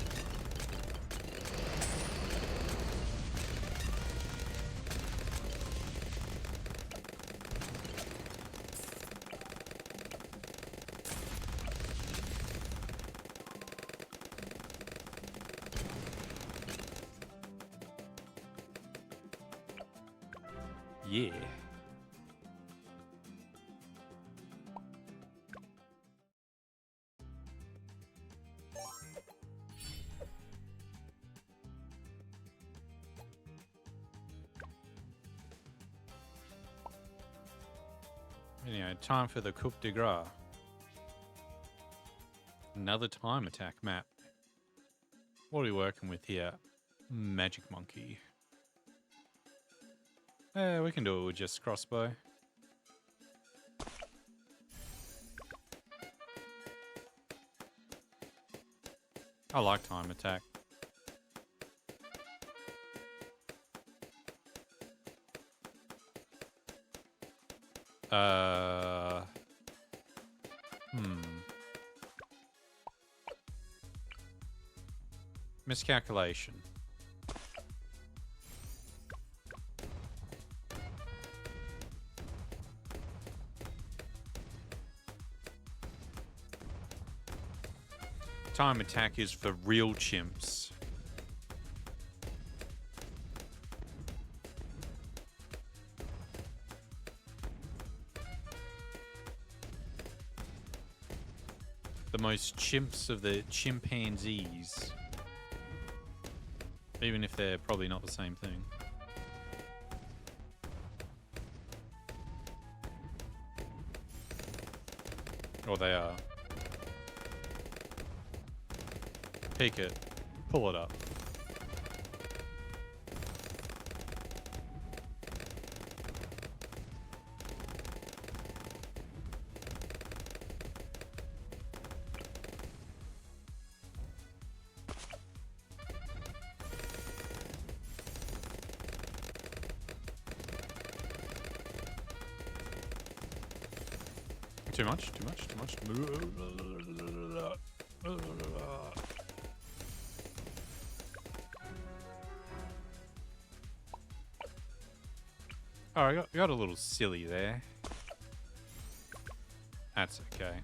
Yeah. Anyway, time for the coup de grace. Another time attack map. What are we working with here? Magic monkey. We can do it with just crossbow. I like time attack. Miscalculation. Time attack is for real chimps. The most chimps of the chimpanzees. Even if they're probably not the same thing. Or they are. Pick it. Pull it up. Too much, too much, too much. Oh, I got a little silly there. That's okay.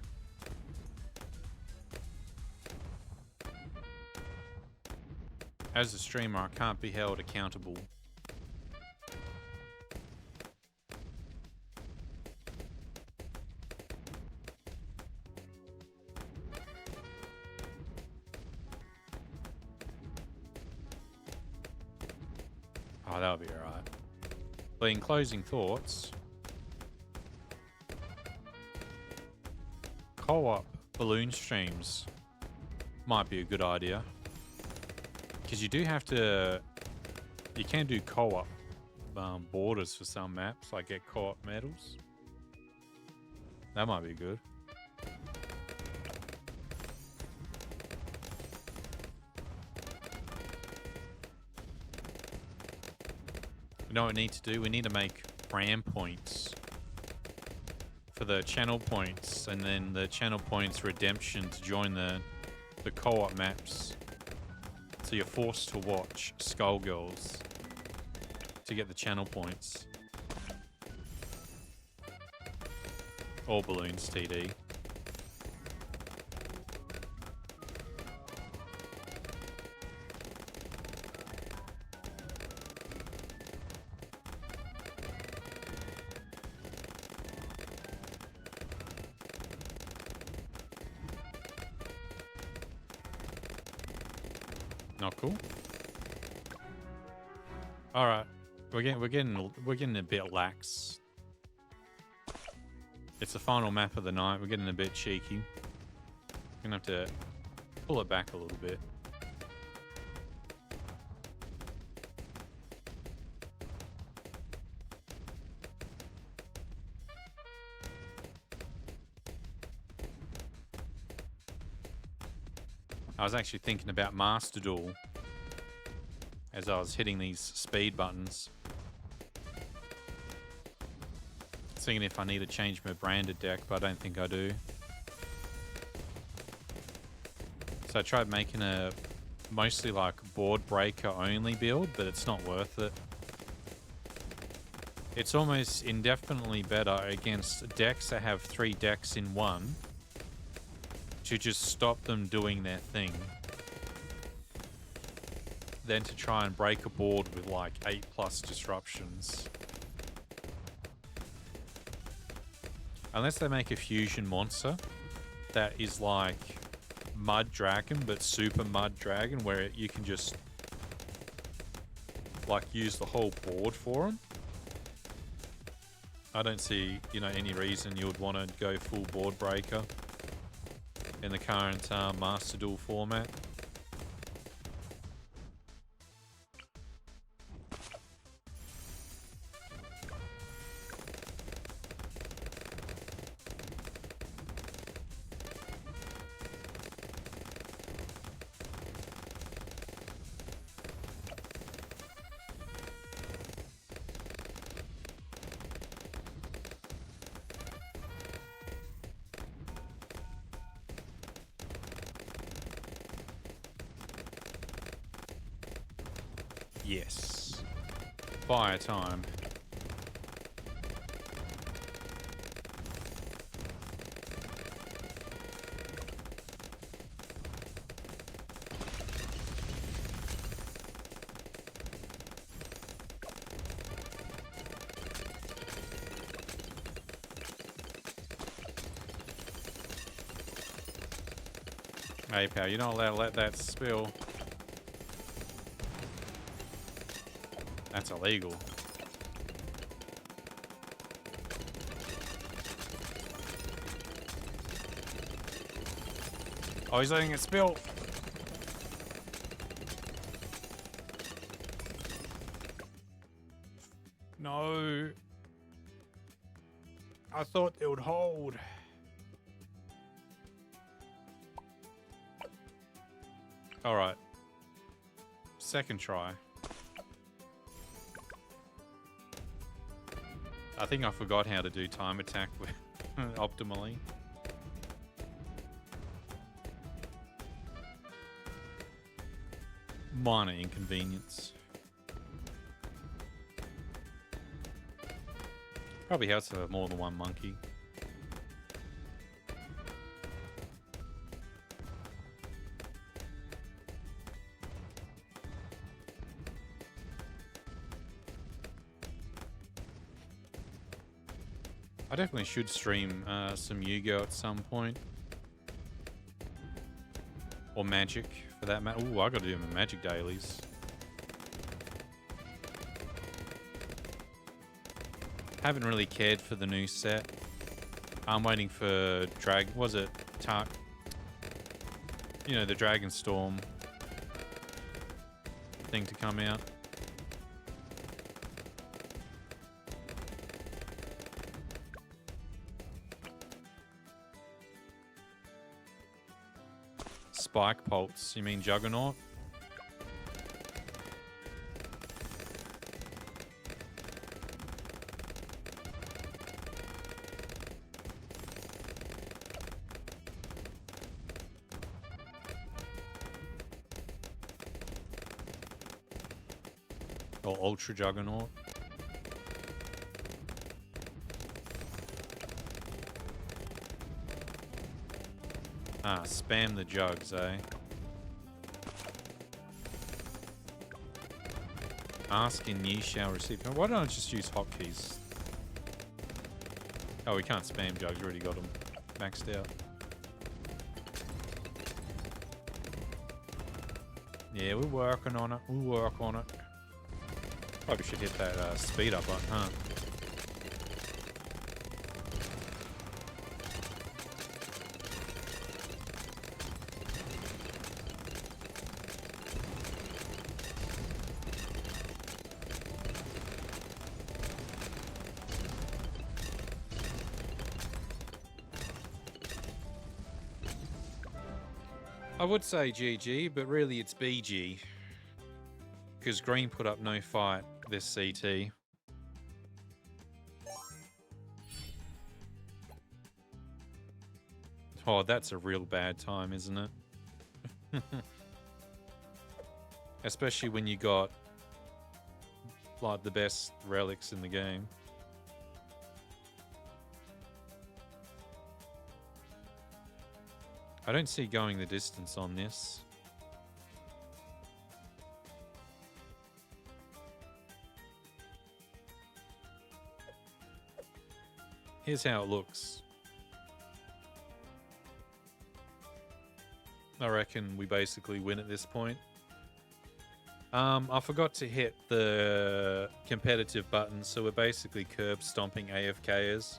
As a streamer, I can't be held accountable. Oh, that'll be alright. But in closing thoughts, co-op balloon streams might be a good idea. Because you do have to... You can do co-op borders for some maps, like get co-op medals. That might be good. You know what we need to do? We need to make ram points for the channel points, and then the channel points redemption to join the co-op maps. So you're forced to watch Skullgirls to get the channel points. Or Balloons TD. Not cool. All right, we're getting a bit lax. It's the final map of the night. We're getting a bit cheeky. Gonna have to pull it back a little bit. I was actually thinking about Master Duel as I was hitting these speed buttons. Thinking if I need to change my branded deck, but I don't think I do. So I tried making a mostly like board breaker only build, but it's not worth it. It's almost indefinitely better against decks that have 3 decks in one to just stop them doing their thing than to try and break a board with like 8+ disruptions. Unless they make a fusion monster that is like Mud Dragon, but super Mud Dragon, where you can just like use the whole board for them. I don't see, you know, any reason you would want to go full board breaker in the current Master Duel format. Yes. Fire time. Hey pal, you're not allowed to let that spill. That's illegal. Oh, he's letting it spill. No. I thought it would hold. All right. Second try. I think I forgot how to do time attack optimally. Minor inconvenience. Probably helps to have more than one monkey. I definitely should stream some Yu-Gi-Oh at some point. Or Magic, for that matter. Ooh, I gotta do my Magic dailies. Haven't really cared for the new set. I'm waiting for was it you know, the Dragon Storm thing to come out. Spike Pulse, you mean Juggernaut? Or Ultra Juggernaut. Ah, spam the jugs, eh? Ask and ye shall receive. Why don't I just use hotkeys? Oh, we can't spam jugs. We already got them maxed out. Yeah, we're working on it. We'll work on it. Probably should hit that speed up button, huh? I would say GG, but really it's BG. Because Green put up no fight this CT. Oh, that's a real bad time, isn't it? Especially when you got like the best relics in the game. I don't see going the distance on this. Here's how it looks. I reckon we basically win at this point. I forgot to hit the competitive button, so we're basically curb stomping AFKers.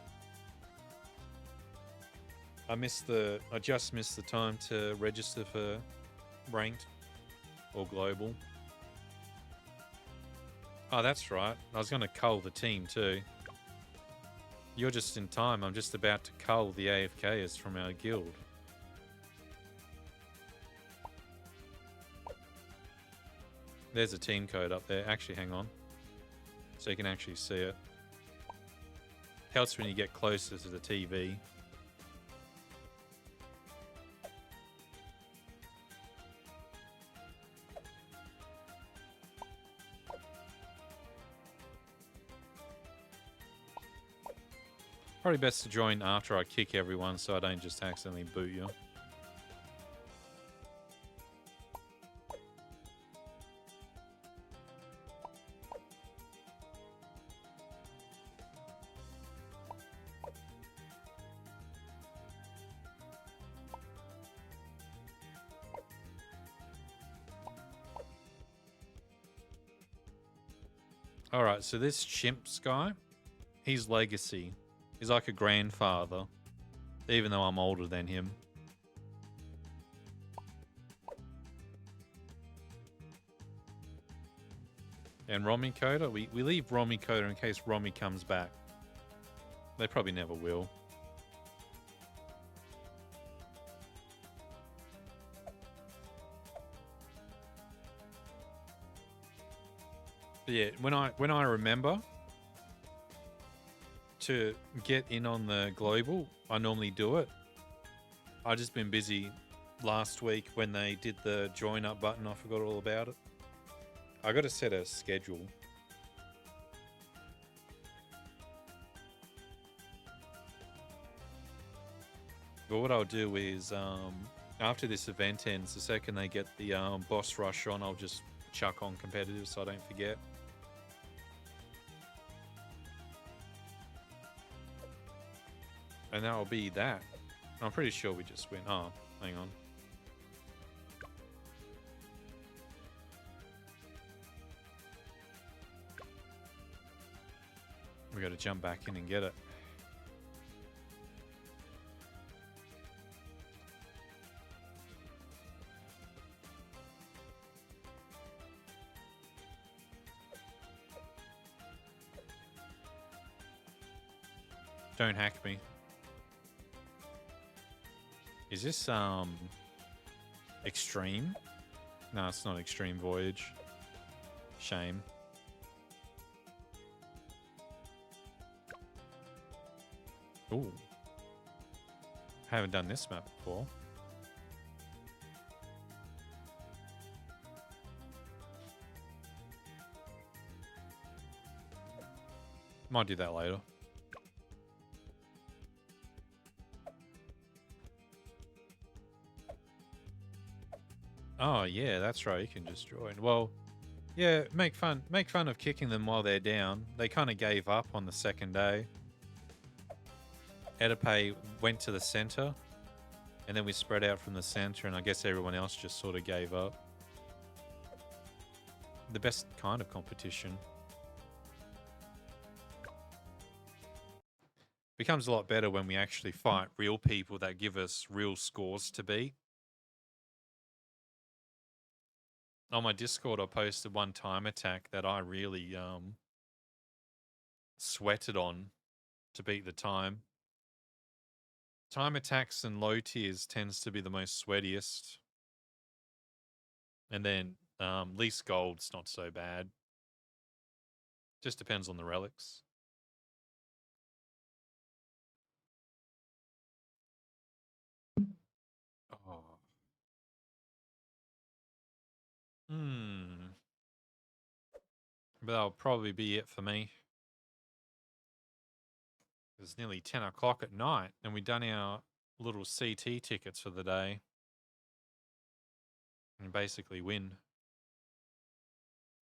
I just missed the time to register for ranked or global. Oh, that's right. I was going to cull the team too. You're just in time. I'm just about to cull the AFKers from our guild. There's a team code up there. Actually, hang on. So you can actually see it. Helps when you get closer to the TV. Probably best to join after I kick everyone so I don't just accidentally boot you. Alright, so this Chimps guy, he's legacy. He's like a grandfather, even though I'm older than him. And Romy Coda, we leave Romy Coda in case Romy comes back. They probably never will. But yeah, when I remember to get in on the global, I normally do it. I just been busy last week when they did the join up button. I forgot all about it. I got to set a schedule. But what I'll do is after this event ends, the second they get the boss rush on, I'll just chuck on competitive so I don't forget. And that'll be that. I'm pretty sure we just win. Oh, hang on. We got to jump back in and get it. Don't hack me. Is this extreme? No, it's not extreme voyage. Shame. Ooh. Haven't done this map before. Might do that later. Oh yeah, that's right. You can just join. Well, yeah, make fun of kicking them while they're down. They kind of gave up on the second day. Edipe went to the center, and then we spread out from the center, and I guess everyone else just sort of gave up. The best kind of competition. Becomes a lot better when we actually fight real people that give us real scores to beat. On my Discord, I posted one time attack that I really sweated on to beat the time. Time attacks and low tiers tends to be the most sweatiest. And then least gold's not so bad. Just depends on the relics. Oh. But that'll probably be it for me. It's nearly 10 o'clock at night, and we've done our little CT tickets for the day. And basically win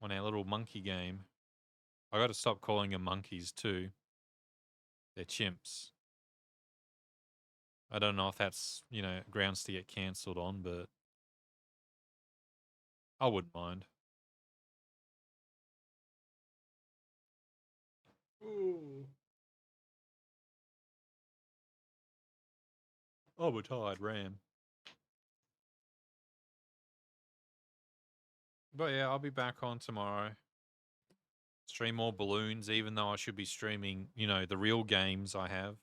on our little monkey game. I got to stop calling them monkeys too. They're chimps. I don't know if that's, grounds to get cancelled on, but I wouldn't mind. Ooh. Oh, we're tired, Ram. But yeah, I'll be back on tomorrow. Stream more balloons, even though I should be streaming, the real games I have.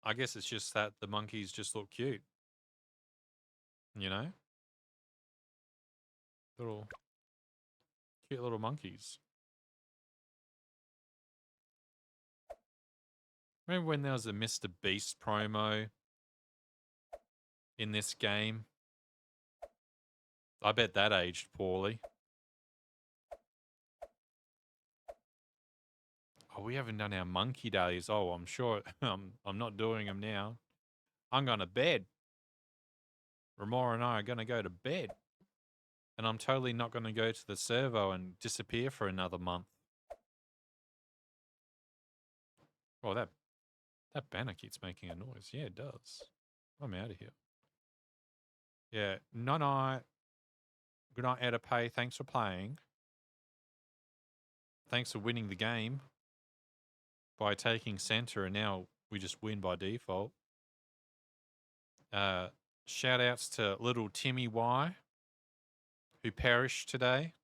I guess it's just that the monkeys just look cute. Little cute little monkeys. Remember when there was a Mr. Beast promo in this game? I bet that aged poorly. Oh, we haven't done our monkey days. Oh, I'm sure I'm not doing them now. I'm going to bed. Remora and I are going to go to bed. And I'm totally not going to go to the servo and disappear for another month. Oh, that banner keeps making a noise. Yeah, it does. I'm out of here. Yeah, night. Good night, Edipe. Thanks for playing. Thanks for winning the game by taking center, and now we just win by default. Shout outs to little Timmy Y, who perished today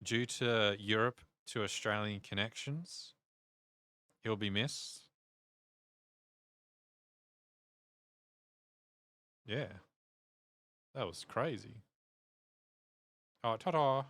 due to Europe to Australian connections. He'll be missed. Yeah. That was crazy. Oh, ta-da.